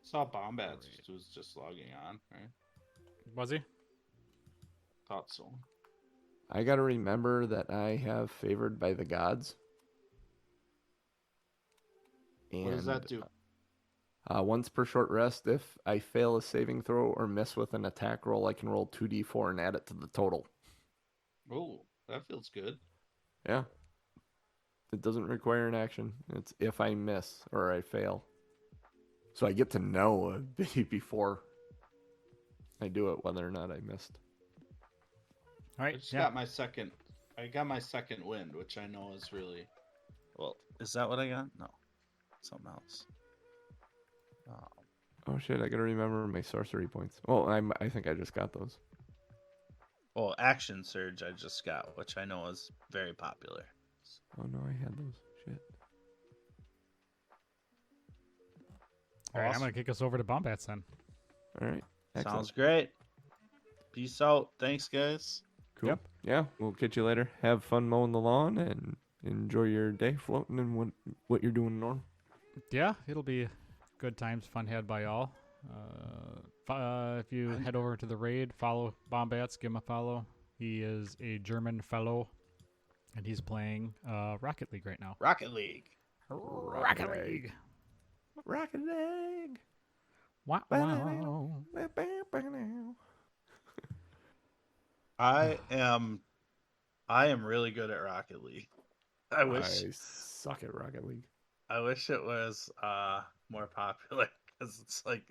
[SPEAKER 4] Saw Bombats was just logging on, right?
[SPEAKER 2] Was he?
[SPEAKER 4] Thought so.
[SPEAKER 1] I gotta remember that I have favored by the gods. And,
[SPEAKER 4] What does that do?
[SPEAKER 1] Once per short rest, if I fail a saving throw or miss with an attack roll, I can roll 2d4 and add it to the total.
[SPEAKER 4] Oh, that feels good.
[SPEAKER 1] Yeah. It doesn't require an action. It's if I miss or I fail. So I get to know a bit before I do it, whether or not I missed.
[SPEAKER 2] All
[SPEAKER 4] I
[SPEAKER 2] right.
[SPEAKER 4] just
[SPEAKER 2] Yeah.
[SPEAKER 4] got my second. I got my second wind, which I know is really. Well, is that what I got? No, something else.
[SPEAKER 1] Oh shit! I gotta remember my sorcery points. Well, I think I just got those.
[SPEAKER 4] Well, action surge I just got, which I know is very popular.
[SPEAKER 1] Oh no, I had those. Shit.
[SPEAKER 2] All right. I'm
[SPEAKER 4] Awesome.
[SPEAKER 2] gonna kick us over to Bombats then.
[SPEAKER 1] All right. Excellent.
[SPEAKER 4] Sounds great. Peace out. Thanks, guys.
[SPEAKER 1] Cool.
[SPEAKER 2] Yep.
[SPEAKER 1] Yeah, we'll catch you later. Have fun mowing the lawn and enjoy your day floating and what you're doing, Norm.
[SPEAKER 2] Yeah, it'll be good times, fun had by all. If you head over to the raid, follow Bombats, give him a follow. He is a German fellow, and he's playing Rocket League right now.
[SPEAKER 4] Rocket League.
[SPEAKER 2] Rocket League.
[SPEAKER 1] Rocket League.
[SPEAKER 2] Wow.
[SPEAKER 4] I am really good at Rocket League. I
[SPEAKER 1] suck at Rocket League.
[SPEAKER 4] I wish it was more popular because it's like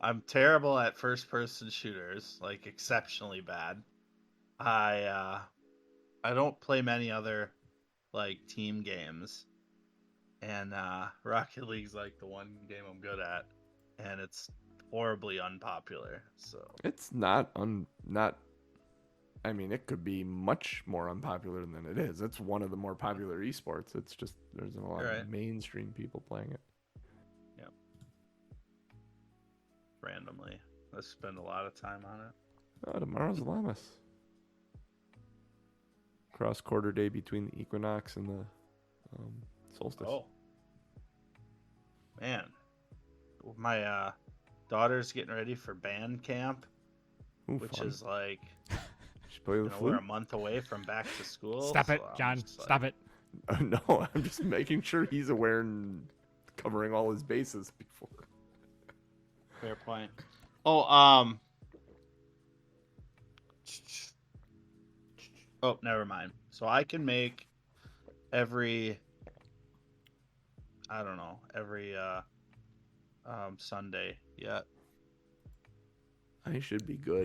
[SPEAKER 4] I'm terrible at first person shooters, like exceptionally bad. I don't play many other like team games. And Rocket League's like the one game I'm good at, and it's horribly unpopular. So
[SPEAKER 1] It's not. I mean, it could be much more unpopular than it is. It's one of the more popular esports. It's just there's a lot of mainstream people playing it.
[SPEAKER 4] Yep. Randomly, I spend a lot of time on it.
[SPEAKER 1] Oh, tomorrow's Lammas. Cross quarter day between the equinox and the solstice.
[SPEAKER 4] Oh, man, my daughter's getting ready for band camp,
[SPEAKER 1] Ooh,
[SPEAKER 4] which
[SPEAKER 1] fun.
[SPEAKER 4] is like
[SPEAKER 1] She play the
[SPEAKER 4] we're
[SPEAKER 1] flute?
[SPEAKER 4] a month away from back to school.
[SPEAKER 2] Stop it,
[SPEAKER 4] so I'm
[SPEAKER 2] John.
[SPEAKER 4] just
[SPEAKER 2] Stop it.
[SPEAKER 1] No, I'm just making sure he's aware and covering all his bases before.
[SPEAKER 4] Fair point. Oh, oh, never mind. So I can make every Sunday yet.
[SPEAKER 1] I should be good.